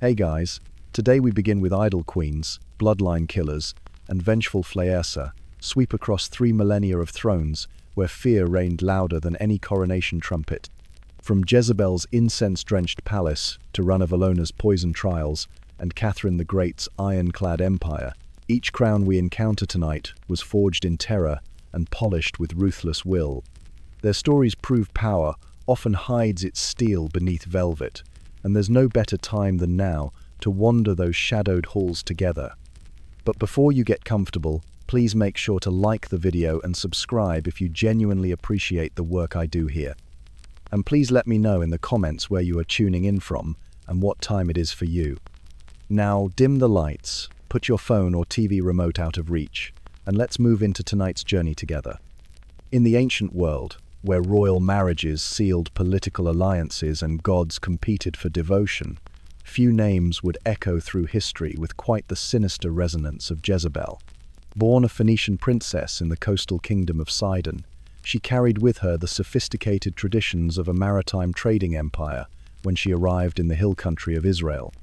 Hey guys, today we begin with idol queens, bloodline killers, and vengeful Flaersa sweep across 3 millennia of thrones where fear reigned louder than any coronation trumpet. From Jezebel's incense-drenched palace to Ranavallona's poison trials and Catherine the Great's iron-clad empire, each crown we encounter tonight was forged in terror and polished with ruthless will. Their stories prove power often hides its steel beneath velvet, and there's no better time than now to wander those shadowed halls together. But before you get comfortable, please make sure to like the video and subscribe if you genuinely appreciate the work I do here. And please let me know in the comments where you are tuning in from and what time it is for you. Now, dim the lights, put your phone or TV remote out of reach, and let's move into tonight's journey together. In the ancient world, where royal marriages sealed political alliances and gods competed for devotion, few names would echo through history with quite the sinister resonance of Jezebel. Born a Phoenician princess in the coastal kingdom of Sidon, she carried with her the sophisticated traditions of a maritime trading empire when she arrived in the hill country of Israel.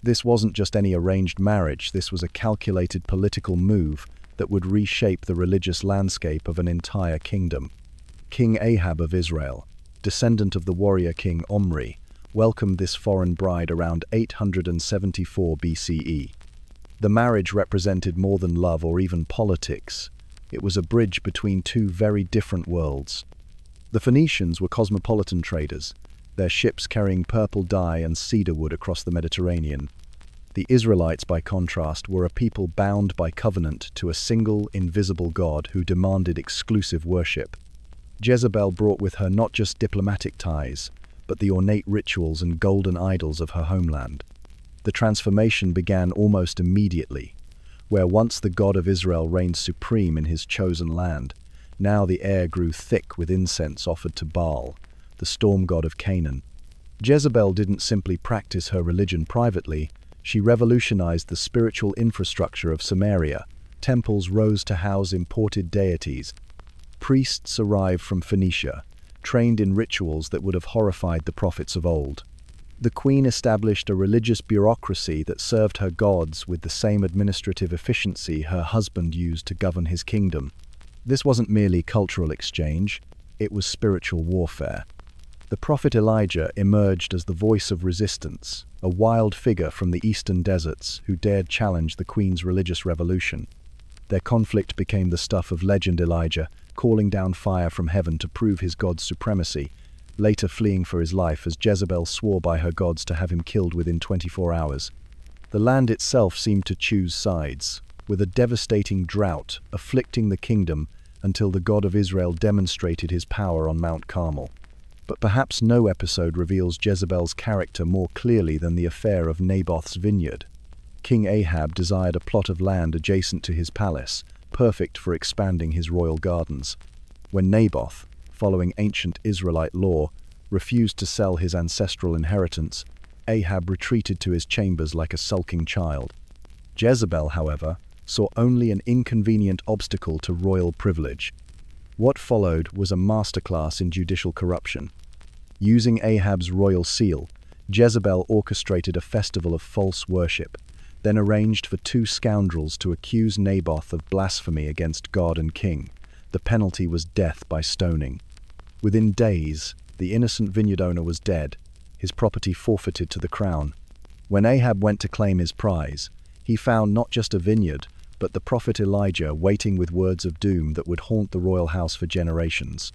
This wasn't just any arranged marriage, this was a calculated political move that would reshape the religious landscape of an entire kingdom. King Ahab of Israel, descendant of the warrior king Omri, welcomed this foreign bride around 874 BCE. The marriage represented more than love or even politics. It was a bridge between two very different worlds. The Phoenicians were cosmopolitan traders, their ships carrying purple dye and cedar wood across the Mediterranean. The Israelites, by contrast, were a people bound by covenant to a single, invisible God who demanded exclusive worship. Jezebel brought with her not just diplomatic ties, but the ornate rituals and golden idols of her homeland. The transformation began almost immediately. Where once the God of Israel reigned supreme in his chosen land, now the air grew thick with incense offered to Baal, the storm god of Canaan. Jezebel didn't simply practice her religion privately, she revolutionized the spiritual infrastructure of Samaria. Temples rose to house imported deities. Priests arrived from Phoenicia, trained in rituals that would have horrified the prophets of old. The queen established a religious bureaucracy that served her gods with the same administrative efficiency her husband used to govern his kingdom. This wasn't merely cultural exchange, it was spiritual warfare. The prophet Elijah emerged as the voice of resistance, a wild figure from the eastern deserts who dared challenge the queen's religious revolution. Their conflict became the stuff of legend. Elijah, calling down fire from heaven to prove his God's supremacy, later fleeing for his life as Jezebel swore by her gods to have him killed within 24 hours. The land itself seemed to choose sides, with a devastating drought afflicting the kingdom until the God of Israel demonstrated his power on Mount Carmel. But perhaps no episode reveals Jezebel's character more clearly than the affair of Naboth's vineyard. King Ahab desired a plot of land adjacent to his palace, perfect for expanding his royal gardens. When Naboth, following ancient Israelite law, refused to sell his ancestral inheritance, Ahab retreated to his chambers like a sulking child. Jezebel, however, saw only an inconvenient obstacle to royal privilege. What followed was a masterclass in judicial corruption. Using Ahab's royal seal, Jezebel orchestrated a festival of false worship, then arranged for 2 scoundrels to accuse Naboth of blasphemy against God and king. The penalty was death by stoning. Within days, the innocent vineyard owner was dead, his property forfeited to the crown. When Ahab went to claim his prize, he found not just a vineyard, but the prophet Elijah waiting with words of doom that would haunt the royal house for generations.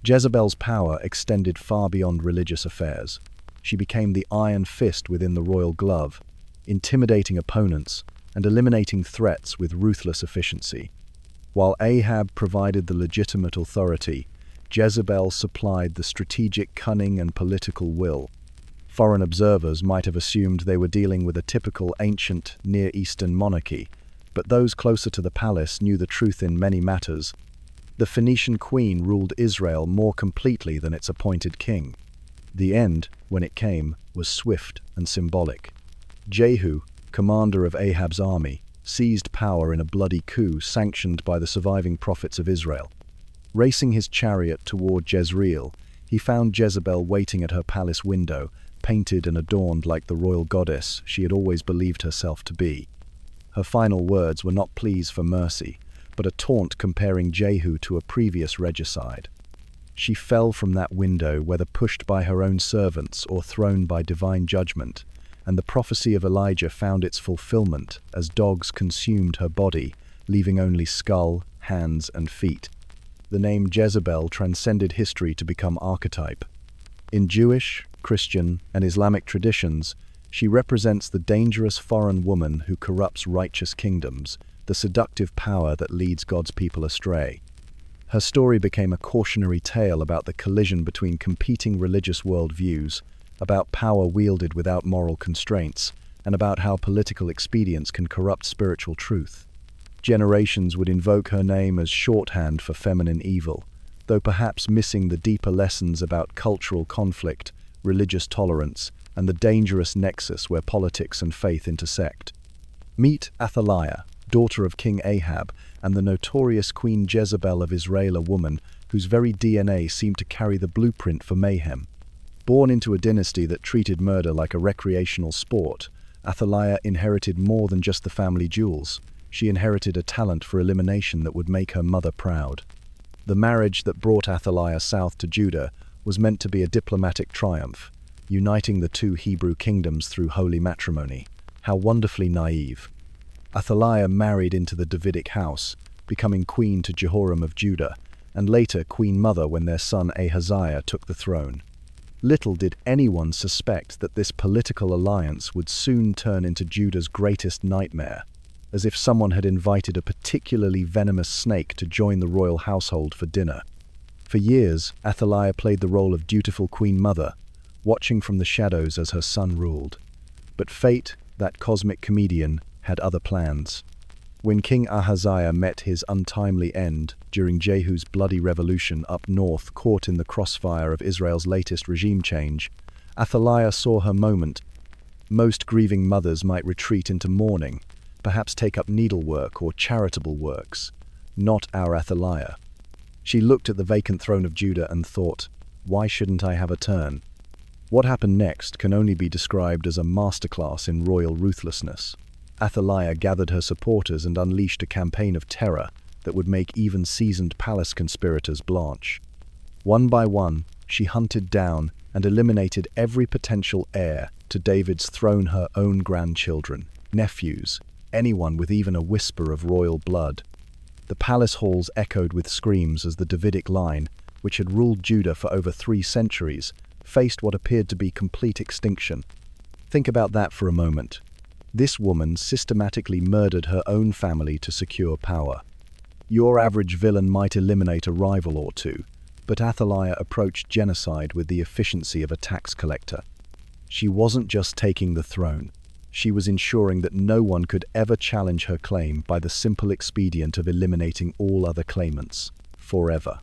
Jezebel's power extended far beyond religious affairs. She became the iron fist within the royal glove, intimidating opponents and eliminating threats with ruthless efficiency. While Ahab provided the legitimate authority, Jezebel supplied the strategic cunning and political will. Foreign observers might have assumed they were dealing with a typical ancient Near Eastern monarchy, but those closer to the palace knew the truth in many matters. The Phoenician queen ruled Israel more completely than its appointed king. The end, when it came, was swift and symbolic. Jehu, commander of Ahab's army, seized power in a bloody coup sanctioned by the surviving prophets of Israel. Racing his chariot toward Jezreel, he found Jezebel waiting at her palace window, painted and adorned like the royal goddess she had always believed herself to be. Her final words were not pleas for mercy, but a taunt comparing Jehu to a previous regicide. She fell from that window, whether pushed by her own servants or thrown by divine judgment, and the prophecy of Elijah found its fulfillment as dogs consumed her body, leaving only skull, hands, and feet. The name Jezebel transcended history to become archetype. In Jewish, Christian, and Islamic traditions, she represents the dangerous foreign woman who corrupts righteous kingdoms, the seductive power that leads God's people astray. Her story became a cautionary tale about the collision between competing religious worldviews, about power wielded without moral constraints, and about how political expedience can corrupt spiritual truth. Generations would invoke her name as shorthand for feminine evil, though perhaps missing the deeper lessons about cultural conflict, religious tolerance, and the dangerous nexus where politics and faith intersect. Meet Athaliah, daughter of King Ahab, and the notorious Queen Jezebel of Israel, a woman whose very DNA seemed to carry the blueprint for mayhem. Born into a dynasty that treated murder like a recreational sport, Athaliah inherited more than just the family jewels. She inherited a talent for elimination that would make her mother proud. The marriage that brought Athaliah south to Judah was meant to be a diplomatic triumph, uniting the two Hebrew kingdoms through holy matrimony. How wonderfully naive. Athaliah married into the Davidic house, becoming queen to Jehoram of Judah, and later queen mother when their son Ahaziah took the throne. Little did anyone suspect that this political alliance would soon turn into Judah's greatest nightmare, as if someone had invited a particularly venomous snake to join the royal household for dinner. For years, Athaliah played the role of dutiful queen mother, watching from the shadows as her son ruled. But fate, that cosmic comedian, had other plans. When King Ahaziah met his untimely end during Jehu's bloody revolution up north, caught in the crossfire of Israel's latest regime change, Athaliah saw her moment. Most grieving mothers might retreat into mourning, perhaps take up needlework or charitable works. Not our Athaliah. She looked at the vacant throne of Judah and thought, why shouldn't I have a turn? What happened next can only be described as a masterclass in royal ruthlessness. Athaliah gathered her supporters and unleashed a campaign of terror that would make even seasoned palace conspirators blanch. One by one, she hunted down and eliminated every potential heir to David's throne, her own grandchildren, nephews, anyone with even a whisper of royal blood. The palace halls echoed with screams as the Davidic line, which had ruled Judah for over 3 centuries, faced what appeared to be complete extinction. Think about that for a moment. This woman systematically murdered her own family to secure power. Your average villain might eliminate a rival or two, but Athaliah approached genocide with the efficiency of a tax collector. She wasn't just taking the throne. She was ensuring that no one could ever challenge her claim by the simple expedient of eliminating all other claimants, forever.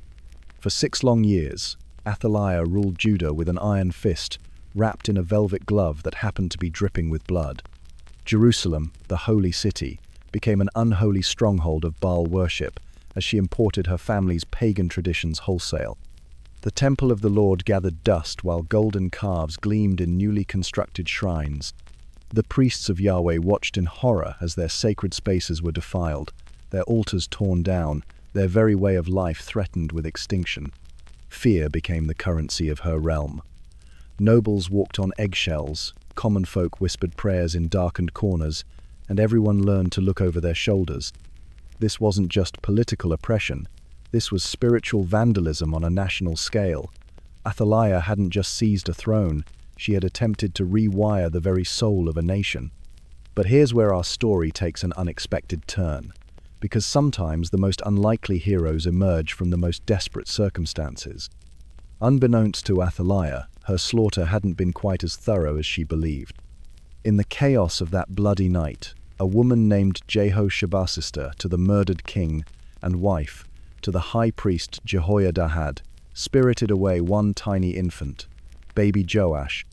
For 6 long years, Athaliah ruled Judah with an iron fist, wrapped in a velvet glove that happened to be dripping with blood. Jerusalem, the holy city, became an unholy stronghold of Baal worship as she imported her family's pagan traditions wholesale. The temple of the Lord gathered dust while golden calves gleamed in newly constructed shrines. The priests of Yahweh watched in horror as their sacred spaces were defiled, their altars torn down, their very way of life threatened with extinction. Fear became the currency of her realm. Nobles walked on eggshells, common folk whispered prayers in darkened corners, and everyone learned to look over their shoulders. This wasn't just political oppression, this was spiritual vandalism on a national scale. Athaliah hadn't just seized a throne, she had attempted to rewire the very soul of a nation. But here's where our story takes an unexpected turn, because sometimes the most unlikely heroes emerge from the most desperate circumstances. Unbeknownst to Athaliah, her slaughter hadn't been quite as thorough as she believed. In the chaos of that bloody night, a woman named Jehoshaphat, to the murdered king, and wife to the high priest Jehoiada, spirited away one tiny infant, baby Joash,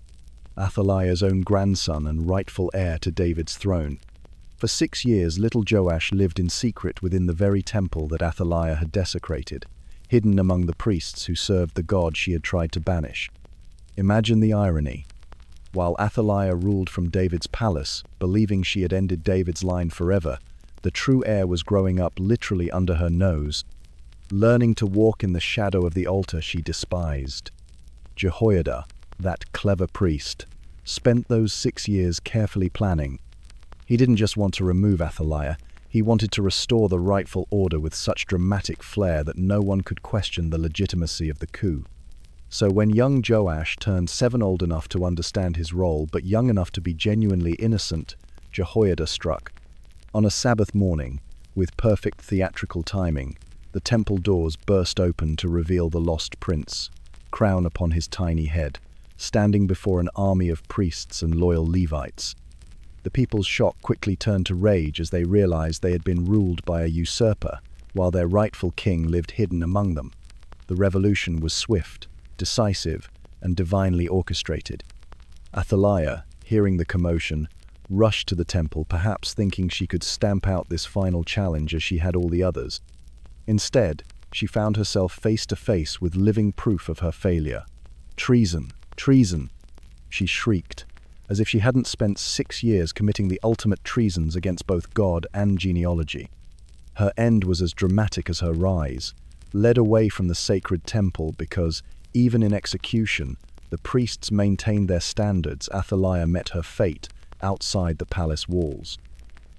Athaliah's own grandson and rightful heir to David's throne. For 6 years, little Joash lived in secret within the very temple that Athaliah had desecrated, hidden among the priests who served the god she had tried to banish. Imagine the irony. While Athaliah ruled from David's palace, believing she had ended David's line forever, the true heir was growing up literally under her nose, learning to walk in the shadow of the altar she despised. Jehoiada, that clever priest, spent those 6 years carefully planning. He didn't just want to remove Athaliah, he wanted to restore the rightful order with such dramatic flair that no one could question the legitimacy of the coup. So when young Joash turned 7 old enough to understand his role but young enough to be genuinely innocent, Jehoiada struck. On a Sabbath morning, with perfect theatrical timing, the temple doors burst open to reveal the lost prince, crown upon his tiny head, standing before an army of priests and loyal Levites. The people's shock quickly turned to rage as they realized they had been ruled by a usurper, while their rightful king lived hidden among them. The revolution was swift, decisive, and divinely orchestrated. Athaliah, hearing the commotion, rushed to the temple, perhaps thinking she could stamp out this final challenge as she had all the others. Instead, she found herself face to face with living proof of her failure. "Treason! Treason!" she shrieked, as if she hadn't spent 6 years committing the ultimate treasons against both God and genealogy. Her end was as dramatic as her rise, led away from the sacred temple because, even in execution, the priests maintained their standards. Athaliah met her fate outside the palace walls.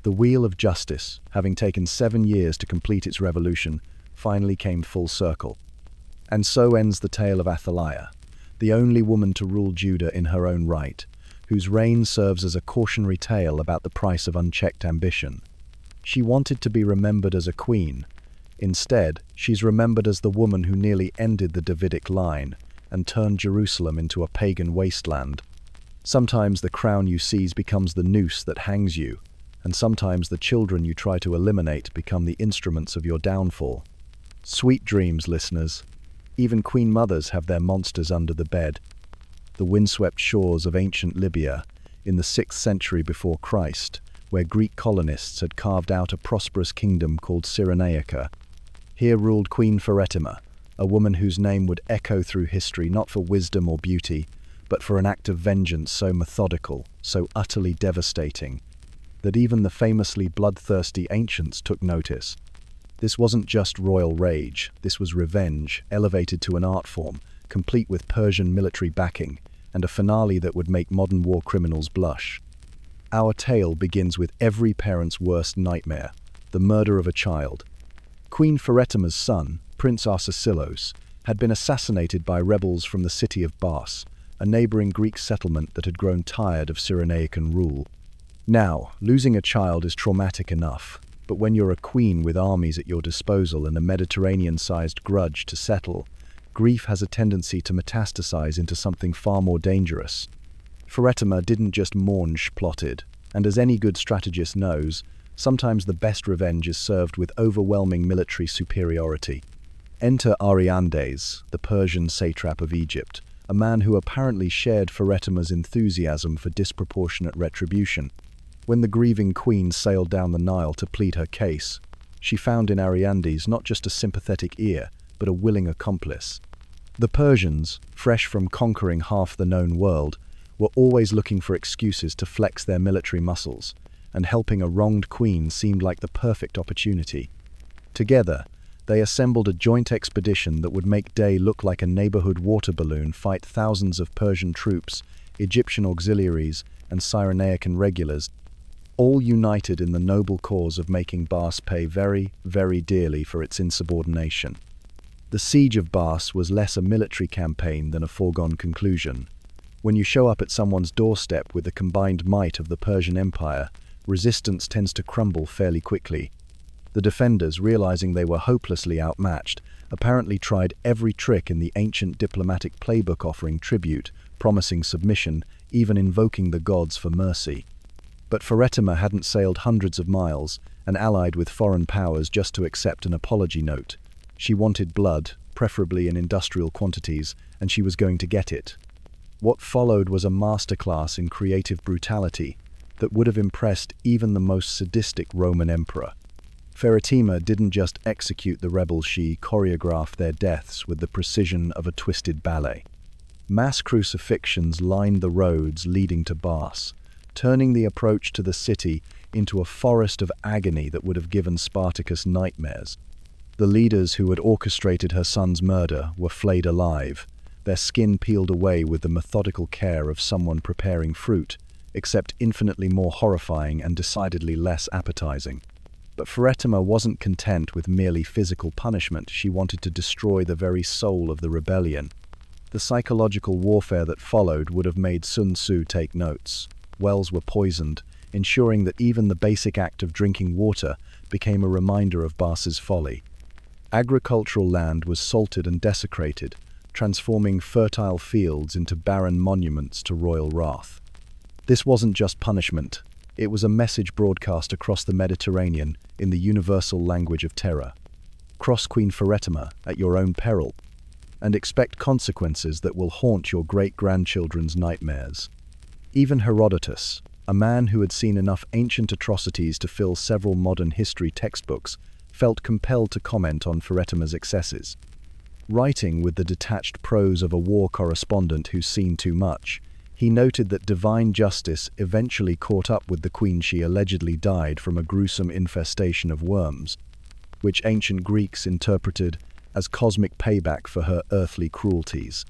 The wheel of justice, having taken 7 years to complete its revolution, finally came full circle. And so ends the tale of Athaliah, the only woman to rule Judah in her own right, whose reign serves as a cautionary tale about the price of unchecked ambition. She wanted to be remembered as a queen. Instead, she's remembered as the woman who nearly ended the Davidic line and turned Jerusalem into a pagan wasteland. Sometimes the crown you seize becomes the noose that hangs you, and sometimes the children you try to eliminate become the instruments of your downfall. Sweet dreams, listeners. Even queen mothers have their monsters under the bed. The windswept shores of ancient Libya, in the 6th century before Christ, where Greek colonists had carved out a prosperous kingdom called Cyrenaica. Here ruled Queen Pheretima, a woman whose name would echo through history not for wisdom or beauty, but for an act of vengeance so methodical, so utterly devastating, that even the famously bloodthirsty ancients took notice. This wasn't just royal rage, this was revenge, elevated to an art form, complete with Persian military backing, and a finale that would make modern war criminals blush. Our tale begins with every parent's worst nightmare, the murder of a child. Queen Pheretima's son, Prince Arcesilos, had been assassinated by rebels from the city of Bas, a neighboring Greek settlement that had grown tired of Cyrenaican rule. Now, losing a child is traumatic enough, but when you're a queen with armies at your disposal and a Mediterranean-sized grudge to settle, grief has a tendency to metastasize into something far more dangerous. Pheretima didn't just mourn, she plotted, and as any good strategist knows, sometimes the best revenge is served with overwhelming military superiority. Enter Ariandes, the Persian satrap of Egypt, a man who apparently shared Pheretima's enthusiasm for disproportionate retribution. When the grieving queen sailed down the Nile to plead her case, she found in Ariandes not just a sympathetic ear, but a willing accomplice. The Persians, fresh from conquering half the known world, were always looking for excuses to flex their military muscles, and helping a wronged queen seemed like the perfect opportunity. Together, they assembled a joint expedition that would make Day look like a neighborhood water balloon fight thousands of Persian troops, Egyptian auxiliaries, and Cyrenaican regulars, all united in the noble cause of making Bas pay very, very dearly for its insubordination. The siege of Bas was less a military campaign than a foregone conclusion. When you show up at someone's doorstep with the combined might of the Persian Empire, resistance tends to crumble fairly quickly. The defenders, realizing they were hopelessly outmatched, apparently tried every trick in the ancient diplomatic playbook, offering tribute, promising submission, even invoking the gods for mercy. But Pheretima hadn't sailed hundreds of miles and allied with foreign powers just to accept an apology note. She wanted blood, preferably in industrial quantities, and she was going to get it. What followed was a masterclass in creative brutality that would have impressed even the most sadistic Roman emperor. Pheretima didn't just execute the rebels, she choreographed their deaths with the precision of a twisted ballet. Mass crucifixions lined the roads leading to Bars, turning the approach to the city into a forest of agony that would have given Spartacus nightmares. The leaders who had orchestrated her son's murder were flayed alive, their skin peeled away with the methodical care of someone preparing fruit, except infinitely more horrifying and decidedly less appetizing. But Pheretime wasn't content with merely physical punishment. She wanted to destroy the very soul of the rebellion. The psychological warfare that followed would have made Sun Tzu take notes. Wells were poisoned, ensuring that even the basic act of drinking water became a reminder of Bars's folly. Agricultural land was salted and desecrated, transforming fertile fields into barren monuments to royal wrath. This wasn't just punishment, it was a message broadcast across the Mediterranean in the universal language of terror. Cross Queen Pheretime at your own peril, and expect consequences that will haunt your great-grandchildren's nightmares. Even Herodotus, a man who had seen enough ancient atrocities to fill several modern history textbooks, felt compelled to comment on Pheretime's excesses. Writing with the detached prose of a war correspondent who's seen too much, he noted that divine justice eventually caught up with the queen. She allegedly died from a gruesome infestation of worms, which ancient Greeks interpreted as cosmic payback for her earthly cruelties.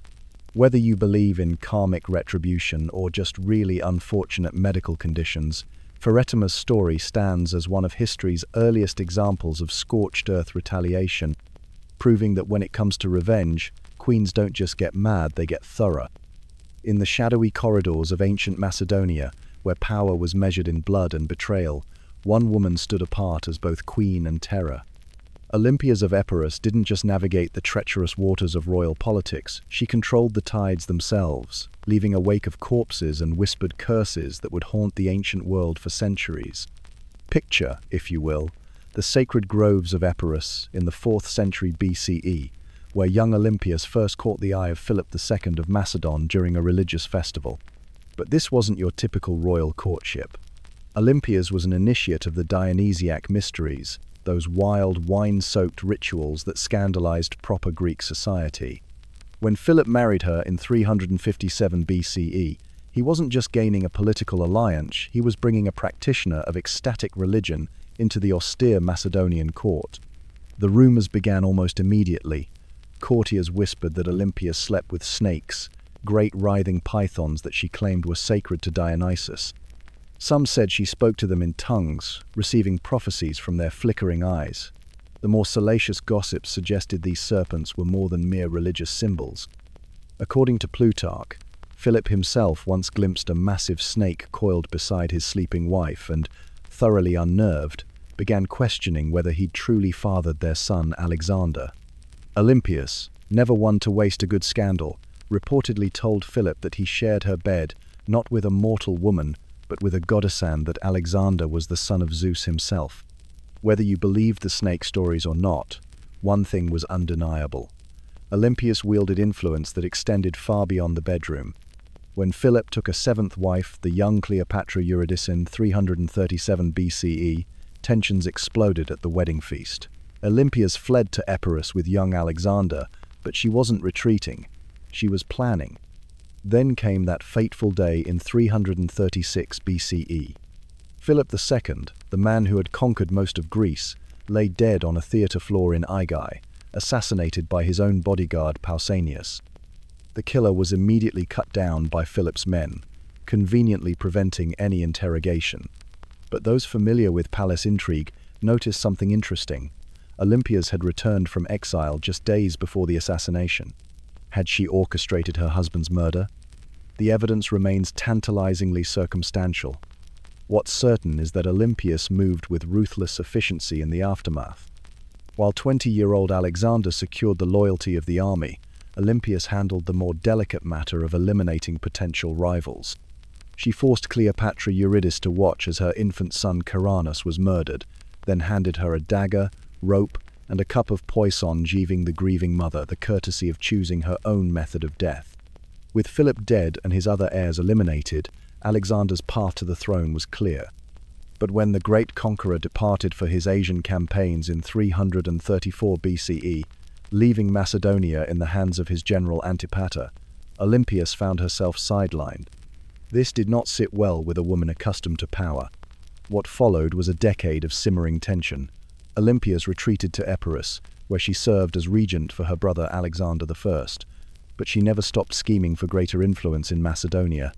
Whether you believe in karmic retribution or just really unfortunate medical conditions, Pheretime's story stands as one of history's earliest examples of scorched earth retaliation, proving that when it comes to revenge, queens don't just get mad, they get thorough. In the shadowy corridors of ancient Macedonia, where power was measured in blood and betrayal, one woman stood apart as both queen and terror. Olympias of Epirus didn't just navigate the treacherous waters of royal politics, she controlled the tides themselves, leaving a wake of corpses and whispered curses that would haunt the ancient world for centuries. Picture, if you will, the sacred groves of Epirus in the 4th century BCE, where young Olympias first caught the eye of Philip II of Macedon during a religious festival. But this wasn't your typical royal courtship. Olympias was an initiate of the Dionysiac mysteries, those wild, wine-soaked rituals that scandalized proper Greek society. When Philip married her in 357 BCE, he wasn't just gaining a political alliance, he was bringing a practitioner of ecstatic religion into the austere Macedonian court. The rumors began almost immediately. Courtiers whispered that Olympia slept with snakes, great writhing pythons that she claimed were sacred to Dionysus. Some said she spoke to them in tongues, receiving prophecies from their flickering eyes. The more salacious gossips suggested these serpents were more than mere religious symbols. According to Plutarch, Philip himself once glimpsed a massive snake coiled beside his sleeping wife and, thoroughly unnerved, began questioning whether he'd truly fathered their son Alexander. Olympias, never one to waste a good scandal, reportedly told Philip that he shared her bed not with a mortal woman, but with a goddess, and that Alexander was the son of Zeus himself. Whether you believed the snake stories or not, one thing was undeniable. Olympias wielded influence that extended far beyond the bedroom. When Philip took a 7th wife, the young Cleopatra Eurydice, in 337 BCE, tensions exploded at the wedding feast. Olympias fled to Epirus with young Alexander, but she wasn't retreating. She was planning. Then came that fateful day in 336 BCE. Philip II, the man who had conquered most of Greece, lay dead on a theatre floor in Aigai, assassinated by his own bodyguard Pausanias. The killer was immediately cut down by Philip's men, conveniently preventing any interrogation. But those familiar with palace intrigue noticed something interesting. Olympias had returned from exile just days before the assassination. Had she orchestrated her husband's murder? The evidence remains tantalizingly circumstantial. What's certain is that Olympias moved with ruthless efficiency in the aftermath. While 20-year-old Alexander secured the loyalty of the army, Olympias handled the more delicate matter of eliminating potential rivals. She forced Cleopatra Eurydice to watch as her infant son Caranus was murdered, then handed her a dagger, rope, and a cup of poison, giving the grieving mother the courtesy of choosing her own method of death. With Philip dead and his other heirs eliminated, Alexander's path to the throne was clear. But when the great conqueror departed for his Asian campaigns in 334 BCE, leaving Macedonia in the hands of his general Antipater, Olympias found herself sidelined. This did not sit well with a woman accustomed to power. What followed was a decade of simmering tension. Olympias retreated to Epirus, where she served as regent for her brother Alexander I, but she never stopped scheming for greater influence in Macedonia.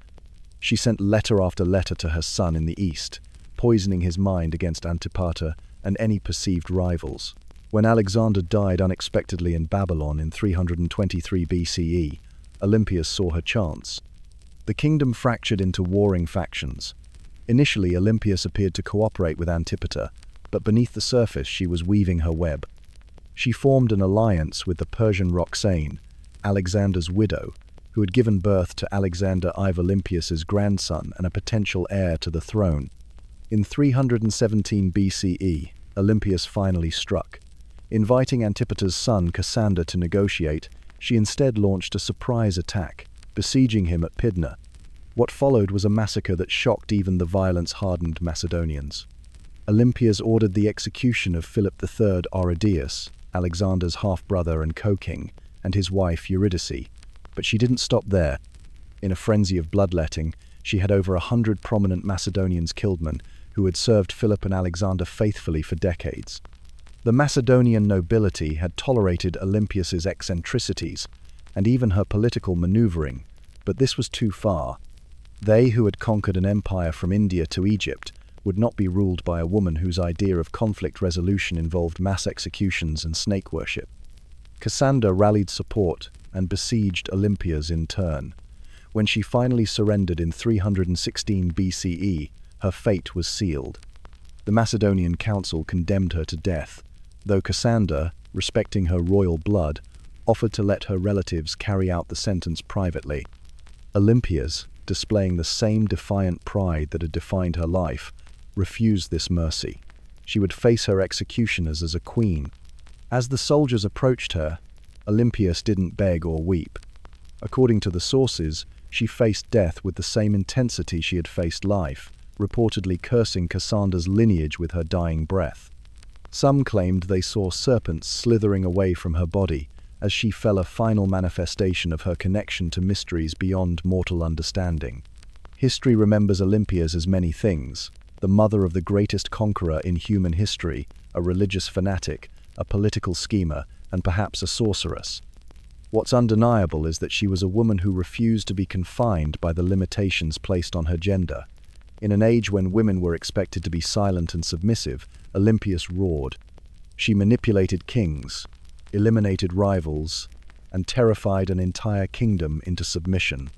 She sent letter after letter to her son in the east, poisoning his mind against Antipater and any perceived rivals. When Alexander died unexpectedly in Babylon in 323 BCE, Olympias saw her chance. The kingdom fractured into warring factions. Initially, Olympias appeared to cooperate with Antipater, but beneath the surface she was weaving her web. She formed an alliance with the Persian Roxane, Alexander's widow, who had given birth to Alexander I Olympias's grandson and a potential heir to the throne. In 317 BCE, Olympias finally struck. Inviting Antipater's son Cassander to negotiate, she instead launched a surprise attack, besieging him at Pydna. What followed was a massacre that shocked even the violence-hardened Macedonians. Olympias ordered the execution of Philip III Aridaeus, Alexander's half-brother and co-king, and his wife Eurydice. But she didn't stop there. In a frenzy of bloodletting, she had over 100 prominent Macedonians killed, men who had served Philip and Alexander faithfully for decades. The Macedonian nobility had tolerated Olympias's eccentricities and even her political maneuvering, but this was too far. They who had conquered an empire from India to Egypt would not be ruled by a woman whose idea of conflict resolution involved mass executions and snake worship. Cassander rallied support and besieged Olympias in turn. When she finally surrendered in 316 BCE, her fate was sealed. The Macedonian council condemned her to death, though Cassander, respecting her royal blood, offered to let her relatives carry out the sentence privately. Olympias, displaying the same defiant pride that had defined her life, refused this mercy. She would face her executioners as a queen. As the soldiers approached her, Olympias didn't beg or weep. According to the sources, she faced death with the same intensity she had faced life, reportedly cursing Cassander's lineage with her dying breath. Some claimed they saw serpents slithering away from her body, as she fell, a final manifestation of her connection to mysteries beyond mortal understanding. History remembers Olympias as many things: the mother of the greatest conqueror in human history, a religious fanatic, a political schemer, and perhaps a sorceress. What's undeniable is that she was a woman who refused to be confined by the limitations placed on her gender. In an age when women were expected to be silent and submissive, Olympias roared. She manipulated kings, eliminated rivals, and terrified an entire kingdom into submission.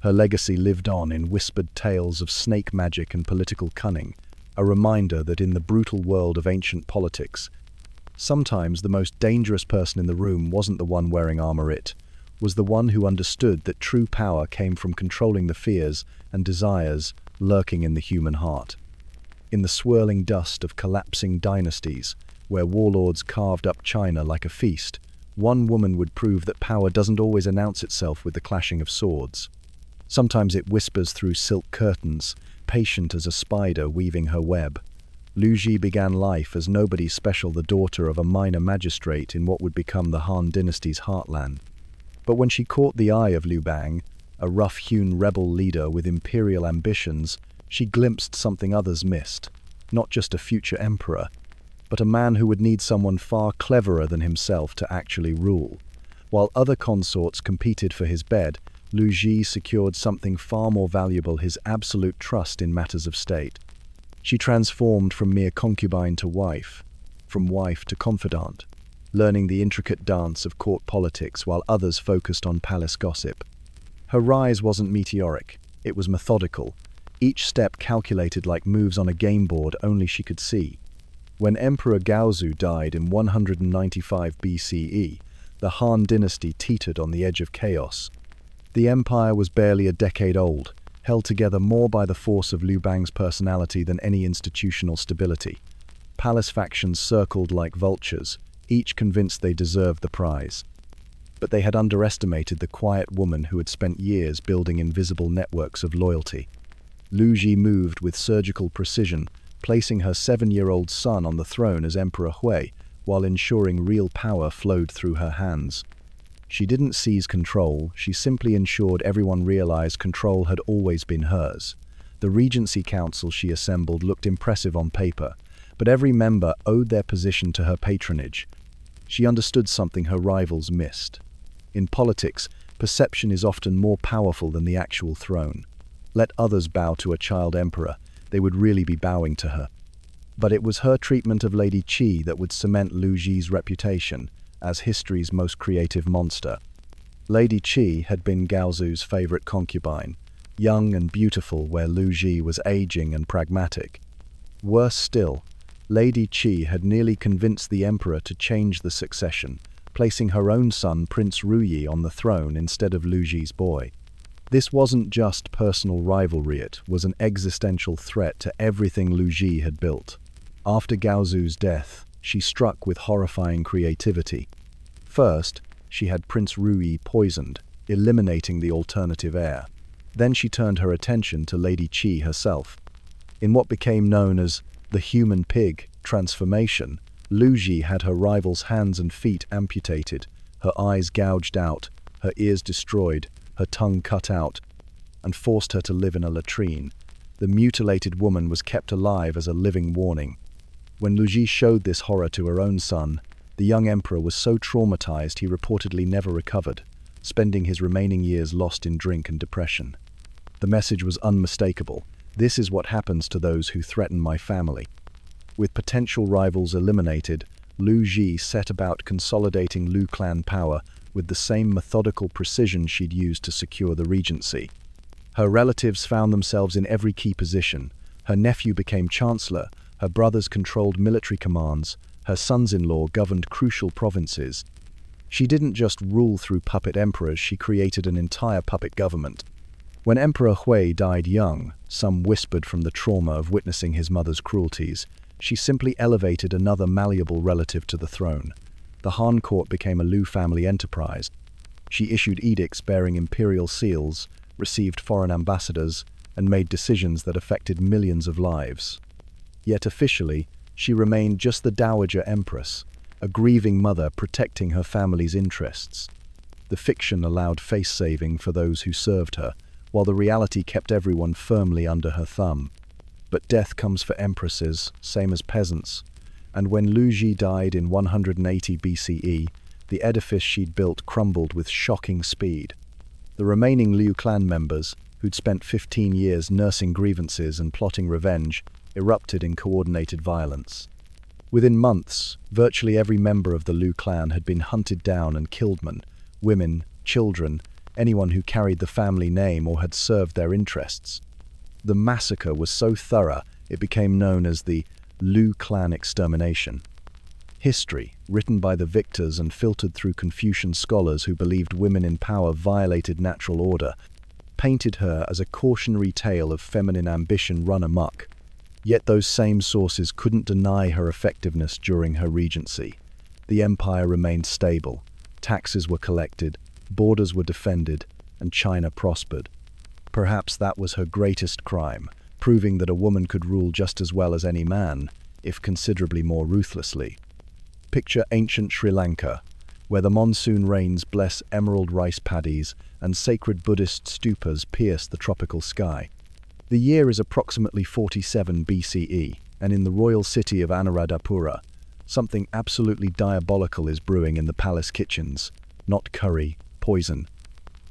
Her legacy lived on in whispered tales of snake magic and political cunning, a reminder that in the brutal world of ancient politics, sometimes the most dangerous person in the room wasn't the one wearing armor, it was the one who understood that true power came from controlling the fears and desires lurking in the human heart. In the swirling dust of collapsing dynasties, where warlords carved up China like a feast, one woman would prove that power doesn't always announce itself with the clashing of swords. Sometimes it whispers through silk curtains, patient as a spider weaving her web. Lu Ji began life as nobody special, the daughter of a minor magistrate in what would become the Han dynasty's heartland. But when she caught the eye of Liu Bang, a rough-hewn rebel leader with imperial ambitions, she glimpsed something others missed: not just a future emperor, but a man who would need someone far cleverer than himself to actually rule. While other consorts competed for his bed, Lu Ji secured something far more valuable: his absolute trust in matters of state. She transformed from mere concubine to wife, from wife to confidant, learning the intricate dance of court politics while others focused on palace gossip. Her rise wasn't meteoric, it was methodical, each step calculated like moves on a game board only she could see. When Emperor Gaozu died in 195 BCE, the Han dynasty teetered on the edge of chaos. The empire was barely a decade old, held together more by the force of Liu Bang's personality than any institutional stability. Palace factions circled like vultures, each convinced they deserved the prize. But they had underestimated the quiet woman who had spent years building invisible networks of loyalty. Lu Ji moved with surgical precision, placing her 7-year-old son on the throne as Emperor Hui, while ensuring real power flowed through her hands. She didn't seize control, she simply ensured everyone realized control had always been hers. The Regency Council she assembled looked impressive on paper, but every member owed their position to her patronage. She understood something her rivals missed. In politics, perception is often more powerful than the actual throne. Let others bow to a child emperor, they would really be bowing to her. But it was her treatment of Lady Qi that would cement Lu Ji's reputation as history's most creative monster. Lady Qi had been Gaozu's favorite concubine, young and beautiful where Lu Ji was aging and pragmatic. Worse still, Lady Qi had nearly convinced the emperor to change the succession, placing her own son Prince Ruyi on the throne instead of Lu Ji's boy. This wasn't just personal rivalry, it was an existential threat to everything Lu Ji had built. After Gaozu's death, she struck with horrifying creativity. First, she had Prince Ruyi poisoned, eliminating the alternative heir. Then she turned her attention to Lady Qi herself. In what became known as the human pig transformation, Lu Ji had her rival's hands and feet amputated, her eyes gouged out, her ears destroyed, her tongue cut out, and forced her to live in a latrine. The mutilated woman was kept alive as a living warning. When Lu Ji showed this horror to her own son, the young emperor was so traumatized he reportedly never recovered, spending his remaining years lost in drink and depression. The message was unmistakable. This is what happens to those who threaten my family. With potential rivals eliminated, Lu Ji set about consolidating Lu clan power with the same methodical precision she'd used to secure the regency. Her relatives found themselves in every key position. Her nephew became chancellor, her brothers controlled military commands, her sons-in-law governed crucial provinces. She didn't just rule through puppet emperors, she created an entire puppet government. When Emperor Hui died young, some whispered from the trauma of witnessing his mother's cruelties, she simply elevated another malleable relative to the throne. The Han court became a Lu family enterprise. She issued edicts bearing imperial seals, received foreign ambassadors, and made decisions that affected millions of lives. Yet officially, she remained just the Dowager Empress, a grieving mother protecting her family's interests. The fiction allowed face-saving for those who served her, while the reality kept everyone firmly under her thumb. But death comes for empresses, same as peasants, and when Lu Ji died in 180 BCE, the edifice she'd built crumbled with shocking speed. The remaining Liu clan members, who'd spent 15 years nursing grievances and plotting revenge, erupted in coordinated violence. Within months, virtually every member of the Liu clan had been hunted down and killed. Men, women, children, anyone who carried the family name or had served their interests. The massacre was so thorough, it became known as the Liu clan extermination. History, written by the victors and filtered through Confucian scholars who believed women in power violated natural order, painted her as a cautionary tale of feminine ambition run amok. Yet those same sources couldn't deny her effectiveness during her regency. The empire remained stable, taxes were collected, borders were defended, and China prospered. Perhaps that was her greatest crime, proving that a woman could rule just as well as any man, if considerably more ruthlessly. Picture ancient Sri Lanka, where the monsoon rains bless emerald rice paddies and sacred Buddhist stupas pierce the tropical sky. The year is approximately 47 BCE, and in the royal city of Anuradhapura, something absolutely diabolical is brewing in the palace kitchens. Not curry, poison.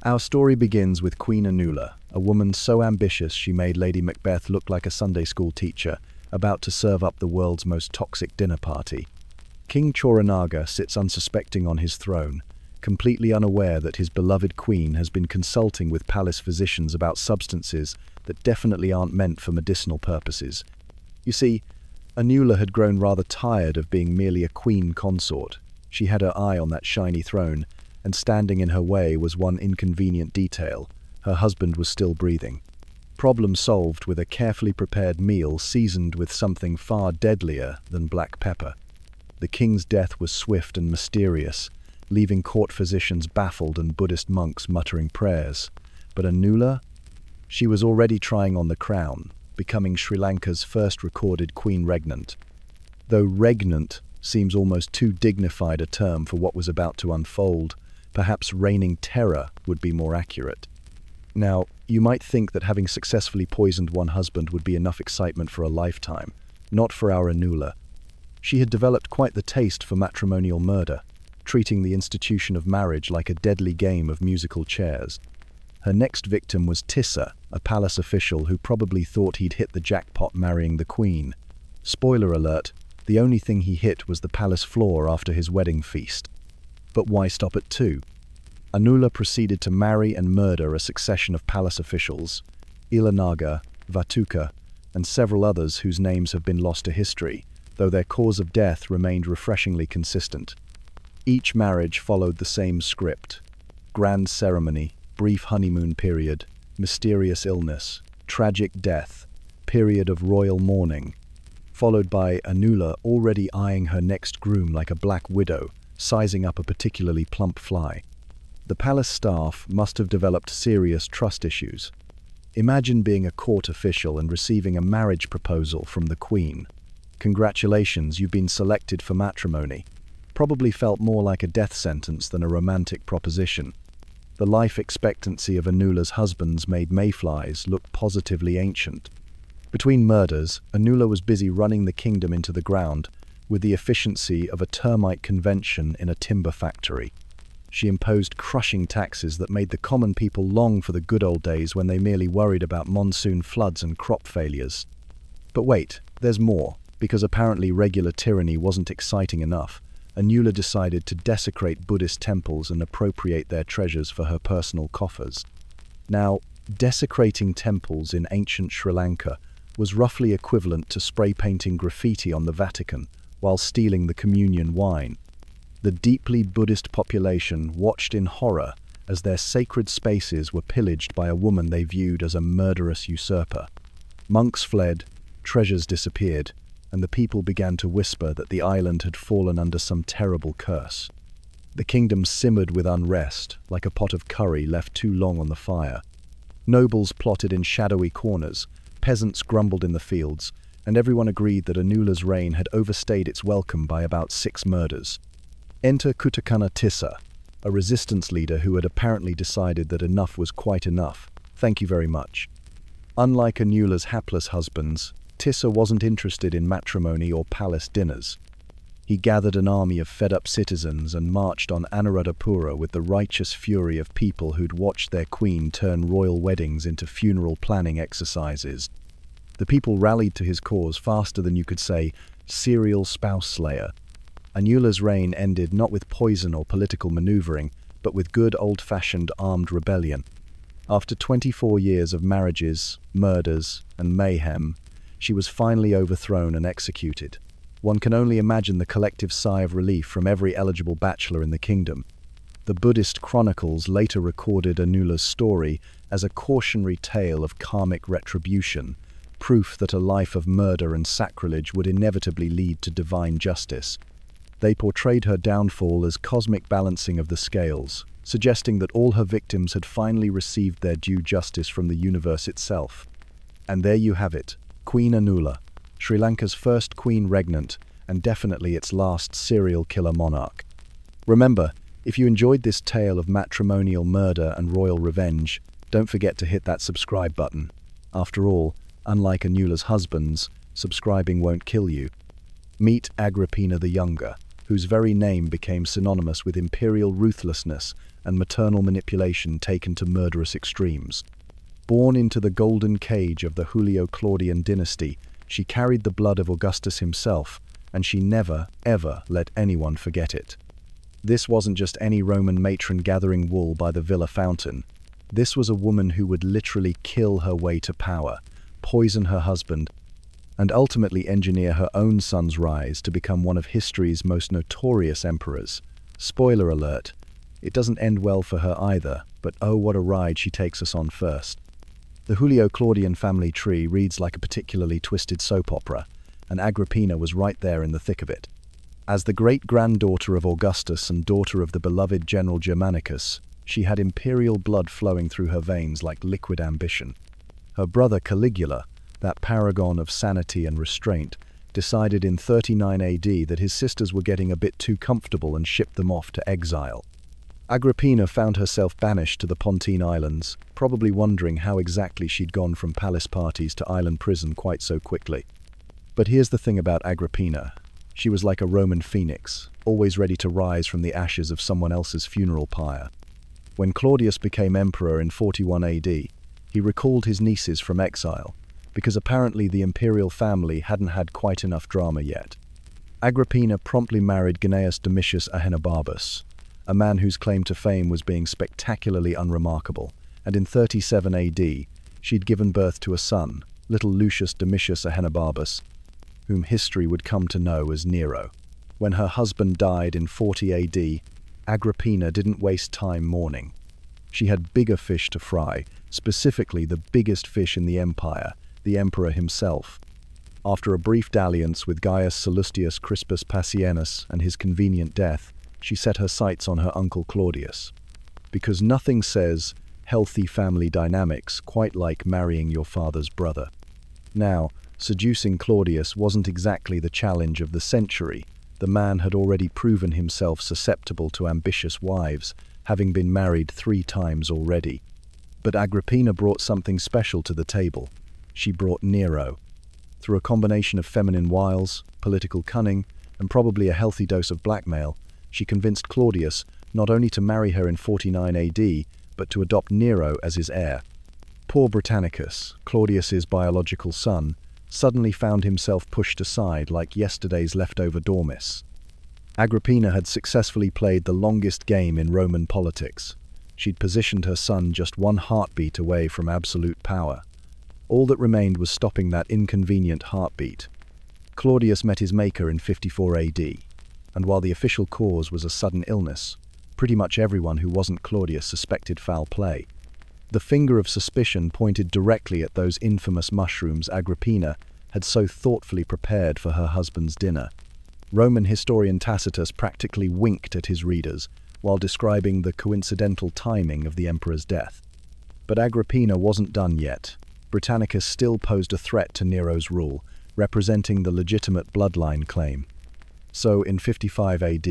Our story begins with Queen Anula, a woman so ambitious she made Lady Macbeth look like a Sunday school teacher, about to serve up the world's most toxic dinner party. King Choranaga sits unsuspecting on his throne, completely unaware that his beloved queen has been consulting with palace physicians about substances that definitely aren't meant for medicinal purposes. You see, Anula had grown rather tired of being merely a queen consort. She had her eye on that shiny throne, and standing in her way was one inconvenient detail: her husband was still breathing. Problem solved with a carefully prepared meal seasoned with something far deadlier than black pepper. The king's death was swift and mysterious, leaving court physicians baffled and Buddhist monks muttering prayers. But Anula? She was already trying on the crown, becoming Sri Lanka's first recorded queen regnant. Though regnant seems almost too dignified a term for what was about to unfold, Perhaps reigning terror would be more accurate. Now, you might think that having successfully poisoned one husband would be enough excitement for a lifetime. Not for our Anula. She had developed quite the taste for matrimonial murder, treating the institution of marriage like a deadly game of musical chairs. Her next victim was Tissa, a palace official who probably thought he'd hit the jackpot marrying the queen. Spoiler alert, the only thing he hit was the palace floor after his wedding feast. But why stop at two? Anula proceeded to marry and murder a succession of palace officials, Ilanaga, Vatuka, and several others whose names have been lost to history, though their cause of death remained refreshingly consistent. Each marriage followed the same script: grand ceremony, brief honeymoon period, mysterious illness, tragic death, period of royal mourning, followed by Anula already eyeing her next groom like a black widow, sizing up a particularly plump fly. The palace staff must have developed serious trust issues. Imagine being a court official and receiving a marriage proposal from the queen. Congratulations, you've been selected for matrimony. Probably felt more like a death sentence than a romantic proposition. The life expectancy of Anula's husbands made mayflies look positively ancient. Between murders, Anula was busy running the kingdom into the ground with the efficiency of a termite convention in a timber factory. She imposed crushing taxes that made the common people long for the good old days when they merely worried about monsoon floods and crop failures. But wait, there's more. Because apparently regular tyranny wasn't exciting enough, Anula decided to desecrate Buddhist temples and appropriate their treasures for her personal coffers. Now, desecrating temples in ancient Sri Lanka was roughly equivalent to spray painting graffiti on the Vatican while stealing the communion wine. The deeply Buddhist population watched in horror as their sacred spaces were pillaged by a woman they viewed as a murderous usurper. Monks fled, treasures disappeared, and the people began to whisper that the island had fallen under some terrible curse. The kingdom simmered with unrest, like a pot of curry left too long on the fire. Nobles plotted in shadowy corners, peasants grumbled in the fields, and everyone agreed that Anula's reign had overstayed its welcome by about 6 murders. Enter Kutakana Tissa, a resistance leader who had apparently decided that enough was quite enough. Thank you very much. Unlike Anula's hapless husbands, Tissa wasn't interested in matrimony or palace dinners. He gathered an army of fed-up citizens and marched on Anuradhapura with the righteous fury of people who'd watched their queen turn royal weddings into funeral planning exercises. The people rallied to his cause faster than you could say, serial spouse slayer. Anula's reign ended not with poison or political maneuvering, but with good old-fashioned armed rebellion. After 24 years of marriages, murders, and mayhem, she was finally overthrown and executed. One can only imagine the collective sigh of relief from every eligible bachelor in the kingdom. The Buddhist chronicles later recorded Anula's story as a cautionary tale of karmic retribution, proof that a life of murder and sacrilege would inevitably lead to divine justice. They portrayed her downfall as cosmic balancing of the scales, suggesting that all her victims had finally received their due justice from the universe itself. And there you have it. Queen Anula, Sri Lanka's first queen regnant, and definitely its last serial killer monarch. Remember, if you enjoyed this tale of matrimonial murder and royal revenge, don't forget to hit that subscribe button. After all, unlike Anula's husbands, subscribing won't kill you. Meet Agrippina the Younger, whose very name became synonymous with imperial ruthlessness and maternal manipulation taken to murderous extremes. Born into the golden cage of the Julio-Claudian dynasty, she carried the blood of Augustus himself, and she never, ever let anyone forget it. This wasn't just any Roman matron gathering wool by the villa fountain. This was a woman who would literally kill her way to power, poison her husband, and ultimately engineer her own son's rise to become one of history's most notorious emperors. Spoiler alert, it doesn't end well for her either, but oh what a ride she takes us on first. The Julio-Claudian family tree reads like a particularly twisted soap opera, and Agrippina was right there in the thick of it. As the great-granddaughter of Augustus and daughter of the beloved General Germanicus, she had imperial blood flowing through her veins like liquid ambition. Her brother Caligula, that paragon of sanity and restraint, decided in 39 AD that his sisters were getting a bit too comfortable and shipped them off to exile. Agrippina found herself banished to the Pontine Islands, probably wondering how exactly she'd gone from palace parties to island prison quite so quickly. But here's the thing about Agrippina. She was like a Roman phoenix, always ready to rise from the ashes of someone else's funeral pyre. When Claudius became emperor in 41 AD, he recalled his nieces from exile, because apparently the imperial family hadn't had quite enough drama yet. Agrippina promptly married Gnaeus Domitius Ahenobarbus, a man whose claim to fame was being spectacularly unremarkable, and in 37 AD, she'd given birth to a son, little Lucius Domitius Ahenobarbus, whom history would come to know as Nero. When her husband died in 40 AD, Agrippina didn't waste time mourning. She had bigger fish to fry, specifically the biggest fish in the empire, the emperor himself. After a brief dalliance with Gaius Sallustius Crispus Passienus and his convenient death, she set her sights on her uncle Claudius. Because nothing says healthy family dynamics quite like marrying your father's brother. Now, seducing Claudius wasn't exactly the challenge of the century. The man had already proven himself susceptible to ambitious wives, having been married 3 times already. But Agrippina brought something special to the table. She brought Nero. Through a combination of feminine wiles, political cunning, and probably a healthy dose of blackmail, she convinced Claudius not only to marry her in 49 AD, but to adopt Nero as his heir. Poor Britannicus, Claudius's biological son, suddenly found himself pushed aside like yesterday's leftover Dormice. Agrippina had successfully played the longest game in Roman politics. She'd positioned her son just one heartbeat away from absolute power. All that remained was stopping that inconvenient heartbeat. Claudius met his maker in 54 AD, and while the official cause was a sudden illness, pretty much everyone who wasn't Claudius suspected foul play. The finger of suspicion pointed directly at those infamous mushrooms Agrippina had so thoughtfully prepared for her husband's dinner. Roman historian Tacitus practically winked at his readers while describing the coincidental timing of the emperor's death. But Agrippina wasn't done yet. Britannicus still posed a threat to Nero's rule, representing the legitimate bloodline claim. So, in 55 AD,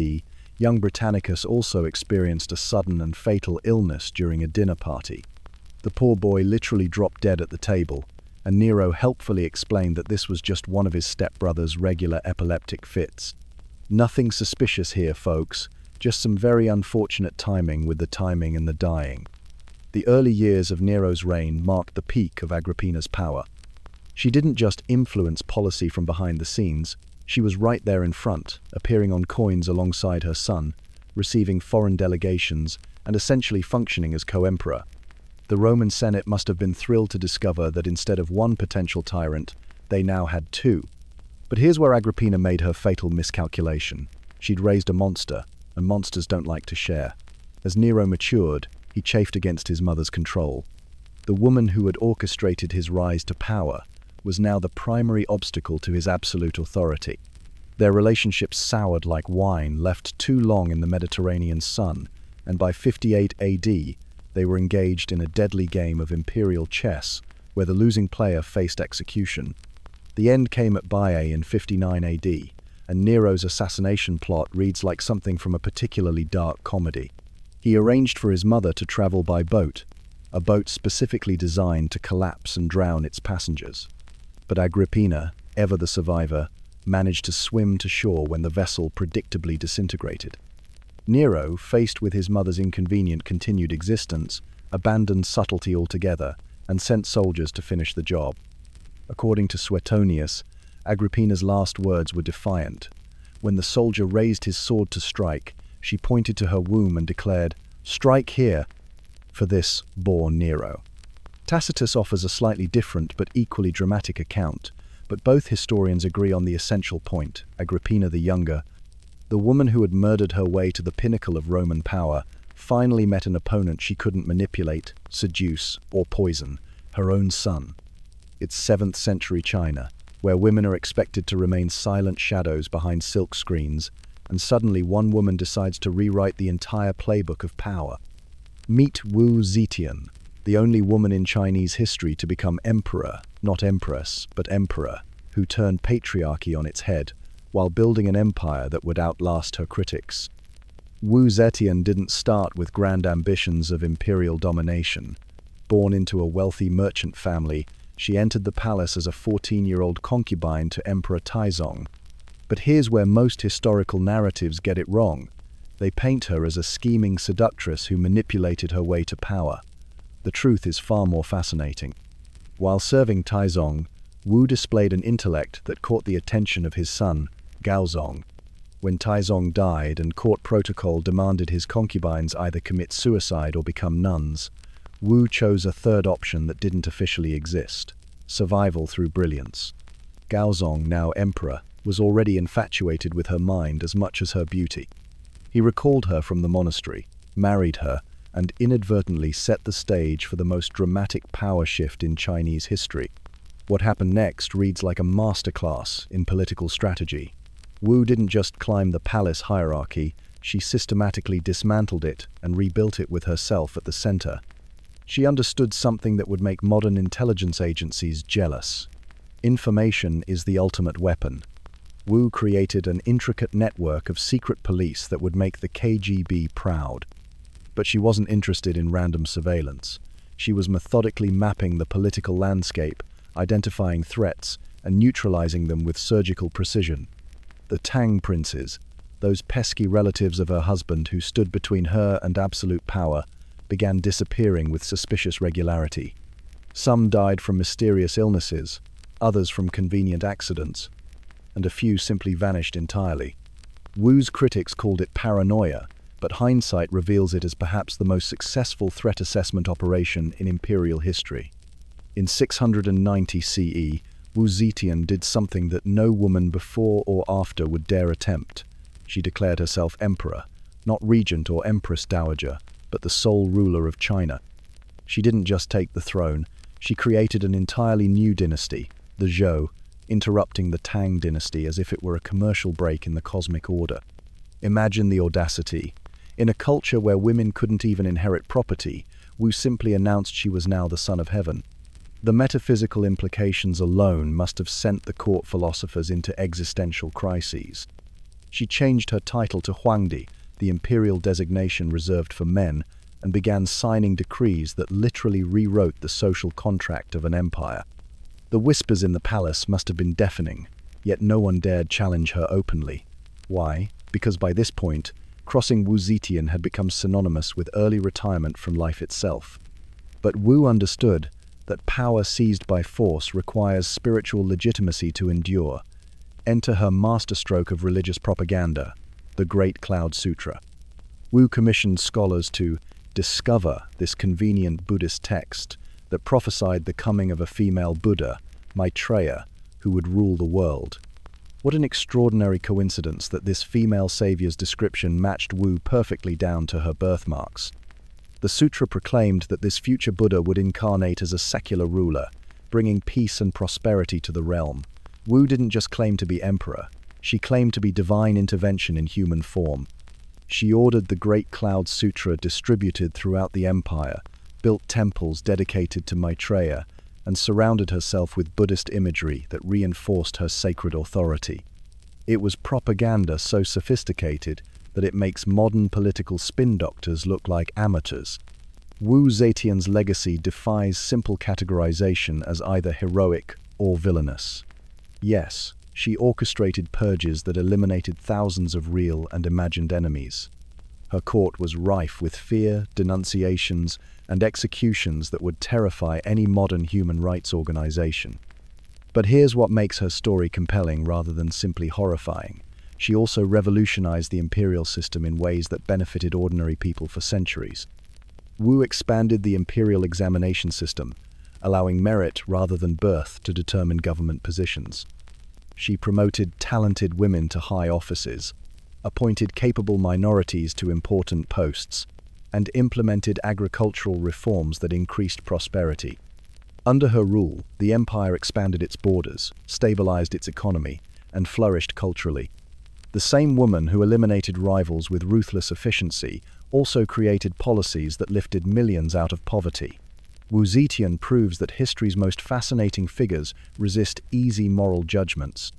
young Britannicus also experienced a sudden and fatal illness during a dinner party. The poor boy literally dropped dead at the table, and Nero helpfully explained that this was just one of his stepbrother's regular epileptic fits. Nothing suspicious here, folks, just some very unfortunate timing with the timing and the dying. The early years of Nero's reign marked the peak of Agrippina's power. She didn't just influence policy from behind the scenes, she was right there in front, appearing on coins alongside her son, receiving foreign delegations, and essentially functioning as co-emperor. The Roman Senate must have been thrilled to discover that instead of one potential tyrant, they now had 2. But here's where Agrippina made her fatal miscalculation. She'd raised a monster, and monsters don't like to share. As Nero matured, he chafed against his mother's control. The woman who had orchestrated his rise to power was now the primary obstacle to his absolute authority. Their relationship soured like wine left too long in the Mediterranean sun, and by 58 AD, they were engaged in a deadly game of imperial chess, where the losing player faced execution. The end came at Baiae in 59 AD, and Nero's assassination plot reads like something from a particularly dark comedy. He arranged for his mother to travel by boat, a boat specifically designed to collapse and drown its passengers. But Agrippina, ever the survivor, managed to swim to shore when the vessel predictably disintegrated. Nero, faced with his mother's inconvenient continued existence, abandoned subtlety altogether and sent soldiers to finish the job. According to Suetonius, Agrippina's last words were defiant. When the soldier raised his sword to strike, she pointed to her womb and declared, "Strike here." For this bore Nero. Tacitus offers a slightly different but equally dramatic account, but both historians agree on the essential point. Agrippina the Younger, the woman who had murdered her way to the pinnacle of Roman power, finally met an opponent she couldn't manipulate, seduce, or poison, her own son. It's 7th century China, where women are expected to remain silent shadows behind silk screens, and suddenly one woman decides to rewrite the entire playbook of power. Meet Wu Zetian, the only woman in Chinese history to become emperor, not empress, but emperor, who turned patriarchy on its head, while building an empire that would outlast her critics. Wu Zetian didn't start with grand ambitions of imperial domination. Born into a wealthy merchant family, she entered the palace as a 14-year-old concubine to Emperor Taizong. But here's where most historical narratives get it wrong. They paint her as a scheming seductress who manipulated her way to power. The truth is far more fascinating. While serving Taizong, Wu displayed an intellect that caught the attention of his son, Gaozong. When Taizong died and court protocol demanded his concubines either commit suicide or become nuns, Wu chose a third option that didn't officially exist: survival through brilliance. Gaozong, now emperor, was already infatuated with her mind as much as her beauty. He recalled her from the monastery, married her, and inadvertently set the stage for the most dramatic power shift in Chinese history. What happened next reads like a masterclass in political strategy. Wu didn't just climb the palace hierarchy, she systematically dismantled it and rebuilt it with herself at the center. She understood something that would make modern intelligence agencies jealous. Information is the ultimate weapon. Wu created an intricate network of secret police that would make the KGB proud. But she wasn't interested in random surveillance. She was methodically mapping the political landscape, identifying threats, and neutralizing them with surgical precision. The Tang princes, those pesky relatives of her husband who stood between her and absolute power, began disappearing with suspicious regularity. Some died from mysterious illnesses, others from convenient accidents, and a few simply vanished entirely. Wu's critics called it paranoia, but hindsight reveals it as perhaps the most successful threat assessment operation in imperial history. In 690 CE, Wu Zetian did something that no woman before or after would dare attempt. She declared herself emperor, not regent or empress dowager, but the sole ruler of China. She didn't just take the throne, she created an entirely new dynasty, the Zhou, interrupting the Tang dynasty as if it were a commercial break in the cosmic order. Imagine the audacity. In a culture where women couldn't even inherit property, Wu simply announced she was now the son of heaven. The metaphysical implications alone must have sent the court philosophers into existential crises. She changed her title to Huangdi, the imperial designation reserved for men, and began signing decrees that literally rewrote the social contract of an empire. The whispers in the palace must have been deafening, yet no one dared challenge her openly. Why? Because by this point, crossing Wu Zetian had become synonymous with early retirement from life itself. But Wu understood that power seized by force requires spiritual legitimacy to endure. Enter her masterstroke of religious propaganda, the Great Cloud Sutra. Wu commissioned scholars to discover this convenient Buddhist text that prophesied the coming of a female Buddha, Maitreya, who would rule the world. What an extraordinary coincidence that this female savior's description matched Wu perfectly down to her birthmarks. The sutra proclaimed that this future Buddha would incarnate as a secular ruler, bringing peace and prosperity to the realm. Wu didn't just claim to be emperor, she claimed to be divine intervention in human form. She ordered the Great Cloud Sutra distributed throughout the empire, built temples dedicated to Maitreya, and surrounded herself with Buddhist imagery that reinforced her sacred authority. It was propaganda so sophisticated that it makes modern political spin doctors look like amateurs. Wu Zetian's legacy defies simple categorization as either heroic or villainous. Yes, she orchestrated purges that eliminated thousands of real and imagined enemies. Her court was rife with fear, denunciations, and executions that would terrify any modern human rights organization. But here's what makes her story compelling rather than simply horrifying. She also revolutionized the imperial system in ways that benefited ordinary people for centuries. Wu expanded the imperial examination system, allowing merit rather than birth to determine government positions. She promoted talented women to high offices, appointed capable minorities to important posts, and implemented agricultural reforms that increased prosperity. Under her rule, the empire expanded its borders, stabilized its economy, and flourished culturally. The same woman who eliminated rivals with ruthless efficiency also created policies that lifted millions out of poverty. Wu Zetian proves that history's most fascinating figures resist easy moral judgments.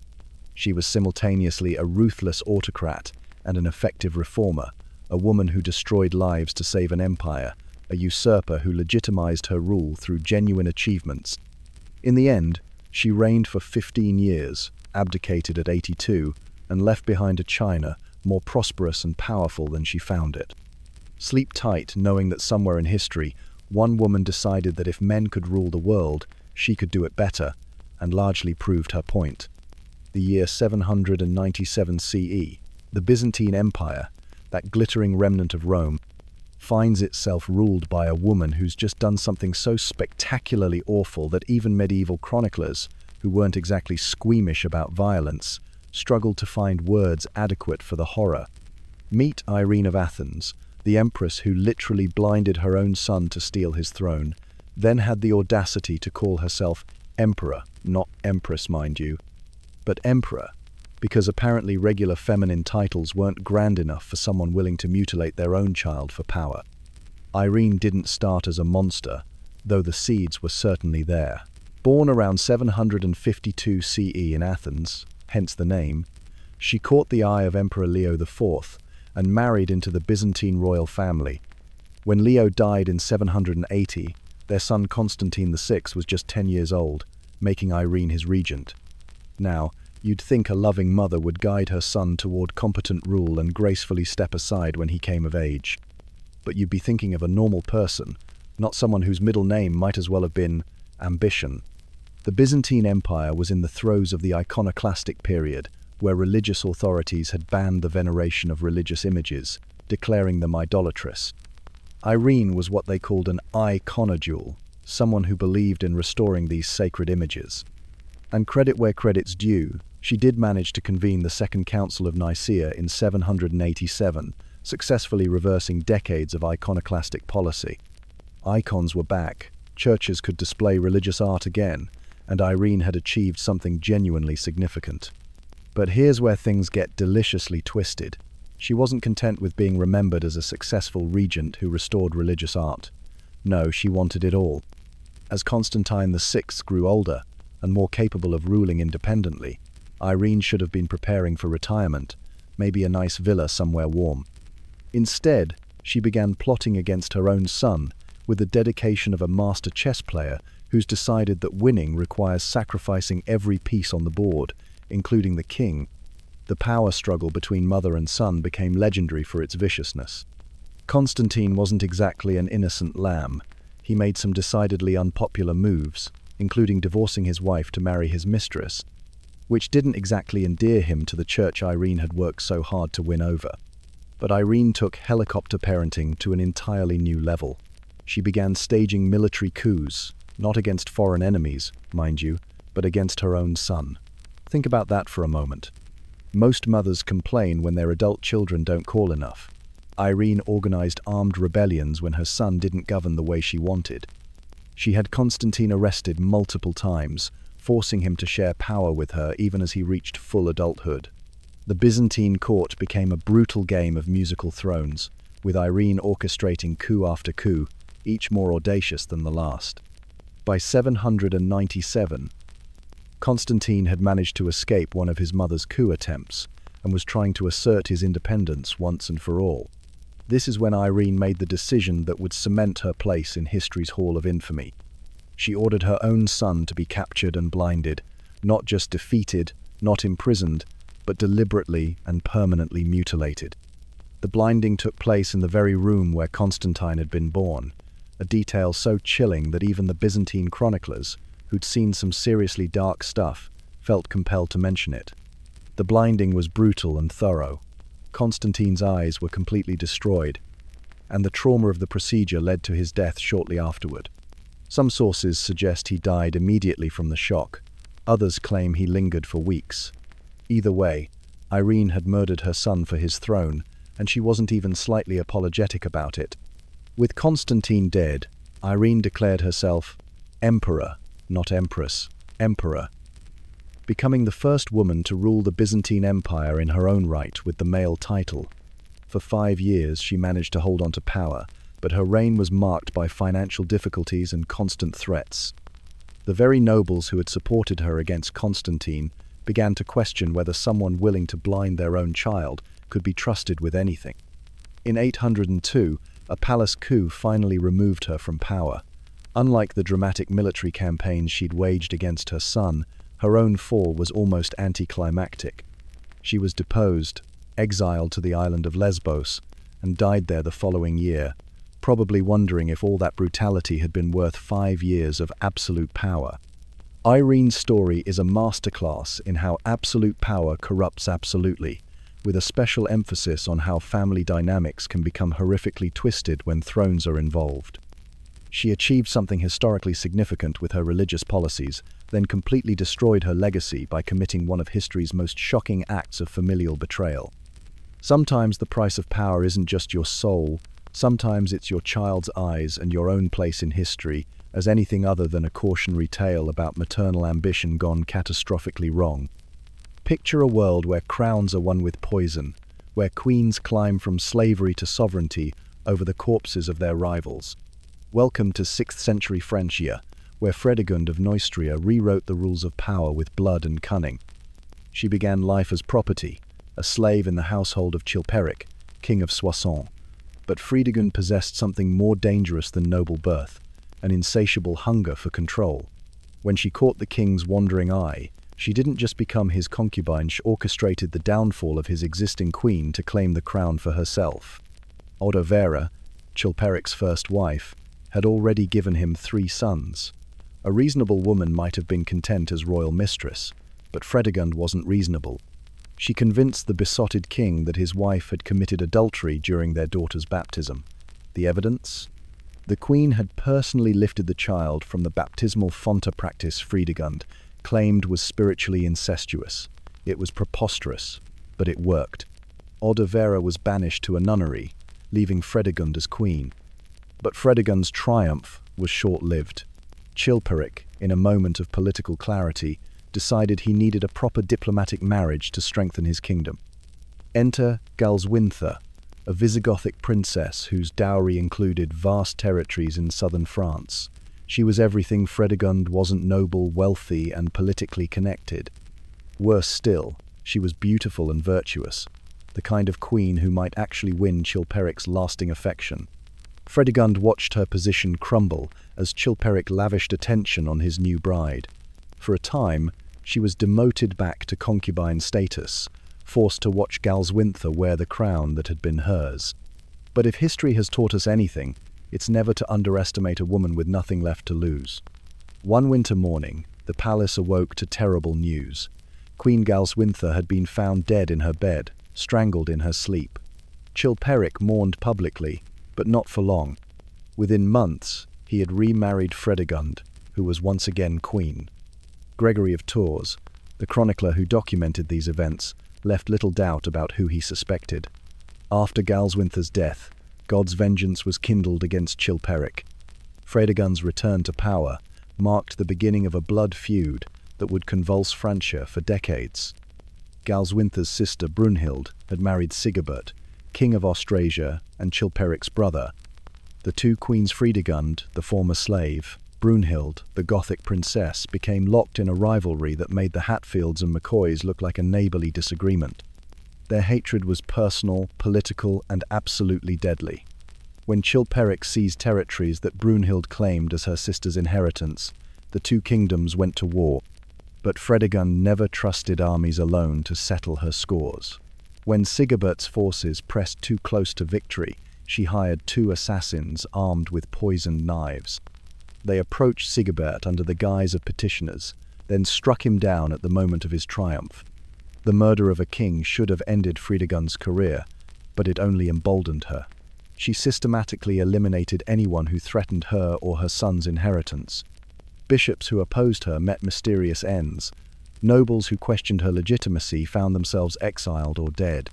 She was simultaneously a ruthless autocrat and an effective reformer, a woman who destroyed lives to save an empire, a usurper who legitimized her rule through genuine achievements. In the end, she reigned for 15 years, abdicated at 82, and left behind a China more prosperous and powerful than she found it. Sleep tight, knowing that somewhere in history, one woman decided that if men could rule the world, she could do it better, and largely proved her point. The year 797 CE, the Byzantine Empire, that glittering remnant of Rome, finds itself ruled by a woman who's just done something so spectacularly awful that even medieval chroniclers, who weren't exactly squeamish about violence, struggled to find words adequate for the horror. Meet Irene of Athens, the empress who literally blinded her own son to steal his throne, then had the audacity to call herself emperor, not empress, mind you, but emperor, because apparently regular feminine titles weren't grand enough for someone willing to mutilate their own child for power. Irene didn't start as a monster, though the seeds were certainly there. Born around 752 CE in Athens, hence the name, she caught the eye of Emperor Leo IV and married into the Byzantine royal family. When Leo died in 780, their son Constantine VI was just 10 years old, making Irene his regent. Now, you'd think a loving mother would guide her son toward competent rule and gracefully step aside when he came of age. But you'd be thinking of a normal person, not someone whose middle name might as well have been ambition. The Byzantine Empire was in the throes of the iconoclastic period, where religious authorities had banned the veneration of religious images, declaring them idolatrous. Irene was what they called an iconodule, someone who believed in restoring these sacred images. And credit where credit's due, she did manage to convene the Second Council of Nicaea in 787, successfully reversing decades of iconoclastic policy. Icons were back, churches could display religious art again, and Irene had achieved something genuinely significant. But here's where things get deliciously twisted. She wasn't content with being remembered as a successful regent who restored religious art. No, she wanted it all. As Constantine VI grew older and more capable of ruling independently, Irene should have been preparing for retirement, maybe a nice villa somewhere warm. Instead, she began plotting against her own son with the dedication of a master chess player who's decided that winning requires sacrificing every piece on the board, including the king. The power struggle between mother and son became legendary for its viciousness. Constantine wasn't exactly an innocent lamb. He made some decidedly unpopular moves, including divorcing his wife to marry his mistress, which didn't exactly endear him to the church Irene had worked so hard to win over. But Irene took helicopter parenting to an entirely new level. She began staging military coups, not against foreign enemies, mind you, but against her own son. Think about that for a moment. Most mothers complain when their adult children don't call enough. Irene organized armed rebellions when her son didn't govern the way she wanted. She had Constantine arrested multiple times, forcing him to share power with her even as he reached full adulthood. The Byzantine court became a brutal game of musical thrones, with Irene orchestrating coup after coup, each more audacious than the last. By 797, Constantine had managed to escape one of his mother's coup attempts and was trying to assert his independence once and for all. This is when Irene made the decision that would cement her place in history's Hall of Infamy. She ordered her own son to be captured and blinded, not just defeated, not imprisoned, but deliberately and permanently mutilated. The blinding took place in the very room where Constantine had been born, a detail so chilling that even the Byzantine chroniclers, who'd seen some seriously dark stuff, felt compelled to mention it. The blinding was brutal and thorough. Constantine's eyes were completely destroyed, and the trauma of the procedure led to his death shortly afterward. Some sources suggest he died immediately from the shock. Others claim he lingered for weeks. Either way, Irene had murdered her son for his throne, and she wasn't even slightly apologetic about it. With Constantine dead, Irene declared herself emperor, not empress, emperor, becoming the first woman to rule the Byzantine Empire in her own right with the male title. For 5 years she managed to hold on to power, but her reign was marked by financial difficulties and constant threats. The very nobles who had supported her against Constantine began to question whether someone willing to blind their own child could be trusted with anything. In 802, a palace coup finally removed her from power. Unlike the dramatic military campaigns she'd waged against her son, her own fall was almost anticlimactic. She was deposed, exiled to the island of Lesbos, and died there the following year, probably wondering if all that brutality had been worth 5 years of absolute power. Irene's story is a masterclass in how absolute power corrupts absolutely, with a special emphasis on how family dynamics can become horrifically twisted when thrones are involved. She achieved something historically significant with her religious policies, then completely destroyed her legacy by committing one of history's most shocking acts of familial betrayal. Sometimes the price of power isn't just your soul, sometimes it's your child's eyes and your own place in history as anything other than a cautionary tale about maternal ambition gone catastrophically wrong. Picture a world where crowns are won with poison, where queens climb from slavery to sovereignty over the corpses of their rivals. Welcome to 6th century Francia, where Fredegund of Neustria rewrote the rules of power with blood and cunning. She began life as property, a slave in the household of Chilperic, king of Soissons. But Fredegund possessed something more dangerous than noble birth, an insatiable hunger for control. When she caught the king's wandering eye, she didn't just become his concubine, she orchestrated the downfall of his existing queen to claim the crown for herself. Odovera, Chilperic's first wife, had already given him 3 sons. A reasonable woman might have been content as royal mistress, but Fredegund wasn't reasonable. She convinced the besotted king that his wife had committed adultery during their daughter's baptism. The evidence? The queen had personally lifted the child from the baptismal fonta practice Fredegund claimed was spiritually incestuous. It was preposterous, but it worked. Odovera was banished to a nunnery, leaving Fredegund as queen. But Fredegund's triumph was short-lived. Chilperic, in a moment of political clarity, decided he needed a proper diplomatic marriage to strengthen his kingdom. Enter Galswintha, a Visigothic princess whose dowry included vast territories in southern France. She was everything Fredegund wasn't: noble, wealthy, and politically connected. Worse still, she was beautiful and virtuous, the kind of queen who might actually win Chilperic's lasting affection. Fredegund watched her position crumble as Chilperic lavished attention on his new bride. For a time, she was demoted back to concubine status, forced to watch Galswintha wear the crown that had been hers. But if history has taught us anything, it's never to underestimate a woman with nothing left to lose. One winter morning, the palace awoke to terrible news. Queen Galswintha had been found dead in her bed, strangled in her sleep. Chilperic mourned publicly, but not for long. Within months, he had remarried Fredegund, who was once again queen. Gregory of Tours, the chronicler who documented these events, left little doubt about who he suspected. After Galswintha's death, God's vengeance was kindled against Chilperic. Fredegund's return to power marked the beginning of a blood feud that would convulse Francia for decades. Galswintha's sister Brunhild had married Sigebert, king of Austrasia and Chilperic's brother. The two queens Fredegund, the former slave, Brunhild, the Gothic princess, became locked in a rivalry that made the Hatfields and McCoys look like a neighborly disagreement. Their hatred was personal, political, and absolutely deadly. When Chilperic seized territories that Brunhild claimed as her sister's inheritance, the two kingdoms went to war. But Fredegund never trusted armies alone to settle her scores. When Sigebert's forces pressed too close to victory, she hired 2 assassins armed with poisoned knives. They approached Sigebert under the guise of petitioners, then struck him down at the moment of his triumph. The murder of a king should have ended Fredegund's career, but it only emboldened her. She systematically eliminated anyone who threatened her or her son's inheritance. Bishops who opposed her met mysterious ends. Nobles who questioned her legitimacy found themselves exiled or dead.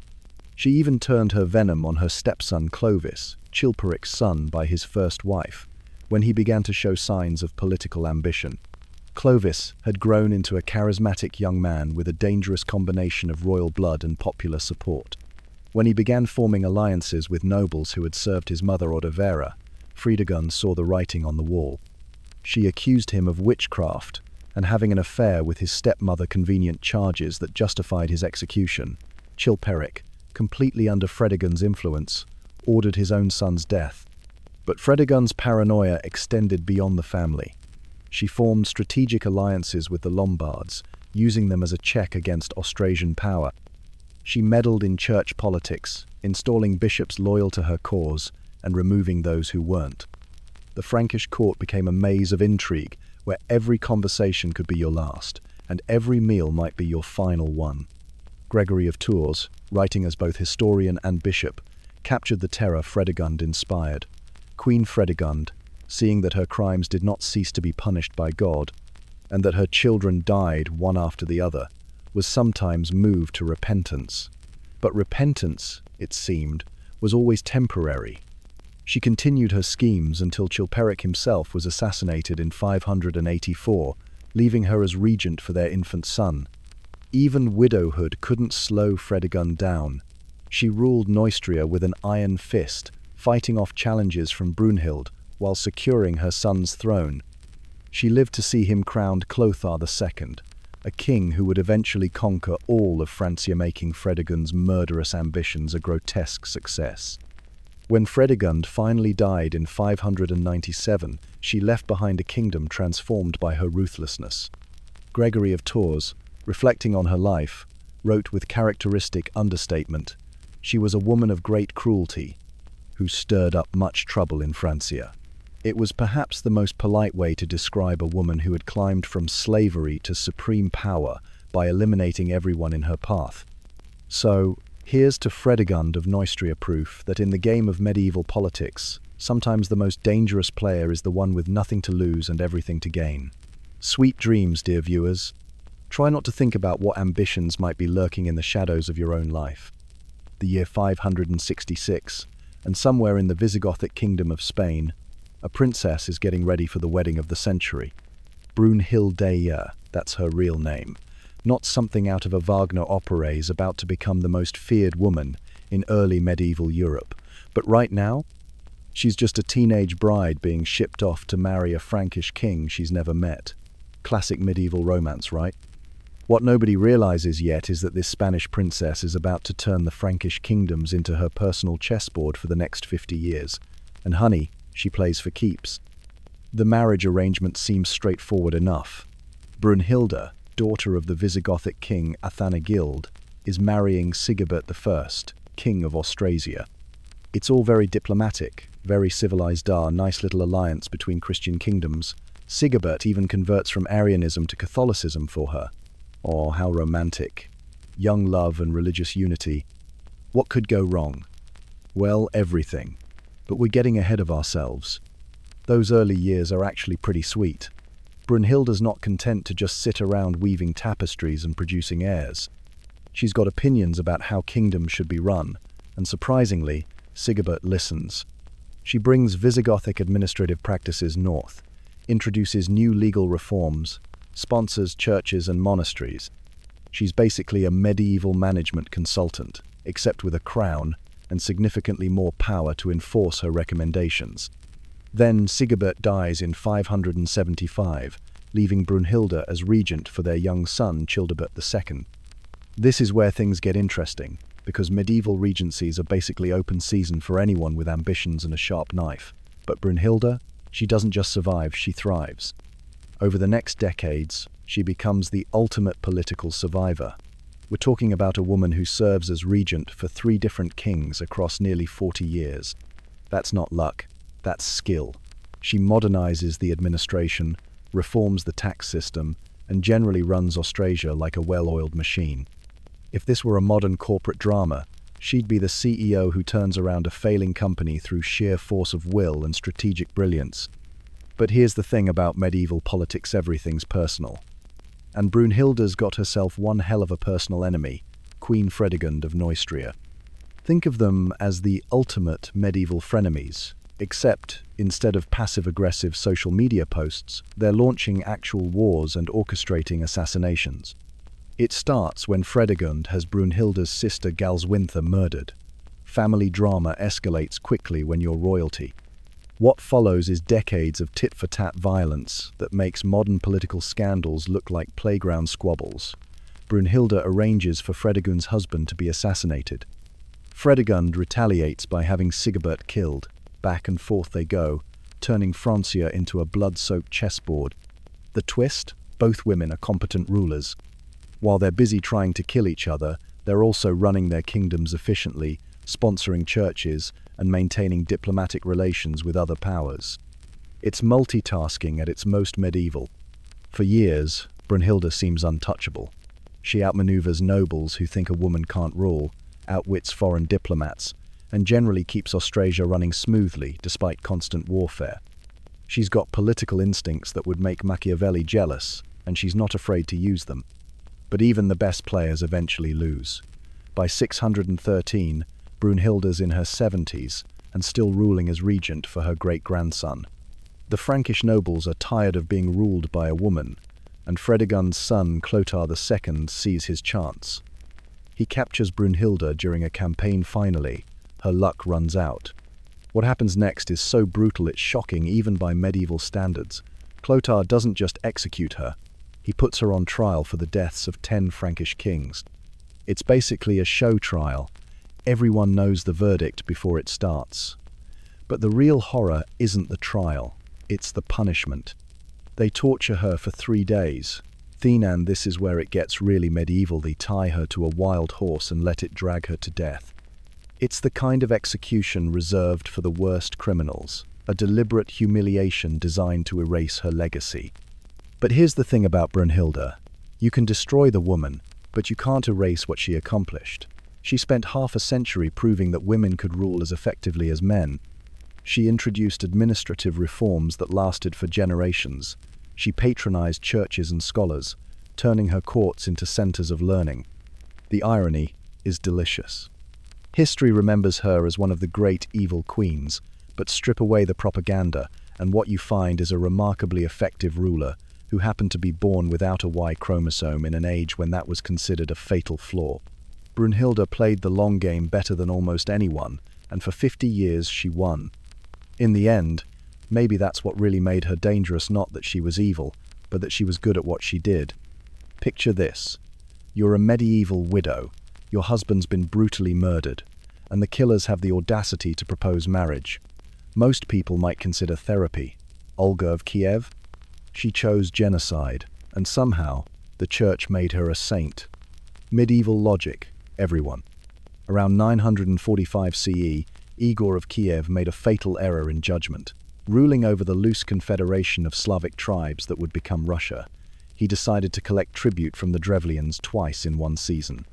She even turned her venom on her stepson Clovis, Chilperic's son by his first wife, when he began to show signs of political ambition. Clovis had grown into a charismatic young man with a dangerous combination of royal blood and popular support. When he began forming alliances with nobles who had served his mother Odovera, Fredegund saw the writing on the wall. She accused him of witchcraft and having an affair with his stepmother, convenient charges that justified his execution. Chilperic, completely under Fredegund's influence, ordered his own son's death. But Fredegund's paranoia extended beyond the family. She formed strategic alliances with the Lombards, using them as a check against Austrasian power. She meddled in church politics, installing bishops loyal to her cause and removing those who weren't. The Frankish court became a maze of intrigue, where every conversation could be your last, and every meal might be your final one. Gregory of Tours, writing as both historian and bishop, captured the terror Fredegund inspired. Queen Fredegund, seeing that her crimes did not cease to be punished by God, and that her children died one after the other, was sometimes moved to repentance. But repentance, it seemed, was always temporary. She continued her schemes until Chilperic himself was assassinated in 584, leaving her as regent for their infant son. Even widowhood couldn't slow Fredegund down. She ruled Neustria with an iron fist, fighting off challenges from Brunhild while securing her son's throne. She lived to see him crowned Clothar II, a king who would eventually conquer all of Francia, making Fredegund's murderous ambitions a grotesque success. When Fredegund finally died in 597, she left behind a kingdom transformed by her ruthlessness. Gregory of Tours, reflecting on her life, wrote with characteristic understatement, "She was a woman of great cruelty, who stirred up much trouble in Francia." It was perhaps the most polite way to describe a woman who had climbed from slavery to supreme power by eliminating everyone in her path. So, here's to Fredegund of Neustria, proof that in the game of medieval politics, sometimes the most dangerous player is the one with nothing to lose and everything to gain. Sweet dreams, dear viewers. Try not to think about what ambitions might be lurking in the shadows of your own life. The year 566, and somewhere in the Visigothic kingdom of Spain, a princess is getting ready for the wedding of the century. Brunhilda, that's her real name. Not something out of a Wagner opera, is about to become the most feared woman in early medieval Europe. But right now, she's just a teenage bride being shipped off to marry a Frankish king she's never met. Classic medieval romance, right? What nobody realizes yet is that this Spanish princess is about to turn the Frankish kingdoms into her personal chessboard for the next 50 years. And honey, she plays for keeps. The marriage arrangement seems straightforward enough. Brunhilda, daughter of the Visigothic king Athanagild, is marrying Sigebert I, king of Austrasia. It's all very diplomatic, very civilized, nice little alliance between Christian kingdoms. Sigebert even converts from Arianism to Catholicism for her. Oh, how romantic. Young love and religious unity. What could go wrong? Well, everything. But we're getting ahead of ourselves. Those early years are actually pretty sweet. Brunhilda's not content to just sit around weaving tapestries and producing heirs. She's got opinions about how kingdoms should be run, and surprisingly, Sigebert listens. She brings Visigothic administrative practices north, introduces new legal reforms, sponsors churches and monasteries. She's basically a medieval management consultant, except with a crown and significantly more power to enforce her recommendations. Then Sigebert dies in 575, leaving Brunhilda as regent for their young son Childebert II. This is where things get interesting, because medieval regencies are basically open season for anyone with ambitions and a sharp knife. But Brunhilda, she doesn't just survive, she thrives. Over the next decades, she becomes the ultimate political survivor. We're talking about a woman who serves as regent for 3 different kings across nearly 40 years. That's not luck. That's skill. She modernizes the administration, reforms the tax system, and generally runs Austrasia like a well-oiled machine. If this were a modern corporate drama, she'd be the CEO who turns around a failing company through sheer force of will and strategic brilliance. But here's the thing about medieval politics, everything's personal. And Brunhilda's got herself one hell of a personal enemy, Queen Fredegund of Neustria. Think of them as the ultimate medieval frenemies. Except, instead of passive-aggressive social media posts, they're launching actual wars and orchestrating assassinations. It starts when Fredegund has Brunhilda's sister Galswintha murdered. Family drama escalates quickly when you're royalty. What follows is decades of tit-for-tat violence that makes modern political scandals look like playground squabbles. Brunhilda arranges for Fredegund's husband to be assassinated. Fredegund retaliates by having Sigebert killed. Back and forth they go, turning Francia into a blood-soaked chessboard. The twist? Both women are competent rulers. While they're busy trying to kill each other, they're also running their kingdoms efficiently, sponsoring churches, and maintaining diplomatic relations with other powers. It's multitasking at its most medieval. For years, Brunhilde seems untouchable. She outmaneuvers nobles who think a woman can't rule, outwits foreign diplomats, and generally keeps Austrasia running smoothly despite constant warfare. She's got political instincts that would make Machiavelli jealous, and she's not afraid to use them. But even the best players eventually lose. By 613, Brunhilde's in her 70s and still ruling as regent for her great-grandson. The Frankish nobles are tired of being ruled by a woman, and Fredegund's son Clothar II sees his chance. He captures Brunhilde during a campaign finale. Her luck runs out. What happens next is so brutal it's shocking even by medieval standards. Clothar doesn't just execute her, he puts her on trial for the deaths of 10 Frankish kings. It's basically a show trial. Everyone knows the verdict before it starts. But the real horror isn't the trial, it's the punishment. They torture her for 3 days. Thenan, this is where it gets really medieval. They tie her to a wild horse and let it drag her to death. It's the kind of execution reserved for the worst criminals, a deliberate humiliation designed to erase her legacy. But here's the thing about Brunhilde. You can destroy the woman, but you can't erase what she accomplished. She spent half a century proving that women could rule as effectively as men. She introduced administrative reforms that lasted for generations. She patronized churches and scholars, turning her courts into centers of learning. The irony is delicious. History remembers her as one of the great evil queens, but strip away the propaganda, and what you find is a remarkably effective ruler who happened to be born without a Y chromosome in an age when that was considered a fatal flaw. Brunhilde played the long game better than almost anyone, and for 50 years she won. In the end, maybe that's what really made her dangerous, not that she was evil, but that she was good at what she did. Picture this. You're a medieval widow. Your husband's been brutally murdered, and the killers have the audacity to propose marriage. Most people might consider therapy. Olga of Kiev? She chose genocide, and somehow the church made her a saint. Medieval logic, everyone. Around 945 CE, Igor of Kiev made a fatal error in judgment. Ruling over the loose confederation of Slavic tribes that would become Russia, he decided to collect tribute from the Drevlians twice in one season.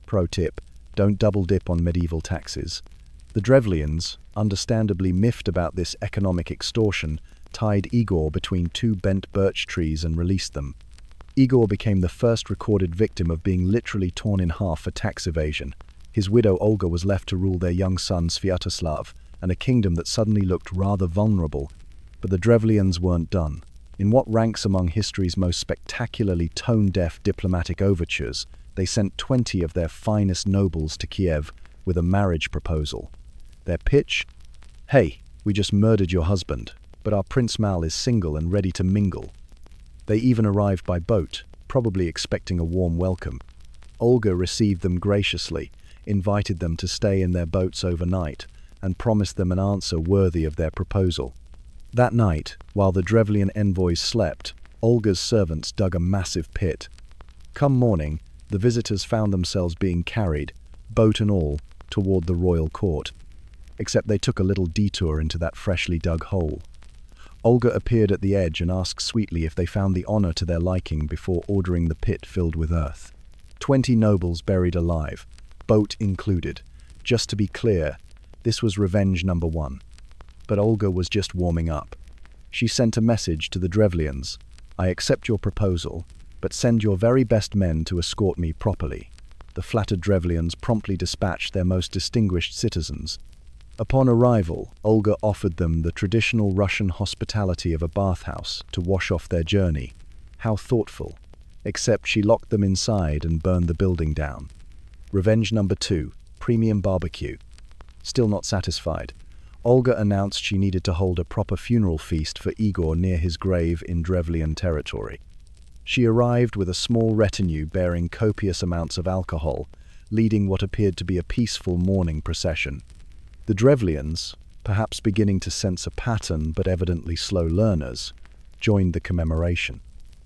Pro tip, don't double dip on medieval taxes. The Drevlians, understandably miffed about this economic extortion, tied Igor between 2 bent birch trees and released them. Igor became the first recorded victim of being literally torn in half for tax evasion. His widow Olga was left to rule their young son Sviatoslav, and a kingdom that suddenly looked rather vulnerable. But the Drevlians weren't done. In what ranks among history's most spectacularly tone-deaf diplomatic overtures, they sent 20 of their finest nobles to Kiev with a marriage proposal. Their pitch? Hey, we just murdered your husband, but our Prince Mal is single and ready to mingle. They even arrived by boat, probably expecting a warm welcome. Olga received them graciously, invited them to stay in their boats overnight, and promised them an answer worthy of their proposal. That night, while the Drevlian envoys slept, Olga's servants dug a massive pit. Come morning, the visitors found themselves being carried, boat and all, toward the royal court. Except they took a little detour into that freshly dug hole. Olga appeared at the edge and asked sweetly if they found the honor to their liking before ordering the pit filled with earth. 20 nobles buried alive, boat included. Just to be clear, this was revenge number 1. But Olga was just warming up. She sent a message to the Drevlians. I accept your proposal, but send your very best men to escort me properly. The flattered Drevlians promptly dispatched their most distinguished citizens. Upon arrival, Olga offered them the traditional Russian hospitality of a bathhouse to wash off their journey. How thoughtful. Except she locked them inside and burned the building down. Revenge number 2, premium barbecue. Still not satisfied, Olga announced she needed to hold a proper funeral feast for Igor near his grave in Drevlian territory. She arrived with a small retinue bearing copious amounts of alcohol, leading what appeared to be a peaceful mourning procession. The Drevlians, perhaps beginning to sense a pattern but evidently slow learners, joined the commemoration.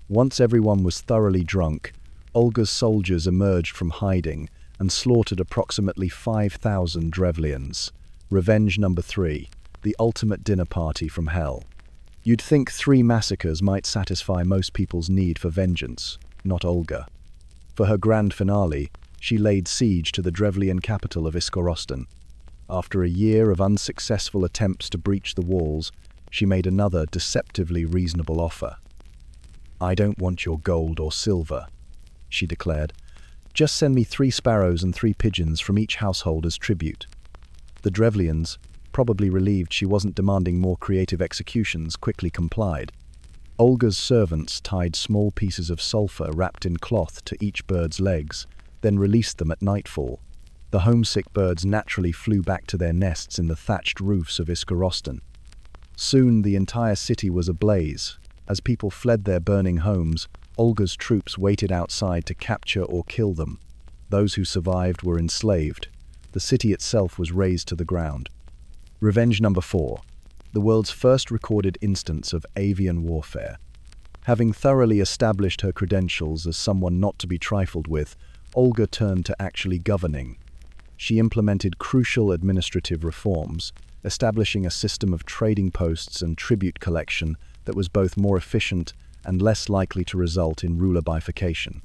Once everyone was thoroughly drunk, Olga's soldiers emerged from hiding and slaughtered approximately 5,000 Drevlians. Revenge number 3, the ultimate dinner party from hell. You'd think 3 massacres might satisfy most people's need for vengeance, not Olga. For her grand finale, she laid siege to the Drevlian capital of Iskorostan. After a year of unsuccessful attempts to breach the walls, she made another deceptively reasonable offer. "I don't want your gold or silver," she declared. "Just send me 3 sparrows and 3 pigeons from each household as tribute." The Drevlians, probably relieved she wasn't demanding more creative executions, quickly complied. Olga's servants tied small pieces of sulfur wrapped in cloth to each bird's legs, then released them at nightfall. The homesick birds naturally flew back to their nests in the thatched roofs of Iskorostan. Soon the entire city was ablaze. As people fled their burning homes, Olga's troops waited outside to capture or kill them. Those who survived were enslaved. The city itself was razed to the ground. Revenge number 4, the world's first recorded instance of avian warfare. Having thoroughly established her credentials as someone not to be trifled with, Olga turned to actually governing. She implemented crucial administrative reforms, establishing a system of trading posts and tribute collection that was both more efficient and less likely to result in ruler bifurcation.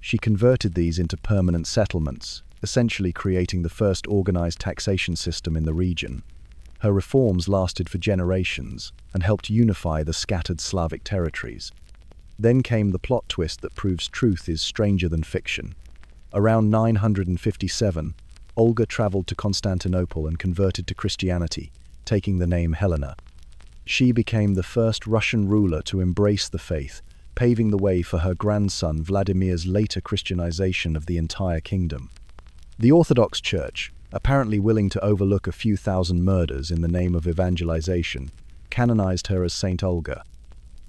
She converted these into permanent settlements, essentially creating the first organized taxation system in the region. Her reforms lasted for generations and helped unify the scattered Slavic territories. Then came the plot twist that proves truth is stranger than fiction. Around 957, Olga traveled to Constantinople and converted to Christianity, taking the name Helena. She became the first Russian ruler to embrace the faith, paving the way for her grandson Vladimir's later Christianization of the entire kingdom. The Orthodox Church, apparently willing to overlook a few thousand murders in the name of evangelization, canonized her as Saint Olga.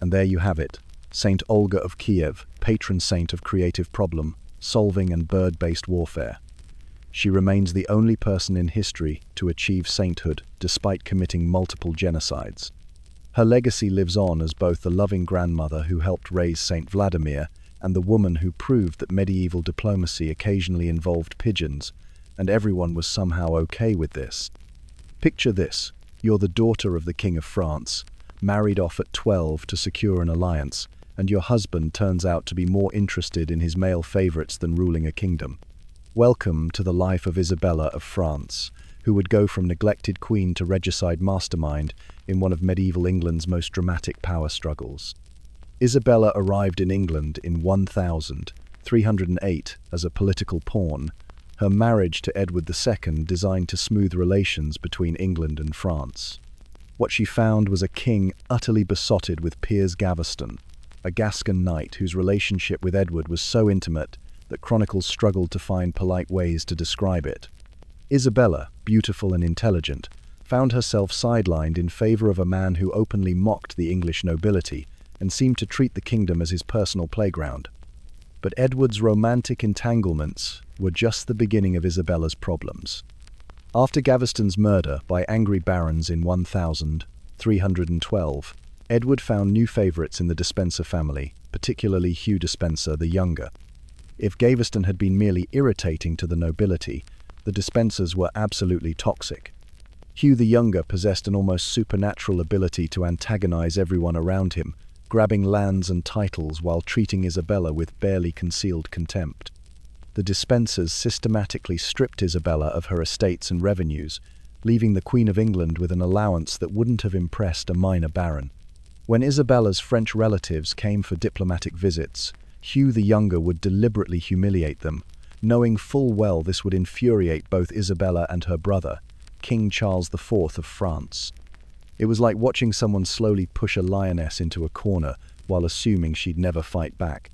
And there you have it, Saint Olga of Kiev, patron saint of creative problem-solving and bird-based warfare. She remains the only person in history to achieve sainthood despite committing multiple genocides. Her legacy lives on as both the loving grandmother who helped raise Saint Vladimir and the woman who proved that medieval diplomacy occasionally involved pigeons, and everyone was somehow okay with this. Picture this: you're the daughter of the King of France, married off at 12 to secure an alliance, and your husband turns out to be more interested in his male favorites than ruling a kingdom. Welcome to the life of Isabella of France, who would go from neglected queen to regicide mastermind in one of medieval England's most dramatic power struggles. Isabella arrived in England in 1308 as a political pawn, her marriage to Edward II designed to smooth relations between England and France. What she found was a king utterly besotted with Piers Gaveston, a Gascon knight whose relationship with Edward was so intimate that chronicles struggled to find polite ways to describe it. Isabella, beautiful and intelligent, found herself sidelined in favor of a man who openly mocked the English nobility and seemed to treat the kingdom as his personal playground. But Edward's romantic entanglements were just the beginning of Isabella's problems. After Gaveston's murder by angry barons in 1312, Edward found new favorites in the Despencer family, particularly Hugh Despencer the Younger. If Gaveston had been merely irritating to the nobility, the Despensers were absolutely toxic. Hugh the Younger possessed an almost supernatural ability to antagonize everyone around him, grabbing lands and titles while treating Isabella with barely concealed contempt. The Despensers systematically stripped Isabella of her estates and revenues, leaving the Queen of England with an allowance that wouldn't have impressed a minor baron. When Isabella's French relatives came for diplomatic visits, Hugh the Younger would deliberately humiliate them, knowing full well this would infuriate both Isabella and her brother, King Charles IV of France. It was like watching someone slowly push a lioness into a corner while assuming she'd never fight back.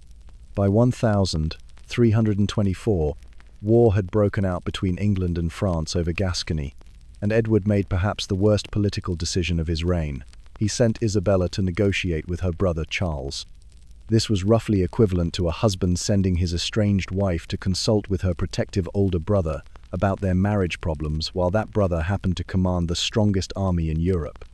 By 1324, war had broken out between England and France over Gascony, and Edward made perhaps the worst political decision of his reign. He sent Isabella to negotiate with her brother Charles. This was roughly equivalent to a husband sending his estranged wife to consult with her protective older brother about their marriage problems while that brother happened to command the strongest army in Europe.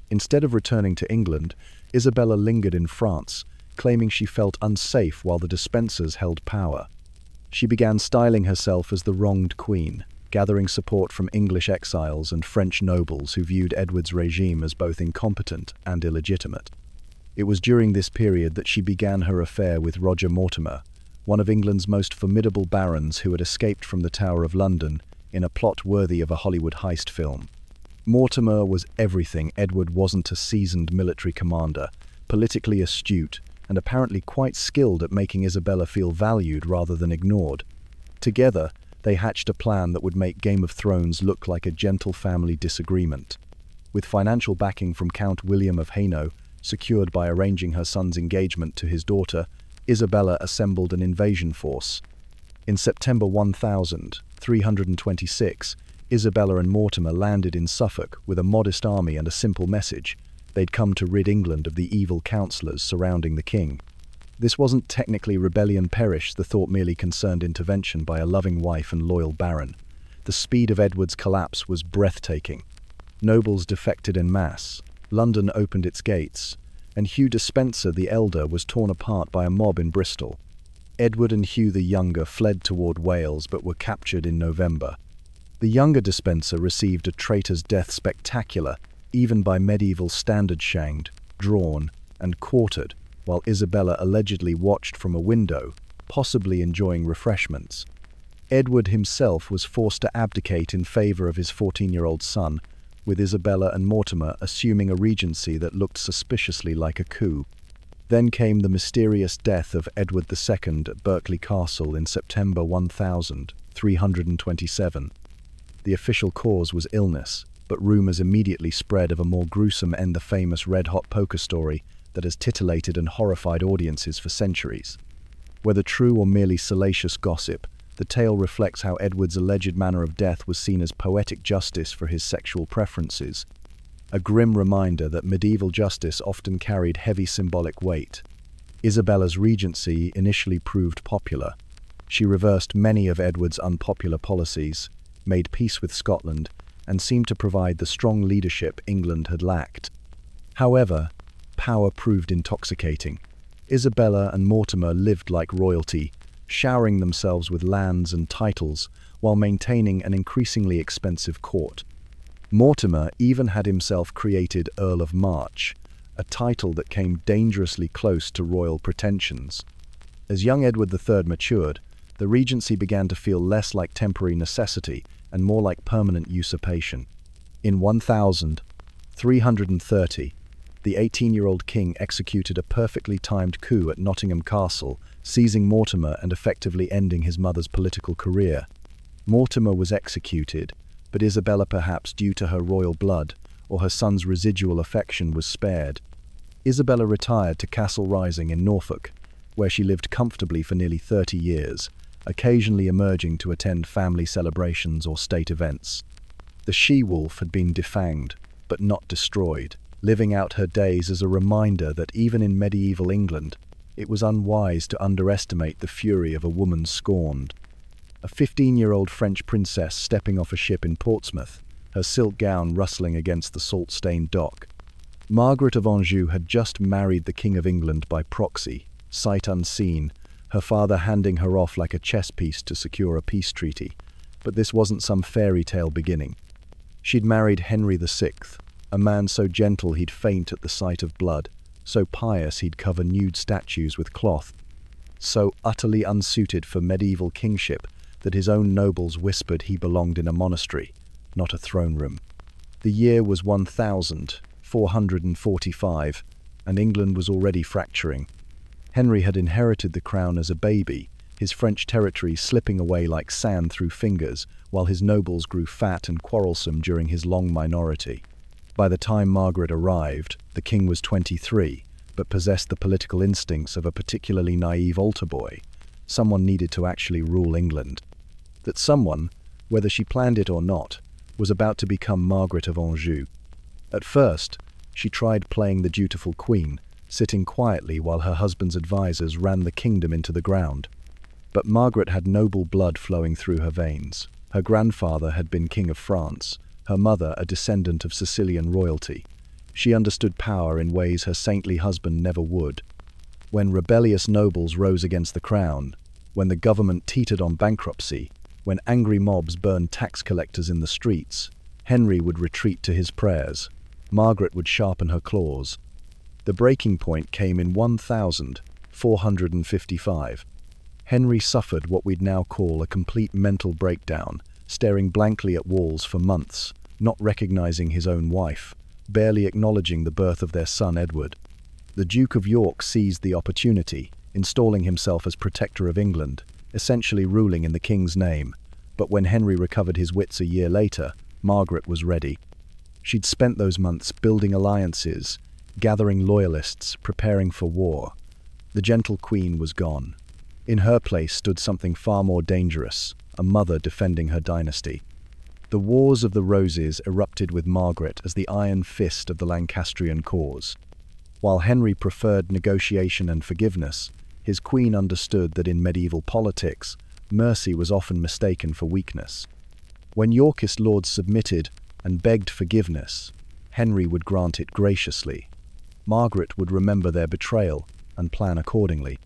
Instead of returning to England, Isabella lingered in France, claiming she felt unsafe while the Despensers held power. She began styling herself as the wronged queen, gathering support from English exiles and French nobles who viewed Edward's regime as both incompetent and illegitimate. It was during this period that she began her affair with Roger Mortimer, one of England's most formidable barons who had escaped from the Tower of London in a plot worthy of a Hollywood heist film. Mortimer was everything Edward wasn't: a seasoned military commander, politically astute, and apparently quite skilled at making Isabella feel valued rather than ignored. Together, they hatched a plan that would make Game of Thrones look like a gentle family disagreement. With financial backing from Count William of Hainaut, secured by arranging her son's engagement to his daughter, Isabella assembled an invasion force. In September 1326, Isabella and Mortimer landed in Suffolk with a modest army and a simple message: they'd come to rid England of the evil counsellors surrounding the king. This wasn't technically rebellion perish, the thought merely concerned intervention by a loving wife and loyal baron. The speed of Edward's collapse was breathtaking. Nobles defected en masse, London opened its gates, and Hugh Despenser the Elder was torn apart by a mob in Bristol. Edward and Hugh the Younger fled toward Wales but were captured in November. The younger Despenser received a traitor's death spectacular, even by medieval standards, shanged, drawn, and quartered, while Isabella allegedly watched from a window, possibly enjoying refreshments. Edward himself was forced to abdicate in favor of his 14-year-old son, with Isabella and Mortimer assuming a regency that looked suspiciously like a coup. Then came the mysterious death of Edward II at Berkeley Castle in September 1327. The official cause was illness, but rumours immediately spread of a more gruesome end: the famous red-hot poker story that has titillated and horrified audiences for centuries. Whether true or merely salacious gossip, the tale reflects how Edward's alleged manner of death was seen as poetic justice for his sexual preferences, a grim reminder that medieval justice often carried heavy symbolic weight. Isabella's regency initially proved popular. She reversed many of Edward's unpopular policies, made peace with Scotland, and seemed to provide the strong leadership England had lacked. However, power proved intoxicating. Isabella and Mortimer lived like royalty, showering themselves with lands and titles while maintaining an increasingly expensive court. Mortimer even had himself created Earl of March, a title that came dangerously close to royal pretensions. As young Edward III matured, the regency began to feel less like temporary necessity and more like permanent usurpation. In 1330, the 18-year-old king executed a perfectly timed coup at Nottingham Castle, seizing Mortimer and effectively ending his mother's political career. Mortimer was executed, but Isabella, perhaps due to her royal blood or her son's residual affection, was spared. Isabella retired to Castle Rising in Norfolk, where she lived comfortably for nearly 30 years, occasionally emerging to attend family celebrations or state events. The she-wolf had been defanged, but not destroyed, living out her days as a reminder that even in medieval England, it was unwise to underestimate the fury of a woman scorned. A 15-year-old French princess stepping off a ship in Portsmouth, her silk gown rustling against the salt-stained dock. Margaret of Anjou had just married the King of England by proxy, sight unseen, her father handing her off like a chess piece to secure a peace treaty. But this wasn't some fairy tale beginning. She'd married Henry VI, a man so gentle he'd faint at the sight of blood, so pious he'd cover nude statues with cloth, so utterly unsuited for medieval kingship that his own nobles whispered he belonged in a monastery, not a throne room. The year was 1445, and England was already fracturing. Henry had inherited the crown as a baby, his French territories slipping away like sand through fingers, while his nobles grew fat and quarrelsome during his long minority. By the time Margaret arrived, the king was 23, but possessed the political instincts of a particularly naive altar boy. Someone needed to actually rule England. That someone, whether she planned it or not, was about to become Margaret of Anjou. At first, she tried playing the dutiful queen, sitting quietly while her husband's advisors ran the kingdom into the ground. But Margaret had noble blood flowing through her veins. Her grandfather had been King of France, her mother a descendant of Sicilian royalty. She understood power in ways her saintly husband never would. When rebellious nobles rose against the crown, when the government teetered on bankruptcy, when angry mobs burned tax collectors in the streets, Henry would retreat to his prayers. Margaret would sharpen her claws. The breaking point came in 1455. Henry suffered what we'd now call a complete mental breakdown, staring blankly at walls for months, not recognizing his own wife, barely acknowledging the birth of their son Edward. The Duke of York seized the opportunity, installing himself as Protector of England, essentially ruling in the king's name. But when Henry recovered his wits a year later, Margaret was ready. She'd spent those months building alliances, gathering loyalists, preparing for war. The gentle queen was gone. In her place stood something far more dangerous, a mother defending her dynasty. The Wars of the Roses erupted with Margaret as the iron fist of the Lancastrian cause. While Henry preferred negotiation and forgiveness, his queen understood that in medieval politics, mercy was often mistaken for weakness. When Yorkist lords submitted and begged forgiveness, Henry would grant it graciously. Margaret would remember their betrayal and plan accordingly.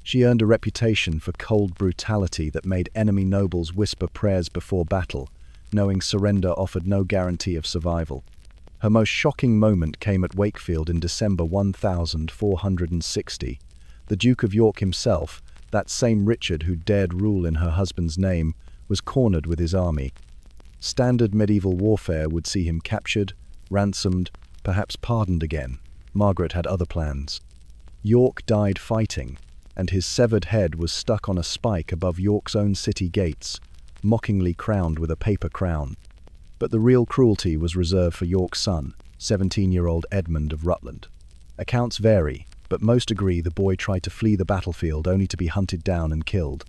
She earned a reputation for cold brutality that made enemy nobles whisper prayers before battle, knowing surrender offered no guarantee of survival. Her most shocking moment came at Wakefield in December 1460. The Duke of York himself, that same Richard who dared rule in her husband's name, was cornered with his army. Standard medieval warfare would see him captured, ransomed, perhaps pardoned again. Margaret had other plans. York died fighting, and his severed head was stuck on a spike above York's own city gates, mockingly crowned with a paper crown. But the real cruelty was reserved for York's son, 17-year-old Edmund of Rutland. Accounts vary, but most agree the boy tried to flee the battlefield only to be hunted down and killed.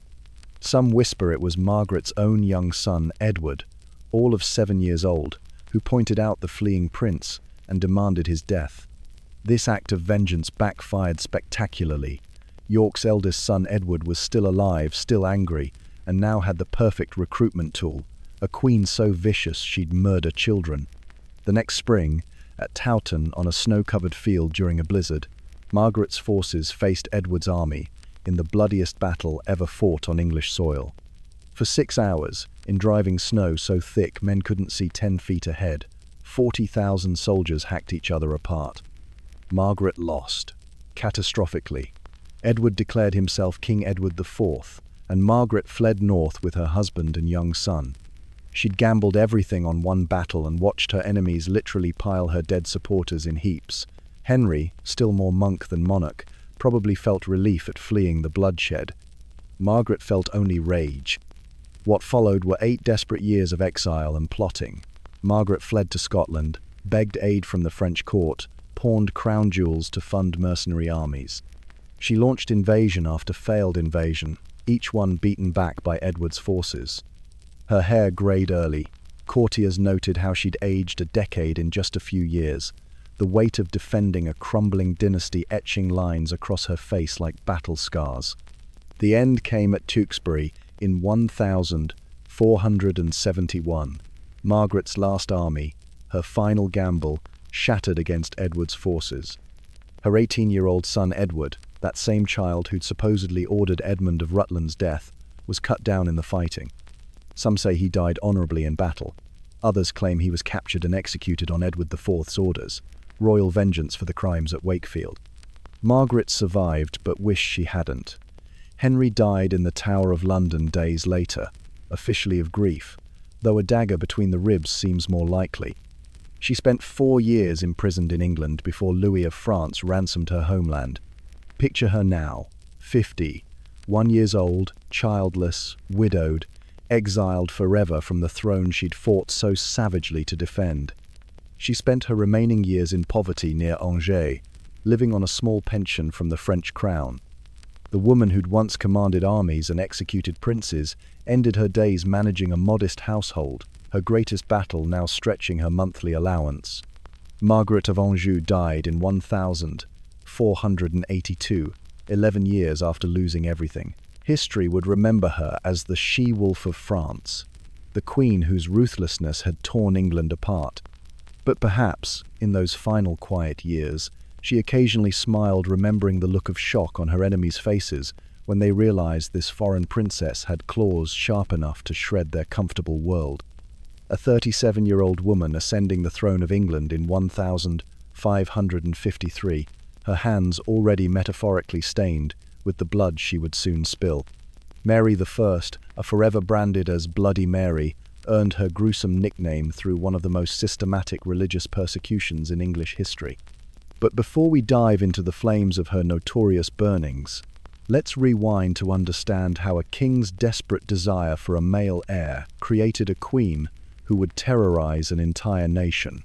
Some whisper it was Margaret's own young son, Edward, all of 7 years old, who pointed out the fleeing prince and demanded his death. This act of vengeance backfired spectacularly. York's eldest son Edward was still alive, still angry, and now had the perfect recruitment tool, a queen so vicious she'd murder children. The next spring, at Towton on a snow-covered field during a blizzard, Margaret's forces faced Edward's army in the bloodiest battle ever fought on English soil. For 6 hours, in driving snow so thick men couldn't see 10 feet ahead, 40,000 soldiers hacked each other apart. Margaret lost, catastrophically. Edward declared himself King Edward IV, and Margaret fled north with her husband and young son. She'd gambled everything on one battle and watched her enemies literally pile her dead supporters in heaps. Henry, still more monk than monarch, probably felt relief at fleeing the bloodshed. Margaret felt only rage. What followed were 8 desperate years of exile and plotting. Margaret fled to Scotland, begged aid from the French court, pawned crown jewels to fund mercenary armies. She launched invasion after failed invasion, each one beaten back by Edward's forces. Her hair greyed early. Courtiers noted how she'd aged a decade in just a few years, the weight of defending a crumbling dynasty etching lines across her face like battle scars. The end came at Tewkesbury in 1471. Margaret's last army, her final gamble, shattered against Edward's forces. Her 18-year-old son Edward, that same child who'd supposedly ordered Edmund of Rutland's death, was cut down in the fighting. Some say he died honourably in battle. Others claim he was captured and executed on Edward IV's orders, royal vengeance for the crimes at Wakefield. Margaret survived but wished she hadn't. Henry died in the Tower of London days later, officially of grief, though a dagger between the ribs seems more likely. She spent 4 years imprisoned in England before Louis of France ransomed her homeland. Picture her now, 50, 1 year old, childless, widowed, exiled forever from the throne she'd fought so savagely to defend. She spent her remaining years in poverty near Angers, living on a small pension from the French crown. The woman who'd once commanded armies and executed princes ended her days managing a modest household, her greatest battle now stretching her monthly allowance. Margaret of Anjou died in 1483. 482, 11 years after losing everything. History would remember her as the she-wolf of France, the queen whose ruthlessness had torn England apart. But perhaps, in those final quiet years, she occasionally smiled, remembering the look of shock on her enemies' faces when they realized this foreign princess had claws sharp enough to shred their comfortable world. A 37-year-old woman ascending the throne of England in 1553, her hands already metaphorically stained with the blood she would soon spill. Mary I, a forever branded as Bloody Mary, earned her gruesome nickname through one of the most systematic religious persecutions in English history. But before we dive into the flames of her notorious burnings, let's rewind to understand how a king's desperate desire for a male heir created a queen who would terrorize an entire nation.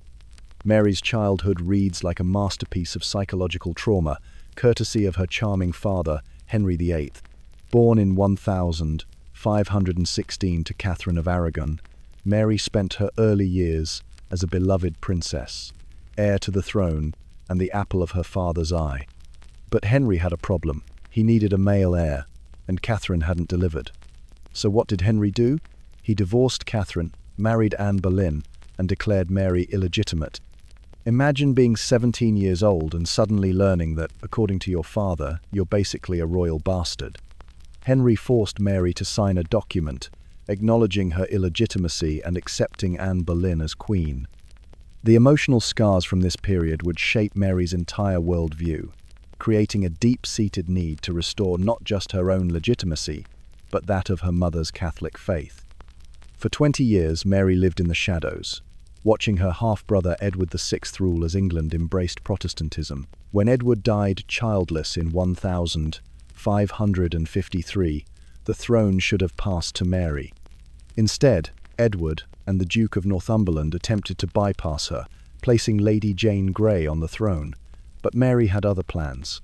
Mary's childhood reads like a masterpiece of psychological trauma, courtesy of her charming father, Henry VIII. Born in 1516 to Catherine of Aragon, Mary spent her early years as a beloved princess, heir to the throne and the apple of her father's eye. But Henry had a problem. He needed a male heir, and Catherine hadn't delivered. So what did Henry do? He divorced Catherine, married Anne Boleyn, and declared Mary illegitimate. Imagine being 17 years old and suddenly learning that, according to your father, you're basically a royal bastard. Henry forced Mary to sign a document acknowledging her illegitimacy and accepting Anne Boleyn as queen. The emotional scars from this period would shape Mary's entire worldview, creating a deep-seated need to restore not just her own legitimacy, but that of her mother's Catholic faith. For 20 years, Mary lived in the shadows, watching her half-brother Edward VI rule as England embraced Protestantism. When Edward died childless in 1553, the throne should have passed to Mary. Instead, Edward and the Duke of Northumberland attempted to bypass her, placing Lady Jane Grey on the throne. But Mary had other plans.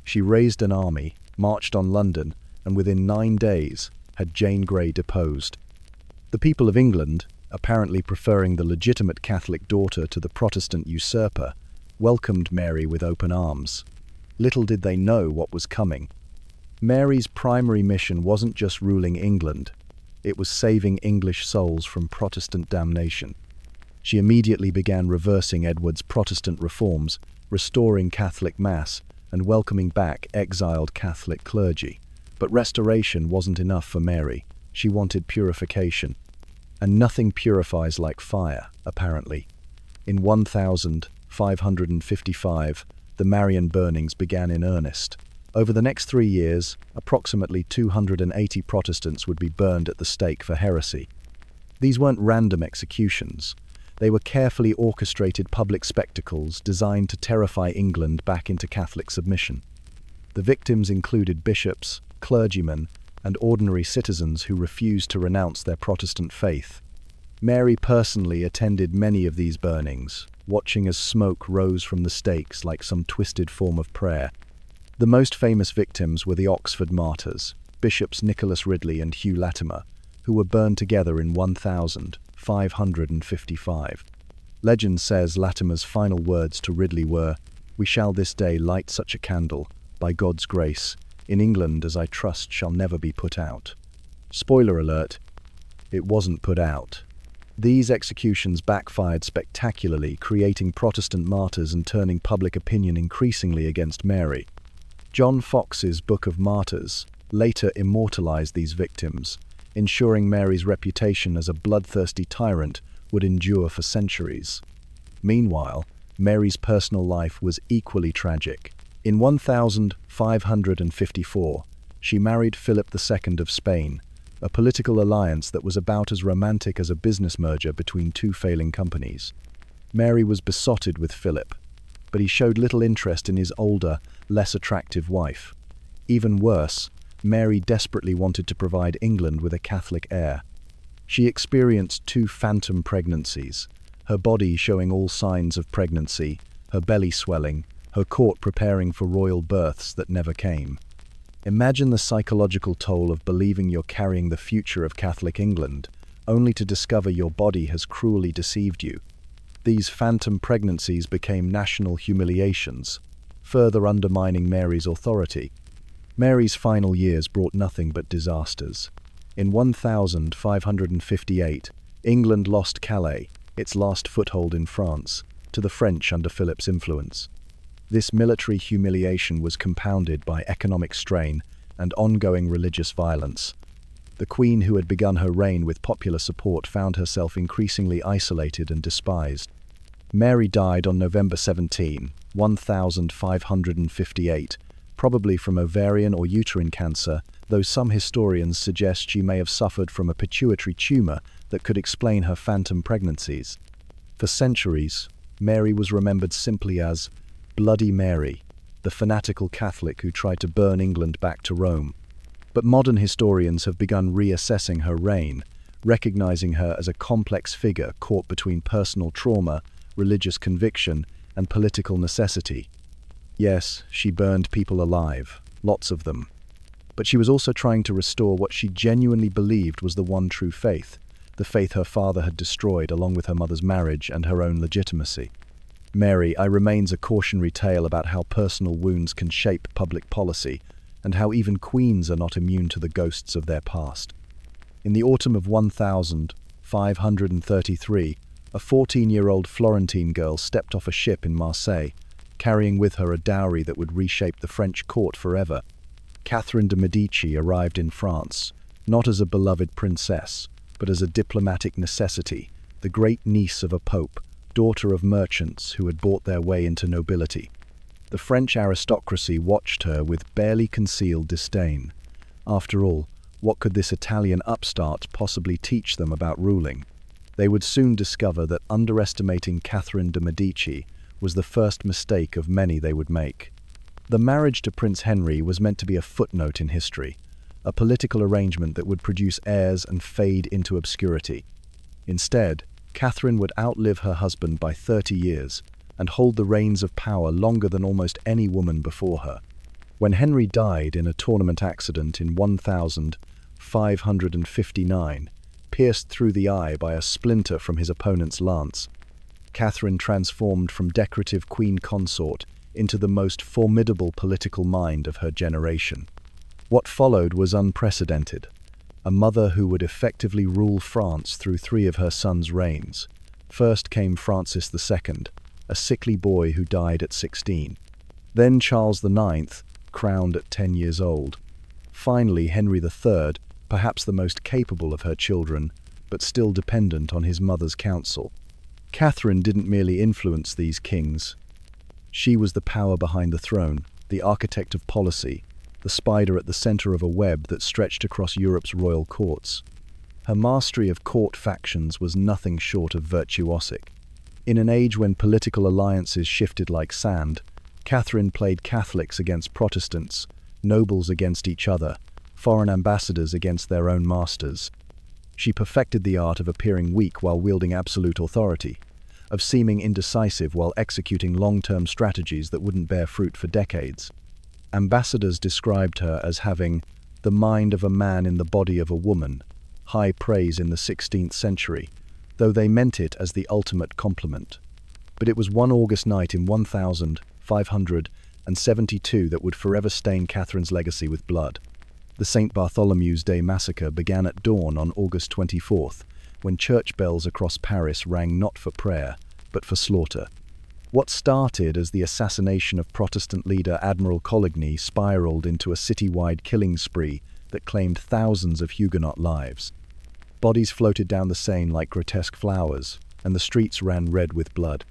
She raised an army, marched on London, and within 9 days had Jane Grey deposed. The people of England, apparently preferring the legitimate Catholic daughter to the Protestant usurper, welcomed Mary with open arms. Little did they know what was coming. Mary's primary mission wasn't just ruling England, it was saving English souls from Protestant damnation. She immediately began reversing Edward's Protestant reforms, restoring Catholic Mass, and welcoming back exiled Catholic clergy. But restoration wasn't enough for Mary. She wanted purification. And nothing purifies like fire, apparently. In 1555, the Marian burnings began in earnest. Over the next 3 years, approximately 280 Protestants would be burned at the stake for heresy. These weren't random executions. They were carefully orchestrated public spectacles designed to terrify England back into Catholic submission. The victims included bishops, clergymen, and ordinary citizens who refused to renounce their Protestant faith. Mary personally attended many of these burnings, watching as smoke rose from the stakes like some twisted form of prayer. The most famous victims were the Oxford martyrs, Bishops Nicholas Ridley and Hugh Latimer, who were burned together in 1555. Legend says Latimer's final words to Ridley were, "We shall this day light such a candle, by God's grace, in England as I trust shall never be put out." Spoiler alert, it wasn't put out. These executions backfired spectacularly, creating Protestant martyrs and turning public opinion increasingly against Mary. John Foxe's Book of Martyrs later immortalized these victims, ensuring Mary's reputation as a bloodthirsty tyrant would endure for centuries. Meanwhile, Mary's personal life was equally tragic. In 1554, she married Philip II of Spain, a political alliance that was about as romantic as a business merger between two failing companies. Mary was besotted with Philip, but he showed little interest in his older, less attractive wife. Even worse, Mary desperately wanted to provide England with a Catholic heir. She experienced 2 phantom pregnancies, her body showing all signs of pregnancy, her belly swelling, her court preparing for royal births that never came. Imagine the psychological toll of believing you're carrying the future of Catholic England, only to discover your body has cruelly deceived you. These phantom pregnancies became national humiliations. further undermining Mary's authority. Mary's final years brought nothing but disasters. In 1558, England lost Calais, its last foothold in France, to the French under Philip's influence. This military humiliation was compounded by economic strain and ongoing religious violence. The Queen, who had begun her reign with popular support, found herself increasingly isolated and despised. Mary died on November 17, 1558, probably from ovarian or uterine cancer, though some historians suggest she may have suffered from a pituitary tumor that could explain her phantom pregnancies. For centuries, Mary was remembered simply as Bloody Mary, the fanatical Catholic who tried to burn England back to Rome. But modern historians have begun reassessing her reign, recognizing her as a complex figure caught between personal trauma, religious conviction, and political necessity. Yes, she burned people alive, lots of them. But she was also trying to restore what she genuinely believed was the one true faith, the faith her father had destroyed along with her mother's marriage and her own legitimacy. Mary I remains a cautionary tale about how personal wounds can shape public policy, and how even queens are not immune to the ghosts of their past. In the autumn of 1533, a 14-year-old Florentine girl stepped off a ship in Marseille, carrying with her a dowry that would reshape the French court forever. Catherine de' Medici arrived in France, not as a beloved princess, but as a diplomatic necessity, the great niece of a pope, daughter of merchants who had bought their way into nobility. The French aristocracy watched her with barely concealed disdain. After all, what could this Italian upstart possibly teach them about ruling? They would soon discover that underestimating Catherine de' Medici was the first mistake of many they would make. The marriage to Prince Henry was meant to be a footnote in history, a political arrangement that would produce heirs and fade into obscurity. Instead, Catherine would outlive her husband by 30 years and hold the reins of power longer than almost any woman before her. When Henry died in a tournament accident in 1559, pierced through the eye by a splinter from his opponent's lance, Catherine transformed from decorative queen consort into the most formidable political mind of her generation. What followed was unprecedented. A mother who would effectively rule France through 3 of her sons' reigns. First came Francis II, a sickly boy who died at 16. Then Charles IX, crowned at 10 years old. Finally, Henry III, perhaps the most capable of her children, but still dependent on his mother's counsel. Catherine didn't merely influence these kings. She was the power behind the throne, the architect of policy, the spider at the center of a web that stretched across Europe's royal courts. Her mastery of court factions was nothing short of virtuosic. In an age when political alliances shifted like sand, Catherine played Catholics against Protestants, nobles against each other, foreign ambassadors against their own masters. She perfected the art of appearing weak while wielding absolute authority, of seeming indecisive while executing long-term strategies that wouldn't bear fruit for decades. Ambassadors described her as having the mind of a man in the body of a woman, high praise in the 16th century, though they meant it as the ultimate compliment. But it was one August night in 1572 that would forever stain Catherine's legacy with blood. The St. Bartholomew's Day massacre began at dawn on August 24th, when church bells across Paris rang not for prayer, but for slaughter. What started as the assassination of Protestant leader Admiral Coligny spiraled into a citywide killing spree that claimed thousands of Huguenot lives. Bodies floated down the Seine like grotesque flowers, and the streets ran red with blood.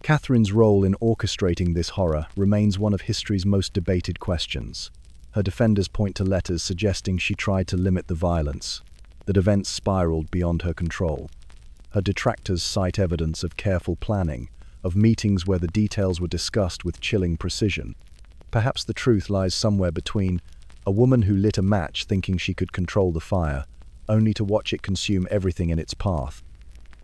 Catherine's role in orchestrating this horror remains one of history's most debated questions. Her defenders point to letters suggesting she tried to limit the violence, that events spiraled beyond her control. Her detractors cite evidence of careful planning, of meetings where the details were discussed with chilling precision. Perhaps the truth lies somewhere between a woman who lit a match thinking she could control the fire, only to watch it consume everything in its path.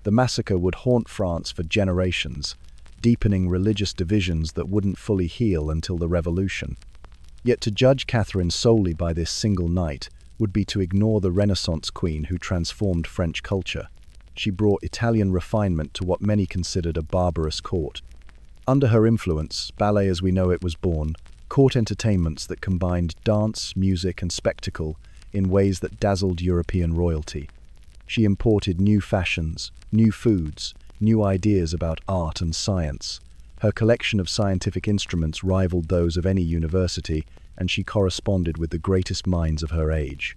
The massacre would haunt France for generations, deepening religious divisions that wouldn't fully heal until the Revolution. Yet to judge Catherine solely by this single night would be to ignore the Renaissance queen who transformed French culture. She brought Italian refinement to what many considered a barbarous court. Under her influence, ballet as we know it was born, court entertainments that combined dance, music, and spectacle in ways that dazzled European royalty. She imported new fashions, new foods, new ideas about art and science. Her collection of scientific instruments rivaled those of any university, and she corresponded with the greatest minds of her age.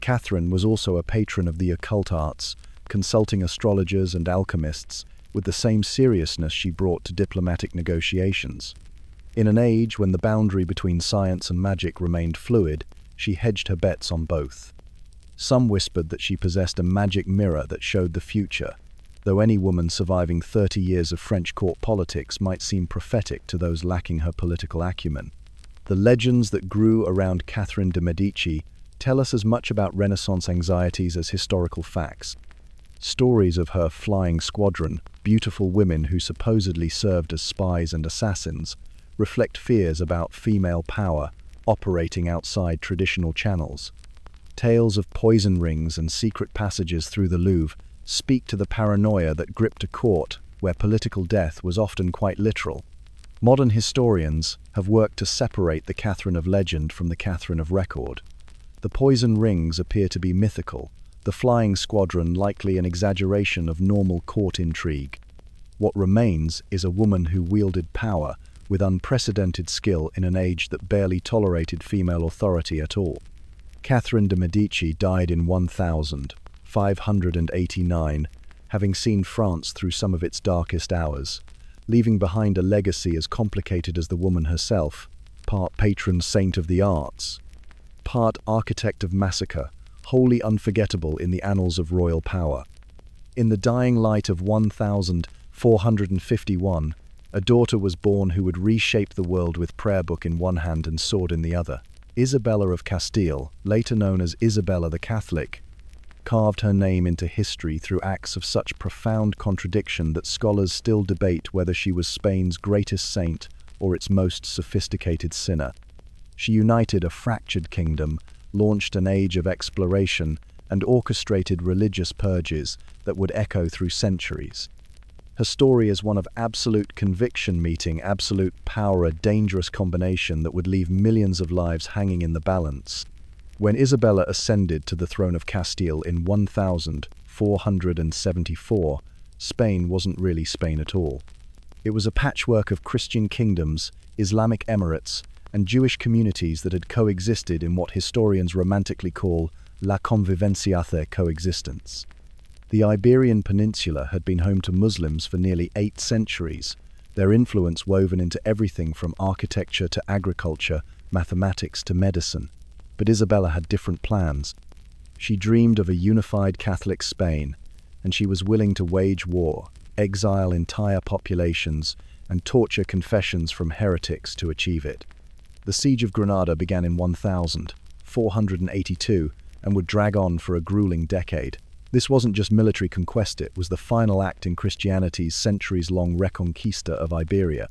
Catherine was also a patron of the occult arts, consulting astrologers and alchemists with the same seriousness she brought to diplomatic negotiations. In an age when the boundary between science and magic remained fluid, she hedged her bets on both. Some whispered that she possessed a magic mirror that showed the future, though any woman surviving 30 years of French court politics might seem prophetic to those lacking her political acumen. The legends that grew around Catherine de' Medici tell us as much about Renaissance anxieties as historical facts. Stories of her flying squadron, beautiful women who supposedly served as spies and assassins, reflect fears about female power operating outside traditional channels. Tales of poison rings and secret passages through the Louvre speak to the paranoia that gripped a court where political death was often quite literal. Modern historians have worked to separate the Catherine of legend from the Catherine of record. The poison rings appear to be mythical, the flying squadron likely an exaggeration of normal court intrigue. What remains is a woman who wielded power with unprecedented skill in an age that barely tolerated female authority at all. Catherine de' Medici died in 1589, having seen France through some of its darkest hours, leaving behind a legacy as complicated as the woman herself, part patron saint of the arts, part architect of massacre, wholly unforgettable in the annals of royal power. In the dying light of 1451, a daughter was born who would reshape the world with prayer book in one hand and sword in the other. Isabella of Castile, later known as Isabella the Catholic, carved her name into history through acts of such profound contradiction that scholars still debate whether she was Spain's greatest saint or its most sophisticated sinner. She united a fractured kingdom, launched an age of exploration, and orchestrated religious purges that would echo through centuries. Her story is one of absolute conviction meeting absolute power, a dangerous combination that would leave millions of lives hanging in the balance. When Isabella ascended to the throne of Castile in 1474, Spain wasn't really Spain at all. It was a patchwork of Christian kingdoms, Islamic emirates, and Jewish communities that had coexisted in what historians romantically call la convivencia de coexistence. The Iberian Peninsula had been home to Muslims for nearly 8 centuries, their influence woven into everything from architecture to agriculture, mathematics to medicine. But Isabella had different plans. She dreamed of a unified Catholic Spain, and she was willing to wage war, exile entire populations, and torture confessions from heretics to achieve it. The Siege of Granada began in 1482 and would drag on for a grueling decade. This wasn't just military conquest, it was the final act in Christianity's centuries-long reconquista of Iberia.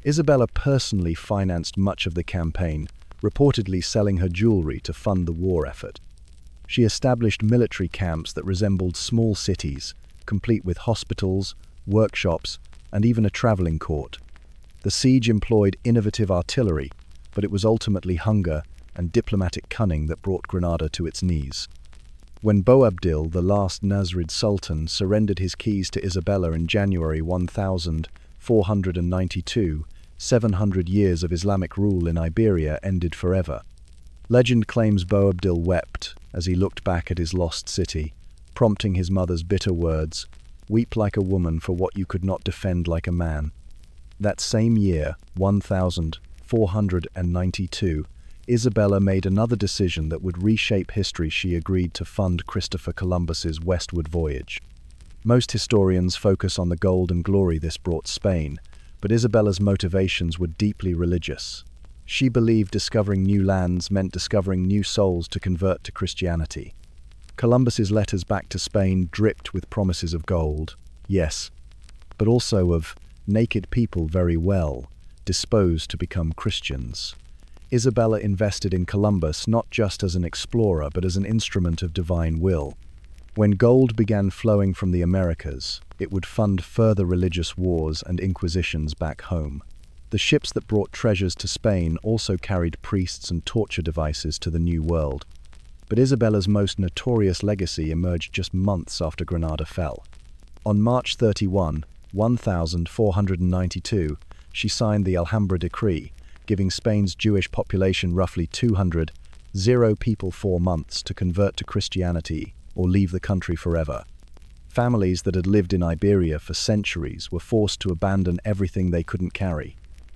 Isabella personally financed much of the campaign, reportedly selling her jewelry to fund the war effort. She established military camps that resembled small cities, complete with hospitals, workshops, and even a traveling court. The siege employed innovative artillery, but it was ultimately hunger and diplomatic cunning that brought Granada to its knees. When Boabdil, the last Nasrid Sultan, surrendered his keys to Isabella in January 1492, 700 years of Islamic rule in Iberia ended forever. Legend claims Boabdil wept as he looked back at his lost city, prompting his mother's bitter words, "Weep like a woman for what you could not defend like a man." That same year, 1492, Isabella made another decision that would reshape history. She agreed to fund Christopher Columbus's westward voyage. Most historians focus on the gold and glory this brought Spain, but Isabella's motivations were deeply religious. She believed discovering new lands meant discovering new souls to convert to Christianity. Columbus's letters back to Spain dripped with promises of gold, yes, but also of naked people very well, disposed to become Christians. Isabella invested in Columbus not just as an explorer but as an instrument of divine will. When gold began flowing from the Americas, It would fund further religious wars and inquisitions back home. The ships that brought treasures to Spain also carried priests and torture devices to the New World. But Isabella's most notorious legacy emerged just months after Granada fell. On March 31, 1492, she signed the Alhambra Decree, giving Spain's Jewish population roughly 200 people 4 months to convert to Christianity or leave the country forever. Families that had lived in Iberia for centuries were forced to abandon everything they couldn't carry.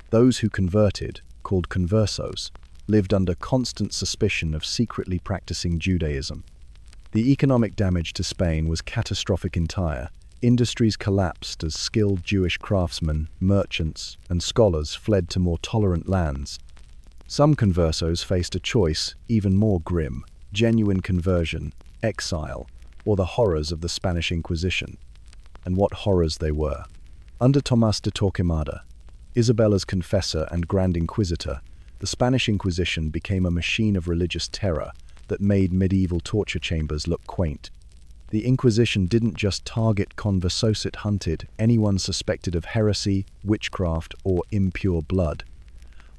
Those who converted, called conversos, lived under constant suspicion of secretly practicing Judaism. The economic damage to Spain was catastrophic entire. Industries collapsed as skilled Jewish craftsmen, merchants, and scholars fled to more tolerant lands. Some conversos faced a choice even more grim: genuine conversion, exile, or the horrors of the Spanish Inquisition. And what horrors they were. Under Tomás de Torquemada, Isabella's confessor and Grand Inquisitor, the Spanish Inquisition became a machine of religious terror that made medieval torture chambers look quaint. The Inquisition didn't just target conversos, it hunted anyone suspected of heresy, witchcraft, or impure blood.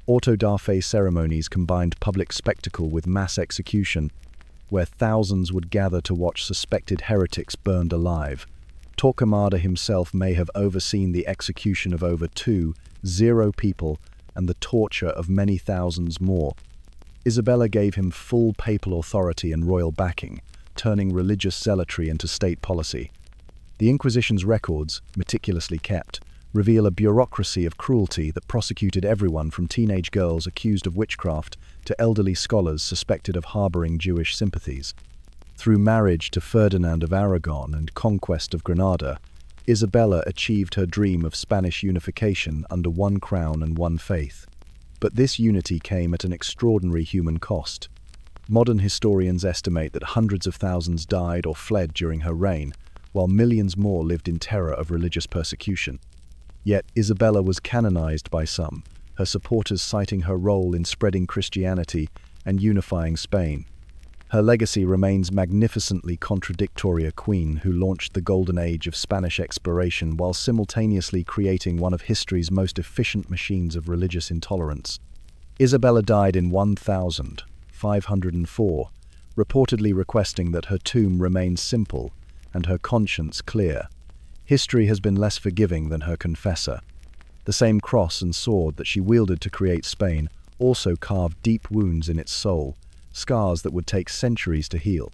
Auto da fe ceremonies combined public spectacle with mass execution, where thousands would gather to watch suspected heretics burned alive. Torquemada himself may have overseen the execution of over 20 people and the torture of many thousands more. Isabella gave him full papal authority and royal backing, turning religious zealotry into state policy. The Inquisition's records, meticulously kept, reveal a bureaucracy of cruelty that prosecuted everyone from teenage girls accused of witchcraft to elderly scholars suspected of harboring Jewish sympathies. Through marriage to Ferdinand of Aragon and conquest of Granada, Isabella achieved her dream of Spanish unification under one crown and one faith. But this unity came at an extraordinary human cost. Modern historians estimate that hundreds of thousands died or fled during her reign, while millions more lived in terror of religious persecution. Yet Isabella was canonized by some, her supporters citing her role in spreading Christianity and unifying Spain. Her legacy remains magnificently contradictory: a queen who launched the golden age of Spanish exploration while simultaneously creating one of history's most efficient machines of religious intolerance. Isabella died in 1504, reportedly requesting that her tomb remain simple and her conscience clear. History has been less forgiving than her confessor. The same cross and sword that she wielded to create Spain also carved deep wounds in its soul, scars that would take centuries to heal.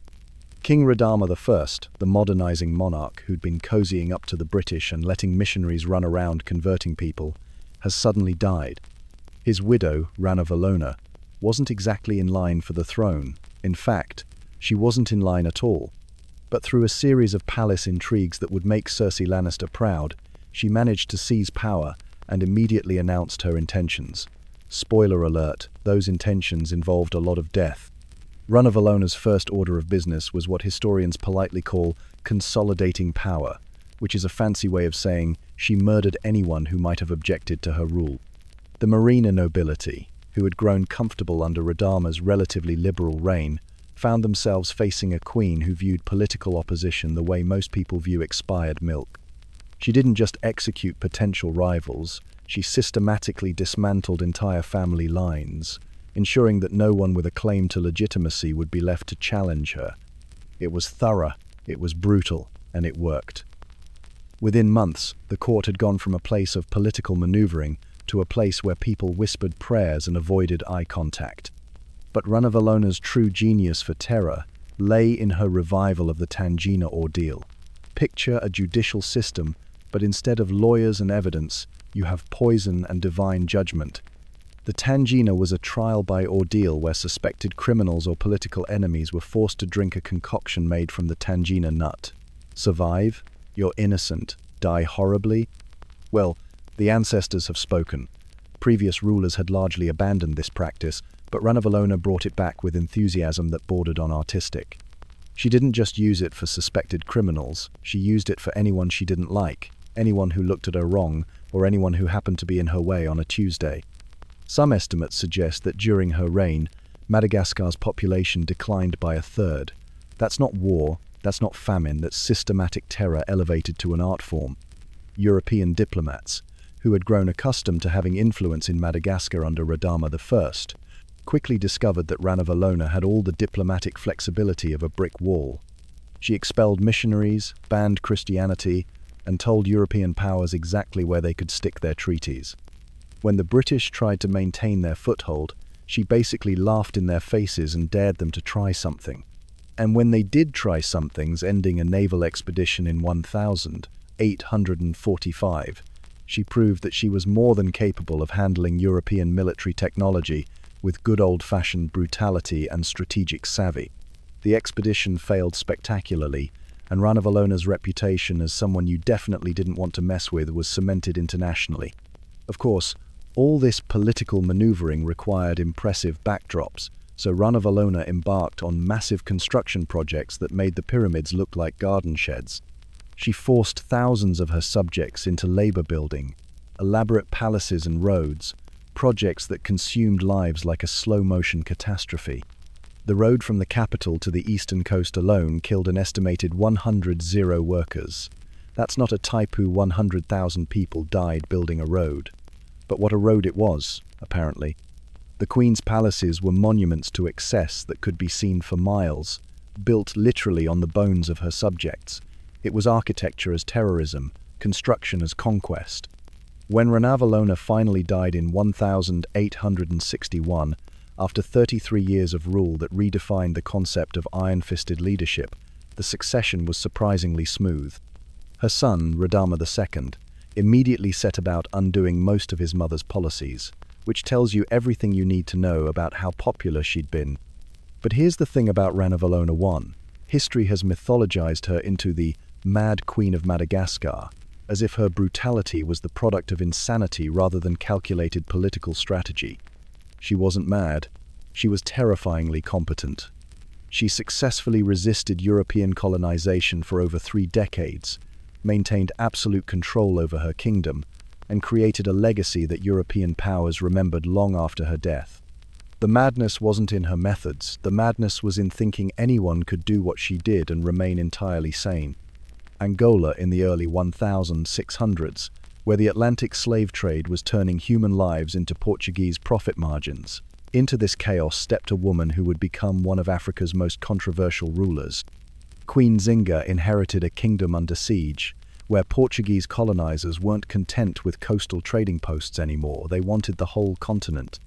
King Radama I, the modernizing monarch who'd been cozying up to the British and letting missionaries run around converting people, has suddenly died. His widow, Rana Valona, wasn't exactly in line for the throne. In fact, she wasn't in line at all. But through a series of palace intrigues that would make Cersei Lannister proud, she managed to seize power and immediately announced her intentions. Spoiler alert, those intentions involved a lot of death. Rana Valona's first order of business was what historians politely call consolidating power, which is a fancy way of saying she murdered anyone who might have objected to her rule. The Marina nobility, who had grown comfortable under Radama's relatively liberal reign, found themselves facing a queen who viewed political opposition the way most people view expired milk. She didn't just execute potential rivals, she systematically dismantled entire family lines, ensuring that no one with a claim to legitimacy would be left to challenge her. It was thorough, it was brutal, and it worked. Within months, the court had gone from a place of political maneuvering to a place where people whispered prayers and avoided eye contact. But Rana Valona's true genius for terror lay in her revival of the Tangina ordeal. Picture a judicial system, but instead of lawyers and evidence, you have poison and divine judgment. The Tangina was a trial by ordeal where suspected criminals or political enemies were forced to drink a concoction made from the Tangina nut. Survive? You're innocent. Die horribly? Well, the ancestors have spoken. Previous rulers had largely abandoned this practice, but Rana Valona brought it back with enthusiasm that bordered on artistic. She didn't just use it for suspected criminals, she used it for anyone she didn't like, anyone who looked at her wrong, or anyone who happened to be in her way on a Tuesday. Some estimates suggest that during her reign, Madagascar's population declined by a third. That's not war, That's not famine, that's systematic terror elevated to an art form. European diplomats, who had grown accustomed to having influence in Madagascar under Radama I, quickly discovered that Ranavalona had all the diplomatic flexibility of a brick wall. She expelled missionaries, banned Christianity, and told European powers exactly where they could stick their treaties. When the British tried to maintain their foothold, she basically laughed in their faces and dared them to try something. And when they did try somethings, ending a naval expedition in 1845, she proved that she was more than capable of handling European military technology with good old-fashioned brutality and strategic savvy. The expedition failed spectacularly, and Ranavalona's reputation as someone you definitely didn't want to mess with was cemented internationally. Of course, all this political maneuvering required impressive backdrops, so Ranavalona embarked on massive construction projects that made the pyramids look like garden sheds. She forced thousands of her subjects into labor building, elaborate palaces and roads, projects that consumed lives like a slow-motion catastrophe. The road from the capital to the eastern coast alone killed an estimated 100 workers. That's not a Taipu 100,000 people died building a road. But what a road it was, apparently. The Queen's palaces were monuments to excess that could be seen for miles, built literally on the bones of her subjects. It was architecture as terrorism, construction as conquest. When Ranavalona finally died in 1861, after 33 years of rule that redefined the concept of iron-fisted leadership, the succession was surprisingly smooth. Her son, Radama II, immediately set about undoing most of his mother's policies, which tells you everything you need to know about how popular she'd been. But here's the thing about Ranavalona I. History has mythologized her into the Mad Queen of Madagascar, as if her brutality was the product of insanity rather than calculated political strategy. She wasn't mad. She was terrifyingly competent. She successfully resisted European colonization for over 3 decades, maintained absolute control over her kingdom, and created a legacy that European powers remembered long after her death. The madness wasn't in her methods. The madness was in thinking anyone could do what she did and remain entirely sane. Angola in the early 1600s, where the Atlantic slave trade was turning human lives into Portuguese profit margins. Into this chaos stepped a woman who would become one of Africa's most controversial rulers. Queen Zinga inherited a kingdom under siege, where Portuguese colonizers weren't content with coastal trading posts anymore. They wanted the whole continent.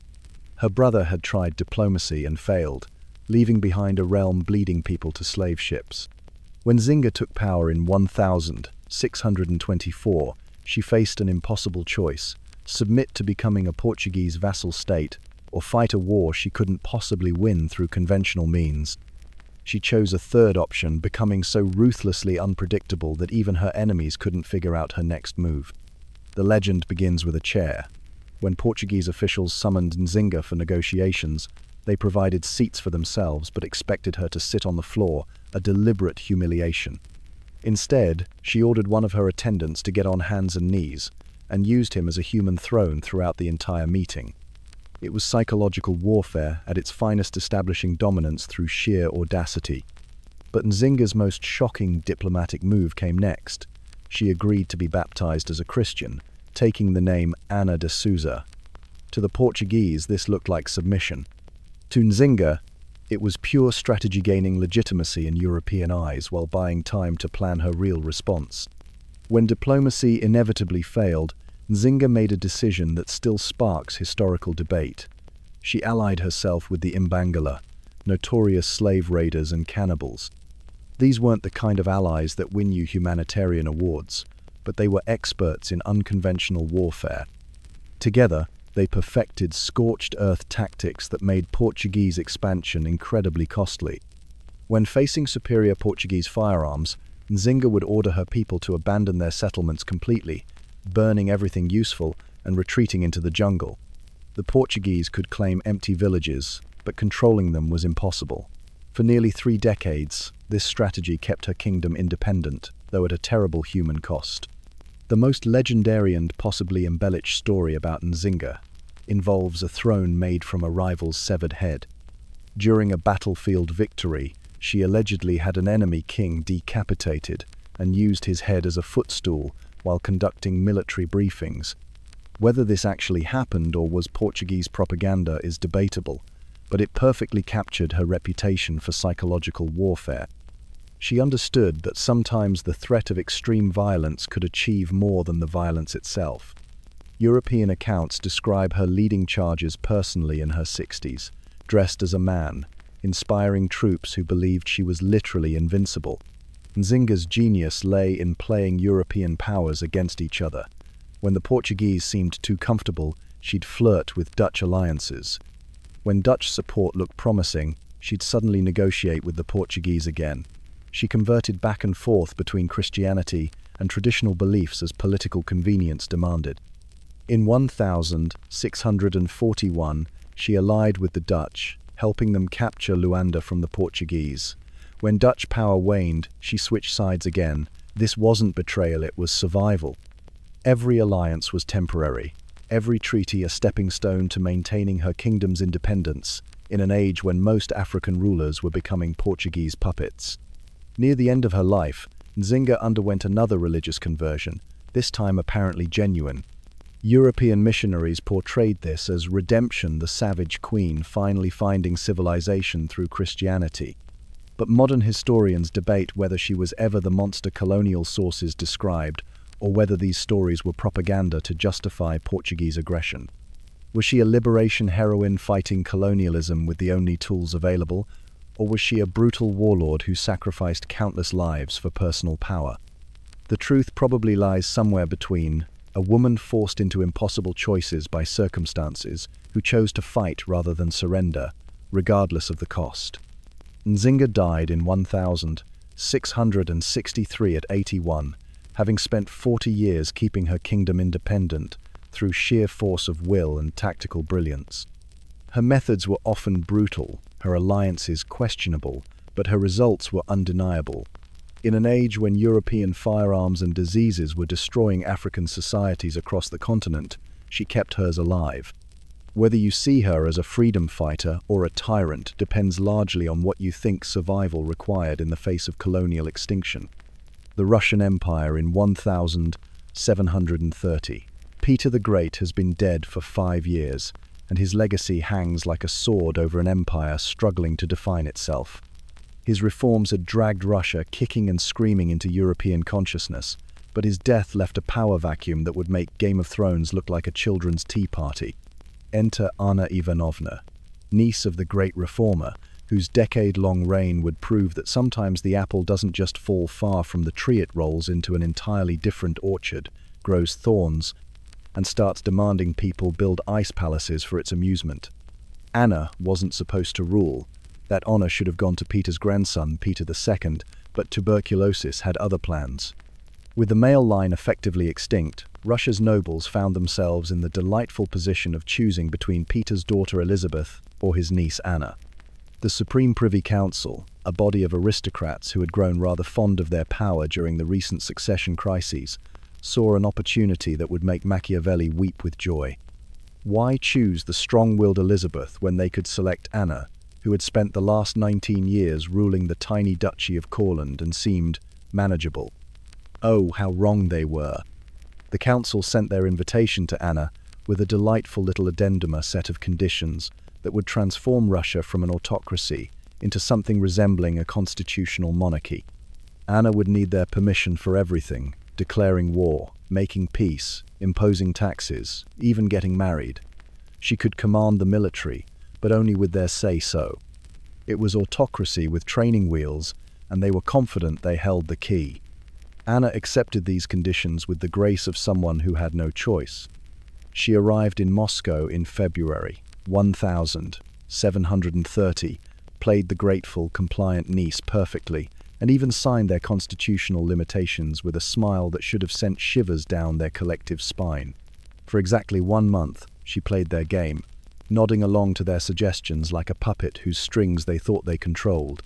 Her brother had tried diplomacy and failed, leaving behind a realm bleeding people to slave ships. When Zinga took power in 1624, she faced an impossible choice: submit to becoming a Portuguese vassal state, or fight a war she couldn't possibly win through conventional means. She chose a third option, becoming so ruthlessly unpredictable that even her enemies couldn't figure out her next move. The legend begins with a chair. When Portuguese officials summoned Nzinga for negotiations, they provided seats for themselves but expected her to sit on the floor, a deliberate humiliation. Instead, she ordered one of her attendants to get on hands and knees, and used him as a human throne throughout the entire meeting. It was psychological warfare at its finest, establishing dominance through sheer audacity. But Nzinga's most shocking diplomatic move came next. She agreed to be baptized as a Christian, taking the name Ana de Souza. To the Portuguese, this looked like submission. To Nzinga, it was pure strategy, gaining legitimacy in European eyes while buying time to plan her real response. When diplomacy inevitably failed, Nzinga made a decision that still sparks historical debate. She allied herself with the Imbangala, notorious slave raiders and cannibals. These weren't the kind of allies that win you humanitarian awards, but they were experts in unconventional warfare. Together, they perfected scorched earth tactics that made Portuguese expansion incredibly costly. When facing superior Portuguese firearms, Nzinga would order her people to abandon their settlements completely, burning everything useful and retreating into the jungle. The Portuguese could claim empty villages, but controlling them was impossible. For nearly 3 decades, this strategy kept her kingdom independent, though at a terrible human cost. The most legendary and possibly embellished story about Nzinga involves a throne made from a rival's severed head. During a battlefield victory, She allegedly had an enemy king decapitated and used his head as a footstool while conducting military briefings. Whether this actually happened or was Portuguese propaganda is debatable, but it perfectly captured her reputation for psychological warfare. She understood that sometimes the threat of extreme violence could achieve more than the violence itself. European accounts describe her leading charges personally in her 60s, dressed as a man, inspiring troops who believed she was literally invincible. Nzinga's genius lay in playing European powers against each other. When the Portuguese seemed too comfortable, she'd flirt with Dutch alliances. When Dutch support looked promising, she'd suddenly negotiate with the Portuguese again. She converted back and forth between Christianity and traditional beliefs as political convenience demanded. In 1641, she allied with the Dutch, helping them capture Luanda from the Portuguese. When Dutch power waned, she switched sides again. This wasn't betrayal, it was survival. Every alliance was temporary, every treaty a stepping stone to maintaining her kingdom's independence in an age when most African rulers were becoming Portuguese puppets. Near the end of her life, Nzinga underwent another religious conversion, this time apparently genuine. European missionaries portrayed this as redemption, the savage queen finally finding civilization through Christianity. But modern historians debate whether she was ever the monster colonial sources described, or whether these stories were propaganda to justify Portuguese aggression. Was she a liberation heroine fighting colonialism with the only tools available, or was she a brutal warlord who sacrificed countless lives for personal power? The truth probably lies somewhere between, a woman forced into impossible choices by circumstances who chose to fight rather than surrender, regardless of the cost. Nzinga died in 1663 at 81, having spent 40 years keeping her kingdom independent through sheer force of will and tactical brilliance. Her methods were often brutal, her alliances questionable, but her results were undeniable. In an age when European firearms and diseases were destroying African societies across the continent, she kept hers alive. Whether you see her as a freedom fighter or a tyrant depends largely on what you think survival required in the face of colonial extinction. The Russian Empire in 1730. Peter the Great has been dead for 5 years, and his legacy hangs like a sword over an empire struggling to define itself. His reforms had dragged Russia kicking and screaming into European consciousness, but his death left a power vacuum that would make Game of Thrones look like a children's tea party. Enter Anna Ivanovna, niece of the great reformer, whose decade-long reign would prove that sometimes the apple doesn't just fall far from the tree it rolls into an entirely different orchard, grows thorns, and starts demanding people build ice palaces for its amusement. Anna wasn't supposed to rule. That honor should have gone to Peter's grandson, Peter II, but tuberculosis had other plans. With the male line effectively extinct, Russia's nobles found themselves in the delightful position of choosing between Peter's daughter Elizabeth or his niece Anna. The Supreme Privy Council, a body of aristocrats who had grown rather fond of their power during the recent succession crises, saw an opportunity that would make Machiavelli weep with joy. Why choose the strong-willed Elizabeth when they could select Anna, who had spent the last 19 years ruling the tiny duchy of Courland and seemed manageable? Oh, how wrong they were. The council sent their invitation to Anna with a delightful little addendum, a set of conditions that would transform Russia from an autocracy into something resembling a constitutional monarchy. Anna would need their permission for everything, declaring war, making peace, imposing taxes, even getting married. She could command the military, but only with their say-so. It was autocracy with training wheels, and they were confident they held the key. Anna accepted these conditions with the grace of someone who had no choice. She arrived in Moscow in February 1730, played the grateful, compliant niece perfectly, and even signed their constitutional limitations with a smile that should have sent shivers down their collective spine. For exactly 1 month, she played their game, nodding along to their suggestions like a puppet whose strings they thought they controlled.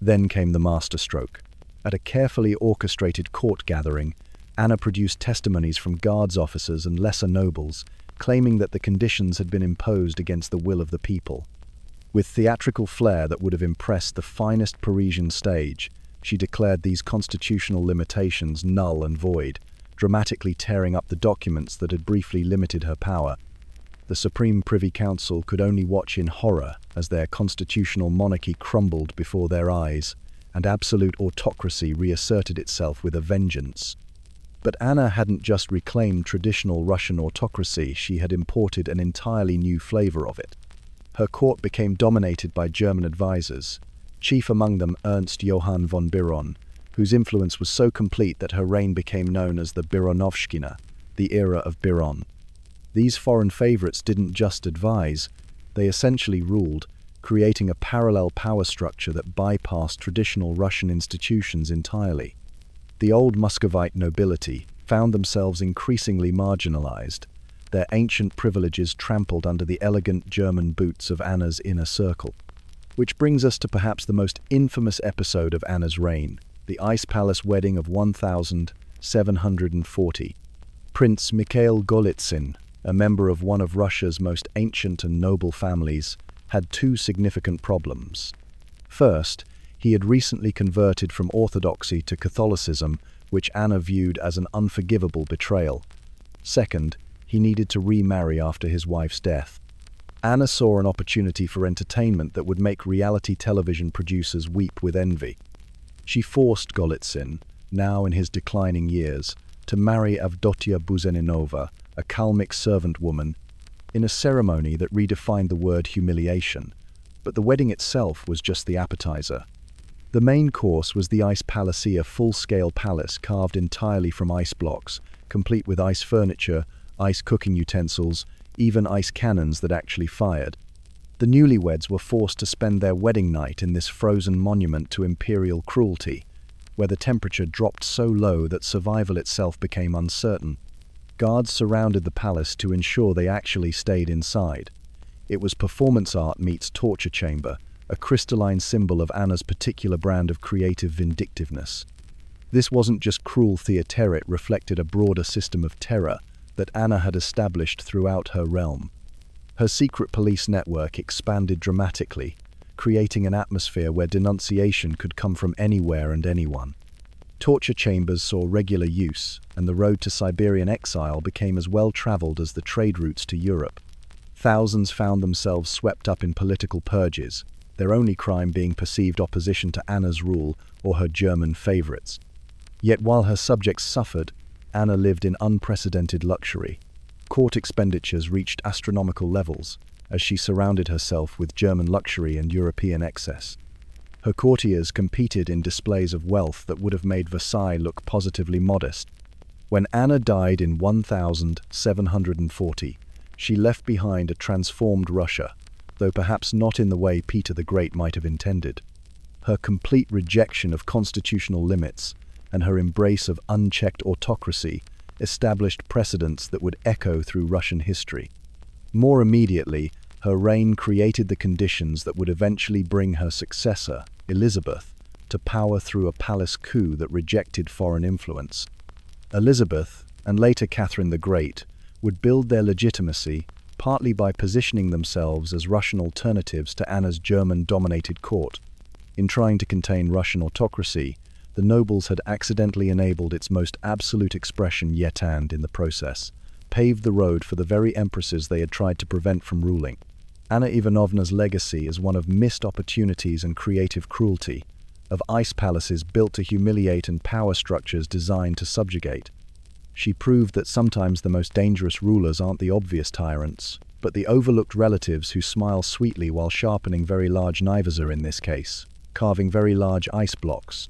Then came the masterstroke. At a carefully orchestrated court gathering, Anna produced testimonies from guards officers and lesser nobles, claiming that the conditions had been imposed against the will of the people. With theatrical flair that would have impressed the finest Parisian stage, she declared these constitutional limitations null and void, dramatically tearing up the documents that had briefly limited her power. The Supreme Privy Council could only watch in horror as their constitutional monarchy crumbled before their eyes, and absolute autocracy reasserted itself with a vengeance. But Anna hadn't just reclaimed traditional Russian autocracy, she had imported an entirely new flavor of it. Her court became dominated by German advisors, chief among them Ernst Johann von Biron, whose influence was so complete that her reign became known as the Bironovshchina, the era of Biron. These foreign favorites didn't just advise, they essentially ruled, creating a parallel power structure that bypassed traditional Russian institutions entirely. The old Muscovite nobility found themselves increasingly marginalized, their ancient privileges trampled under the elegant German boots of Anna's inner circle. Which brings us to perhaps the most infamous episode of Anna's reign, the Ice Palace wedding of 1740. Prince Mikhail Golitsyn, a member of one of Russia's most ancient and noble families, had two significant problems. First, he had recently converted from Orthodoxy to Catholicism, which Anna viewed as an unforgivable betrayal. Second, he needed to remarry after his wife's death. Anna saw an opportunity for entertainment that would make reality television producers weep with envy. She forced Golitsyn, now in his declining years, to marry Avdotia Buzeninova, a Kalmyk servant woman, in a ceremony that redefined the word humiliation. But the wedding itself was just the appetizer. The main course was the Ice Palacia full-scale palace carved entirely from ice blocks, complete with ice furniture, ice cooking utensils, even ice cannons that actually fired. The newlyweds were forced to spend their wedding night in this frozen monument to imperial cruelty, where the temperature dropped so low that survival itself became uncertain. Guards surrounded the palace to ensure they actually stayed inside. It was performance art meets torture chamber, a crystalline symbol of Anna's particular brand of creative vindictiveness. This wasn't just cruel theatre, it reflected a broader system of terror that Anna had established throughout her realm. Her secret police network expanded dramatically, creating an atmosphere where denunciation could come from anywhere and anyone. Torture chambers saw regular use, and the road to Siberian exile became as well-traveled as the trade routes to Europe. Thousands found themselves swept up in political purges, their only crime being perceived opposition to Anna's rule or her German favorites. Yet while her subjects suffered, Anna lived in unprecedented luxury. Court expenditures reached astronomical levels as she surrounded herself with German luxury and European excess. Her courtiers competed in displays of wealth that would have made Versailles look positively modest. When Anna died in 1740, she left behind a transformed Russia, though perhaps not in the way Peter the Great might have intended. Her complete rejection of constitutional limits and her embrace of unchecked autocracy established precedents that would echo through Russian history. More immediately, her reign created the conditions that would eventually bring her successor, Elizabeth, to power through a palace coup that rejected foreign influence. Elizabeth, and later Catherine the Great, would build their legitimacy partly by positioning themselves as Russian alternatives to Anna's German-dominated court. In trying to contain Russian autocracy, the nobles had accidentally enabled its most absolute expression yet and, in the process, paved the road for the very empresses they had tried to prevent from ruling. Anna Ivanovna's legacy is one of missed opportunities and creative cruelty, of ice palaces built to humiliate and power structures designed to subjugate. She proved that sometimes the most dangerous rulers aren't the obvious tyrants, but the overlooked relatives who smile sweetly while sharpening very large knives, in this case, carving very large ice blocks.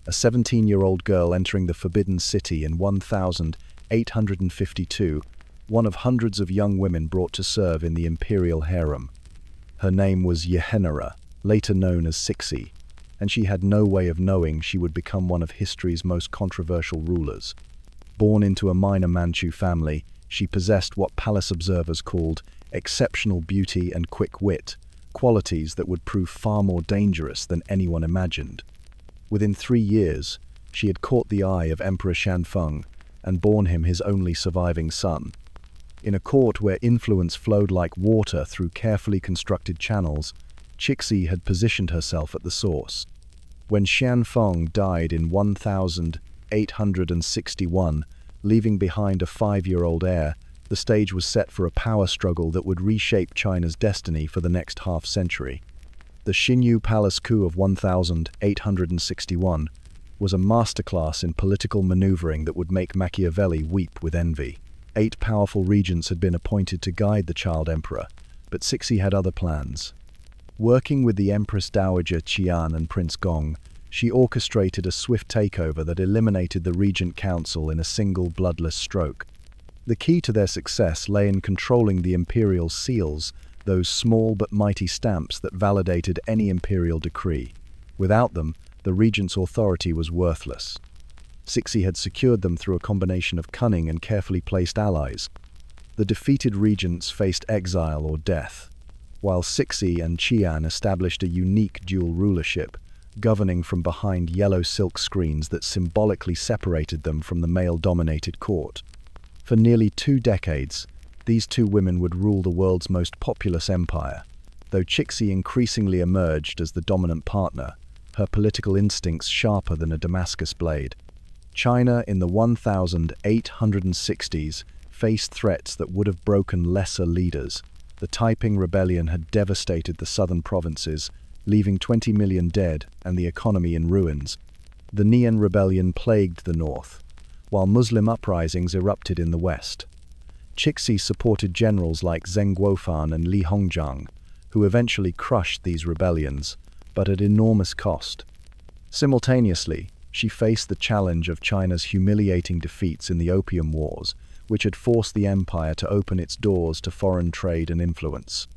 A 17-year-old girl entering the Forbidden City in 1852, one of hundreds of young women brought to serve in the imperial harem. Her name was Yehenera, later known as Sixi, and she had no way of knowing she would become one of history's most controversial rulers. Born into a minor Manchu family, she possessed what palace observers called exceptional beauty and quick wit, qualities that would prove far more dangerous than anyone imagined. Within 3 years, she had caught the eye of Emperor Shanfeng and borne him his only surviving son. In a court where influence flowed like water through carefully constructed channels, Cixi had positioned herself at the source. When Xianfeng died in 1861, leaving behind a 5-year-old heir, the stage was set for a power struggle that would reshape China's destiny for the next half-century. The Xinyu Palace coup of 1861 was a masterclass in political maneuvering that would make Machiavelli weep with envy. 8 powerful regents had been appointed to guide the child emperor, but Cixi had other plans. Working with the Empress Dowager Qian and Prince Gong, she orchestrated a swift takeover that eliminated the regent council in a single bloodless stroke. The key to their success lay in controlling the imperial seals, those small but mighty stamps that validated any imperial decree. Without them, the regent's authority was worthless. Cixi had secured them through a combination of cunning and carefully placed allies. The defeated regents faced exile or death, while Cixi and Qian established a unique dual rulership, governing from behind yellow silk screens that symbolically separated them from the male-dominated court. For nearly 2 decades, these 2 women would rule the world's most populous empire. Though Cixi increasingly emerged as the dominant partner, her political instincts sharper than a Damascus blade. China in the 1860s faced threats that would have broken lesser leaders. The Taiping Rebellion had devastated the southern provinces, leaving 20 million dead and the economy in ruins. The Nian Rebellion plagued the north, while Muslim uprisings erupted in the west. Cixi supported generals like Zheng Guofan and Li Hongzhang, who eventually crushed these rebellions, but at enormous cost. Simultaneously, she faced the challenge of China's humiliating defeats in the Opium Wars, which had forced the empire to open its doors to foreign trade and influence.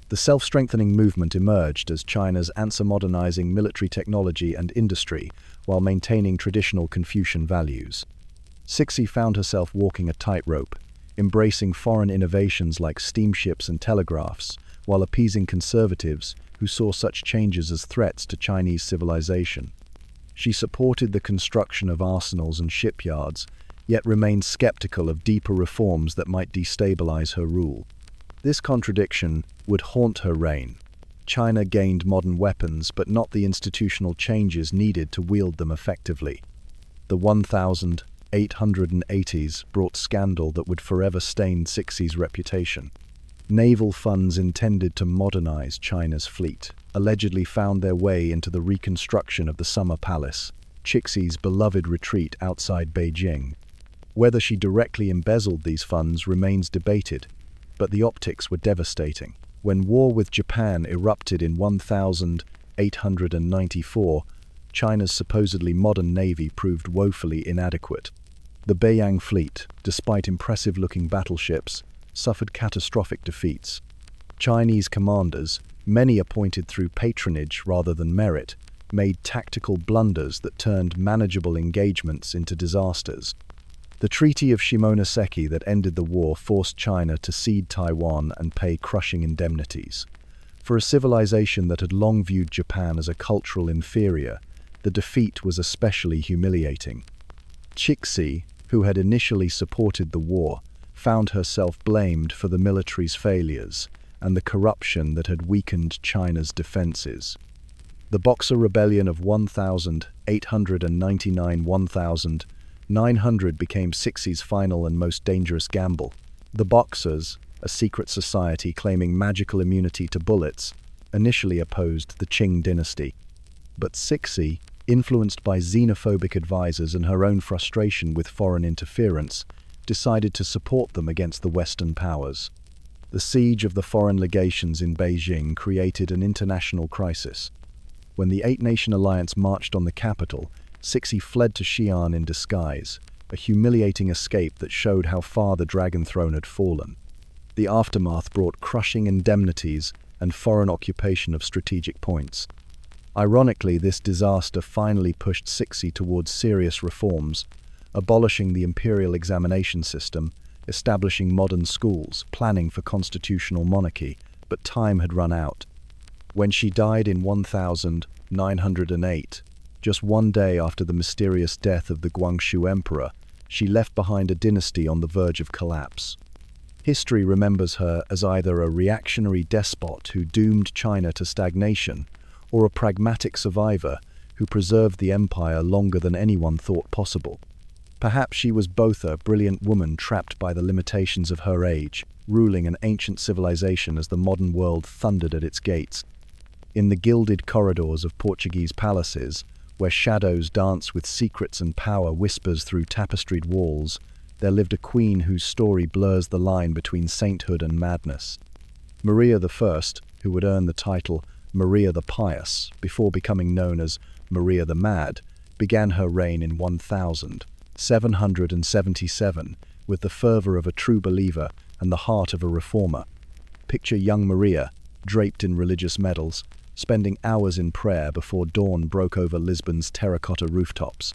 The self-strengthening movement emerged as China's answer modernizing military technology and industry while maintaining traditional Confucian values. Cixi found herself walking a tightrope, embracing foreign innovations like steamships and telegraphs, while appeasing conservatives who saw such changes as threats to Chinese civilization. She supported the construction of arsenals and shipyards, yet remained skeptical of deeper reforms that might destabilize her rule. This contradiction would haunt her reign. China gained modern weapons, but not the institutional changes needed to wield them effectively. The 1880s brought scandal that would forever stain Cixi's reputation. Naval funds intended to modernize China's fleet allegedly found their way into the reconstruction of the Summer Palace, Cixi's beloved retreat outside Beijing. Whether she directly embezzled these funds remains debated, but the optics were devastating. When war with Japan erupted in 1894, China's supposedly modern navy proved woefully inadequate. The Beiyang fleet, despite impressive-looking battleships, suffered catastrophic defeats. Chinese commanders, many appointed through patronage rather than merit, made tactical blunders that turned manageable engagements into disasters. The Treaty of Shimonoseki that ended the war forced China to cede Taiwan and pay crushing indemnities. For a civilization that had long viewed Japan as a cultural inferior, the defeat was especially humiliating. Cixi, who had initially supported the war, found herself blamed for the military's failures and the corruption that had weakened China's defenses. The Boxer Rebellion of 1899–1900 became Cixi's final and most dangerous gamble. The Boxers, a secret society claiming magical immunity to bullets, initially opposed the Qing dynasty. But Cixi, influenced by xenophobic advisors and her own frustration with foreign interference, decided to support them against the Western powers. The siege of the foreign legations in Beijing created an international crisis. When the Eight-Nation Alliance marched on the capital, Cixi fled to Xi'an in disguise, a humiliating escape that showed how far the Dragon Throne had fallen. The aftermath brought crushing indemnities and foreign occupation of strategic points. Ironically, this disaster finally pushed Cixi towards serious reforms, abolishing the imperial examination system, establishing modern schools, planning for constitutional monarchy, but time had run out. When she died in 1908, just one day after the mysterious death of the Guangxu emperor, she left behind a dynasty on the verge of collapse. History remembers her as either a reactionary despot who doomed China to stagnation, or a pragmatic survivor who preserved the empire longer than anyone thought possible. Perhaps she was both a brilliant woman trapped by the limitations of her age, ruling an ancient civilization as the modern world thundered at its gates. In the gilded corridors of Portuguese palaces, where shadows dance with secrets and power whispers through tapestried walls, there lived a queen whose story blurs the line between sainthood and madness. Maria I, who would earn the title Maria the Pious before becoming known as Maria the Mad, began her reign in 1777 with the fervor of a true believer and the heart of a reformer. Picture young Maria, draped in religious medals, spending hours in prayer before dawn broke over Lisbon's terracotta rooftops.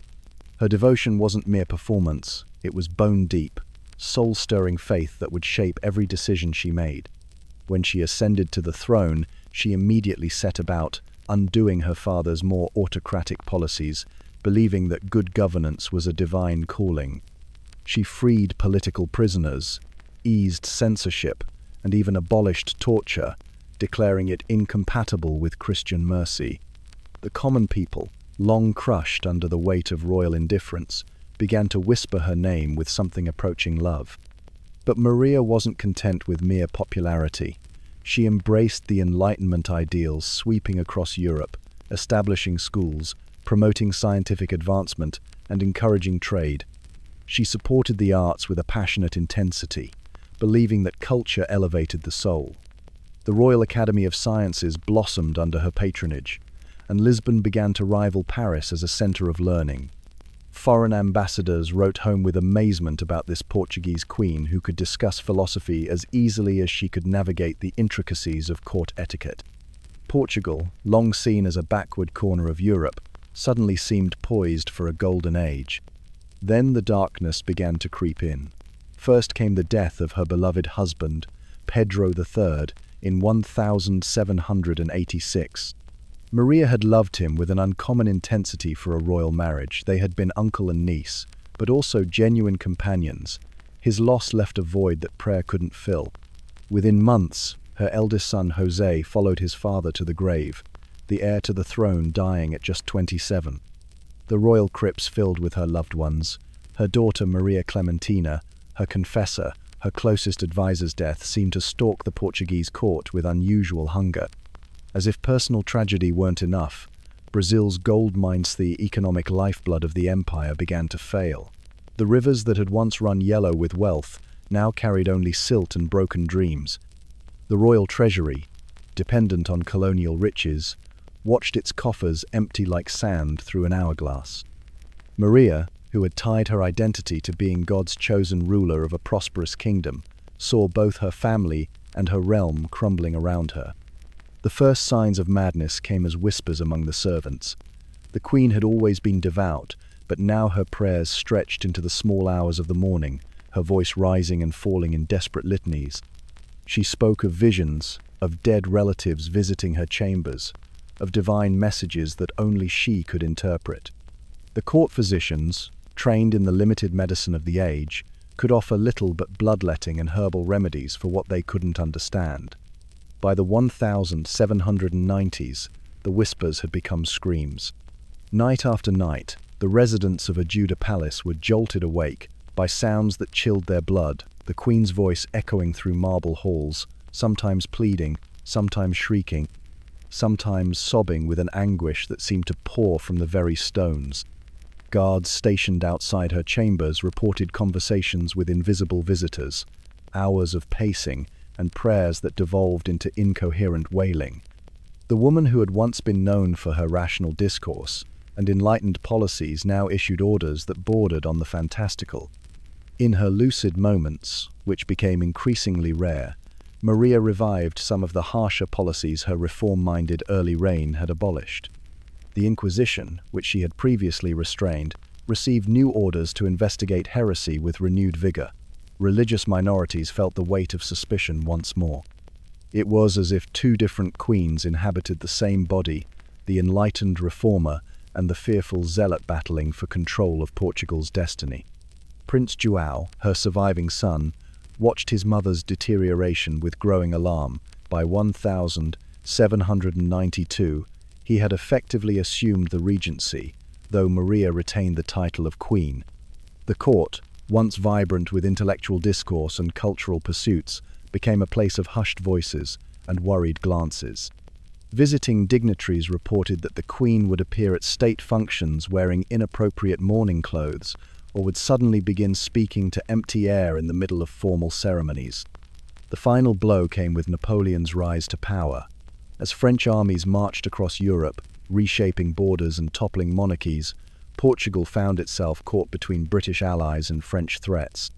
Her devotion wasn't mere performance, it was bone-deep, soul-stirring faith that would shape every decision she made. When she ascended to the throne, she immediately set about undoing her father's more autocratic policies, believing that good governance was a divine calling. She freed political prisoners, eased censorship, and even abolished torture, declaring it incompatible with Christian mercy. The common people, long crushed under the weight of royal indifference, began to whisper her name with something approaching love. But Maria wasn't content with mere popularity. She embraced the Enlightenment ideals sweeping across Europe, establishing schools, promoting scientific advancement, and encouraging trade. She supported the arts with a passionate intensity, believing that culture elevated the soul. The Royal Academy of Sciences blossomed under her patronage, and Lisbon began to rival Paris as a center of learning. Foreign ambassadors wrote home with amazement about this Portuguese queen who could discuss philosophy as easily as she could navigate the intricacies of court etiquette. Portugal, long seen as a backward corner of Europe, suddenly seemed poised for a golden age. Then the darkness began to creep in. First came the death of her beloved husband, Pedro III, in 1786. Maria had loved him with an uncommon intensity for a royal marriage. They had been uncle and niece, but also genuine companions. His loss left a void that prayer couldn't fill. Within months, her eldest son José followed his father to the grave, the heir to the throne dying at just 27. The royal crypts filled with her loved ones. Her daughter Maria Clementina, her confessor, her closest advisor's death seemed to stalk the Portuguese court with unusual hunger. As if personal tragedy weren't enough, Brazil's gold mines, the economic lifeblood of the empire, began to fail. The rivers that had once run yellow with wealth now carried only silt and broken dreams. The royal treasury, dependent on colonial riches, watched its coffers empty like sand through an hourglass. Maria, who had tied her identity to being God's chosen ruler of a prosperous kingdom, saw both her family and her realm crumbling around her. The first signs of madness came as whispers among the servants. The queen had always been devout, but now her prayers stretched into the small hours of the morning, her voice rising and falling in desperate litanies. She spoke of visions, of dead relatives visiting her chambers, of divine messages that only she could interpret. The court physicians, trained in the limited medicine of the age, could offer little but bloodletting and herbal remedies for what they couldn't understand. By the 1790s, the whispers had become screams. Night after night, the residents of Ajuda Palace were jolted awake by sounds that chilled their blood, the queen's voice echoing through marble halls, sometimes pleading, sometimes shrieking, sometimes sobbing with an anguish that seemed to pour from the very stones. Guards stationed outside her chambers reported conversations with invisible visitors, hours of pacing, and prayers that devolved into incoherent wailing. The woman who had once been known for her rational discourse and enlightened policies now issued orders that bordered on the fantastical. In her lucid moments, which became increasingly rare, Maria revived some of the harsher policies her reform-minded early reign had abolished. The Inquisition, which she had previously restrained, received new orders to investigate heresy with renewed vigor. Religious minorities felt the weight of suspicion once more. It was as if two different queens inhabited the same body, the enlightened reformer and the fearful zealot battling for control of Portugal's destiny. Prince João, her surviving son, watched his mother's deterioration with growing alarm. By 1792, he had effectively assumed the regency, though Maria retained the title of queen. The court, once vibrant with intellectual discourse and cultural pursuits, became a place of hushed voices and worried glances. Visiting dignitaries reported that the queen would appear at state functions wearing inappropriate mourning clothes, or would suddenly begin speaking to empty air in the middle of formal ceremonies. The final blow came with Napoleon's rise to power. As French armies marched across Europe, reshaping borders and toppling monarchies, Portugal found itself caught between British allies and French threats.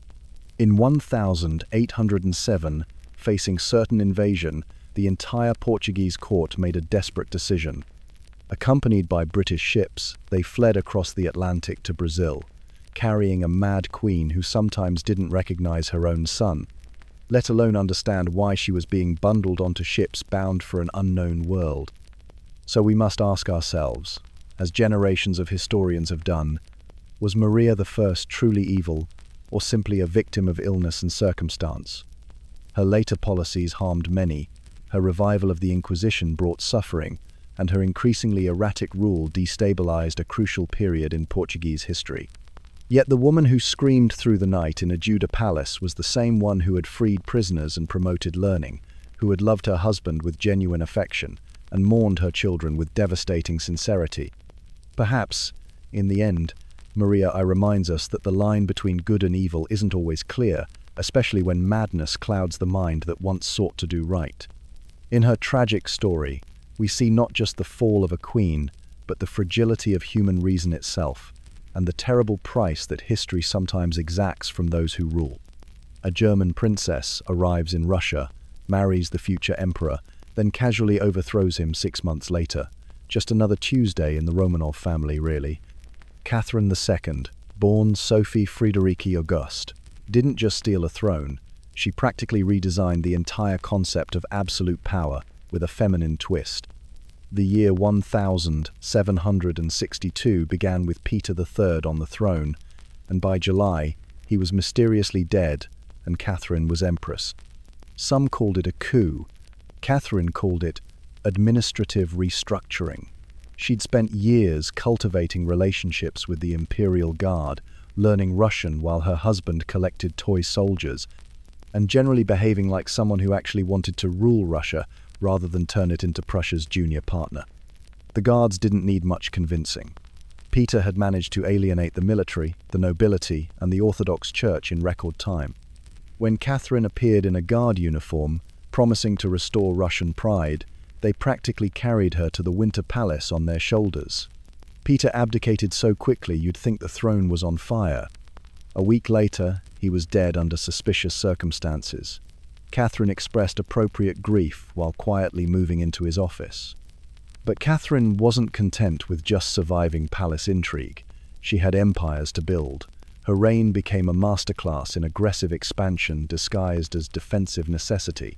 In 1807, facing certain invasion, the entire Portuguese court made a desperate decision. Accompanied by British ships, they fled across the Atlantic to Brazil, carrying a mad queen who sometimes didn't recognize her own son, let alone understand why she was being bundled onto ships bound for an unknown world. So we must ask ourselves, as generations of historians have done, was Maria I truly evil, or simply a victim of illness and circumstance? Her later policies harmed many, her revival of the Inquisition brought suffering, and her increasingly erratic rule destabilized a crucial period in Portuguese history. Yet the woman who screamed through the night in Ajuda Palace was the same one who had freed prisoners and promoted learning, who had loved her husband with genuine affection, and mourned her children with devastating sincerity. Perhaps, in the end, Maria I reminds us that the line between good and evil isn't always clear, especially when madness clouds the mind that once sought to do right. In her tragic story, we see not just the fall of a queen, but the fragility of human reason itself, and the terrible price that history sometimes exacts from those who rule. A German princess arrives in Russia, marries the future emperor, then casually overthrows him 6 months later. Just another Tuesday in the Romanov family, really. Catherine II, born Sophie Friederike Auguste, didn't just steal a throne, she practically redesigned the entire concept of absolute power with a feminine twist. The year 1762 began with Peter III on the throne, and by July, he was mysteriously dead and Catherine was empress. Some called it a coup. Catherine called it administrative restructuring. She'd spent years cultivating relationships with the Imperial Guard, learning Russian while her husband collected toy soldiers, and generally behaving like someone who actually wanted to rule Russia rather than turn it into Prussia's junior partner. The guards didn't need much convincing. Peter had managed to alienate the military, the nobility, and the Orthodox Church in record time. When Catherine appeared in a guard uniform, promising to restore Russian pride, they practically carried her to the Winter Palace on their shoulders. Peter abdicated so quickly you'd think the throne was on fire. A week later, he was dead under suspicious circumstances. Catherine expressed appropriate grief while quietly moving into his office. But Catherine wasn't content with just surviving palace intrigue. She had empires to build. Her reign became a masterclass in aggressive expansion disguised as defensive necessity.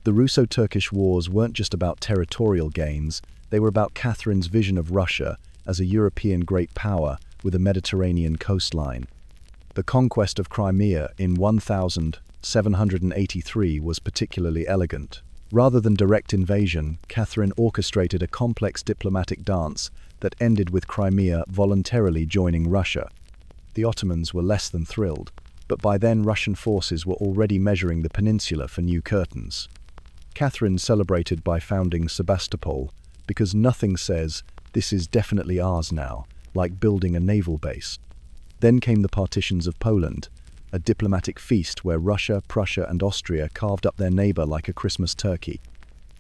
The Russo-Turkish wars weren't just about territorial gains, they were about Catherine's vision of Russia as a European great power with a Mediterranean coastline. The conquest of Crimea in 1783 was particularly elegant. Rather than direct invasion, Catherine orchestrated a complex diplomatic dance that ended with Crimea voluntarily joining Russia. The Ottomans were less than thrilled, but by then Russian forces were already measuring the peninsula for new curtains. Catherine celebrated by founding Sebastopol, because nothing says, "This is definitely ours now," like building a naval base. Then came the partitions of Poland, a diplomatic feast where Russia, Prussia, and Austria carved up their neighbor like a Christmas turkey.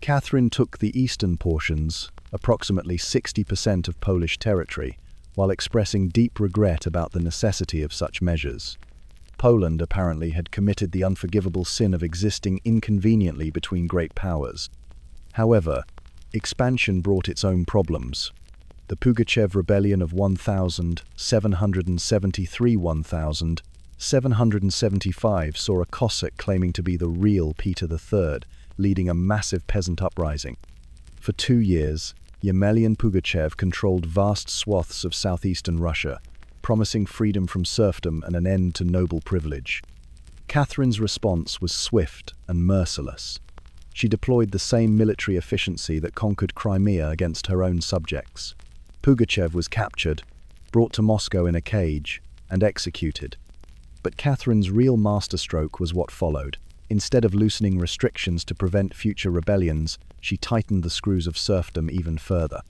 Catherine took the eastern portions, approximately 60% of Polish territory, while expressing deep regret about the necessity of such measures. Poland apparently had committed the unforgivable sin of existing inconveniently between great powers. However, expansion brought its own problems. The Pugachev Rebellion of 1773–1775 saw a Cossack claiming to be the real Peter III, leading a massive peasant uprising. For 2 years, Yemelyan Pugachev controlled vast swaths of southeastern Russia, promising freedom from serfdom and an end to noble privilege. Catherine's response was swift and merciless. She deployed the same military efficiency that conquered Crimea against her own subjects. Pugachev was captured, brought to Moscow in a cage, and executed. But Catherine's real masterstroke was what followed. Instead of loosening restrictions to prevent future rebellions, she tightened the screws of serfdom even further.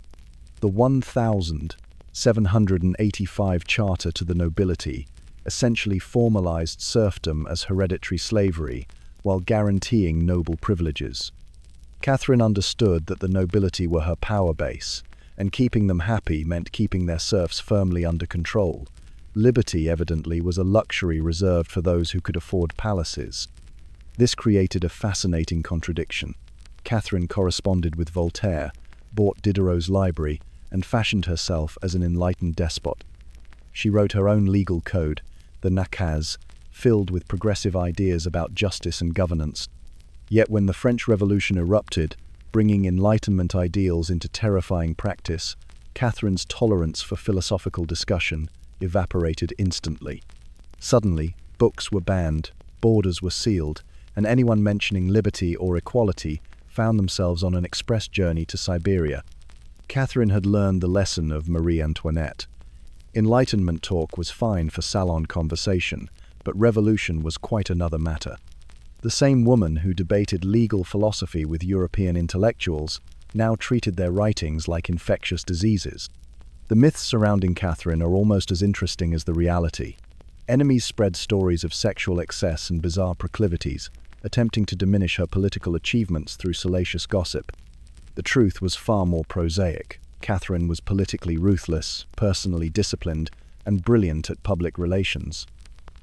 The 1785 Charter to the Nobility essentially formalized serfdom as hereditary slavery while guaranteeing noble privileges. Catherine understood that the nobility were her power base, and keeping them happy meant keeping their serfs firmly under control. Liberty, evidently, was a luxury reserved for those who could afford palaces. This created a fascinating contradiction. Catherine corresponded with Voltaire, bought Diderot's library, and fashioned herself as an enlightened despot. She wrote her own legal code, the Nakaz, filled with progressive ideas about justice and governance. Yet when the French Revolution erupted, bringing Enlightenment ideals into terrifying practice, Catherine's tolerance for philosophical discussion evaporated instantly. Suddenly, books were banned, borders were sealed, and anyone mentioning liberty or equality found themselves on an express journey to Siberia. Catherine had learned the lesson of Marie Antoinette. Enlightenment talk was fine for salon conversation, but revolution was quite another matter. The same woman who debated legal philosophy with European intellectuals now treated their writings like infectious diseases. The myths surrounding Catherine are almost as interesting as the reality. Enemies spread stories of sexual excess and bizarre proclivities, attempting to diminish her political achievements through salacious gossip. The truth was far more prosaic. Catherine was politically ruthless, personally disciplined, and brilliant at public relations.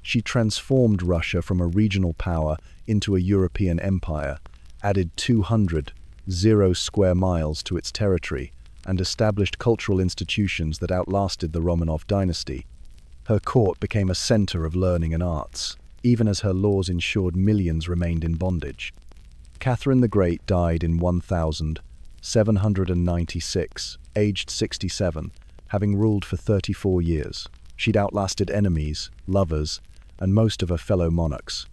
She transformed Russia from a regional power into a European empire, added 200 square miles to its territory, and established cultural institutions that outlasted the Romanov dynasty. Her court became a center of learning and arts, even as her laws ensured millions remained in bondage. Catherine the Great died in 1796, aged 67, having ruled for 34 years. She'd outlasted enemies, lovers, and most of her fellow monarchs.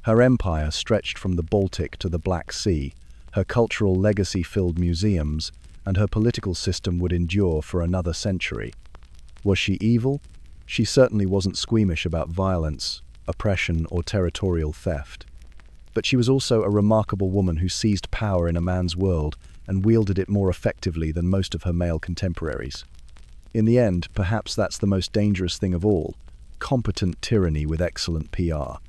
Her empire stretched from the Baltic to the Black Sea, her cultural legacy filled museums, and her political system would endure for another century. Was she evil? She certainly wasn't squeamish about violence, oppression, or territorial theft. But she was also a remarkable woman who seized power in a man's world and wielded it more effectively than most of her male contemporaries. In the end, perhaps that's the most dangerous thing of all: competent tyranny with excellent PR.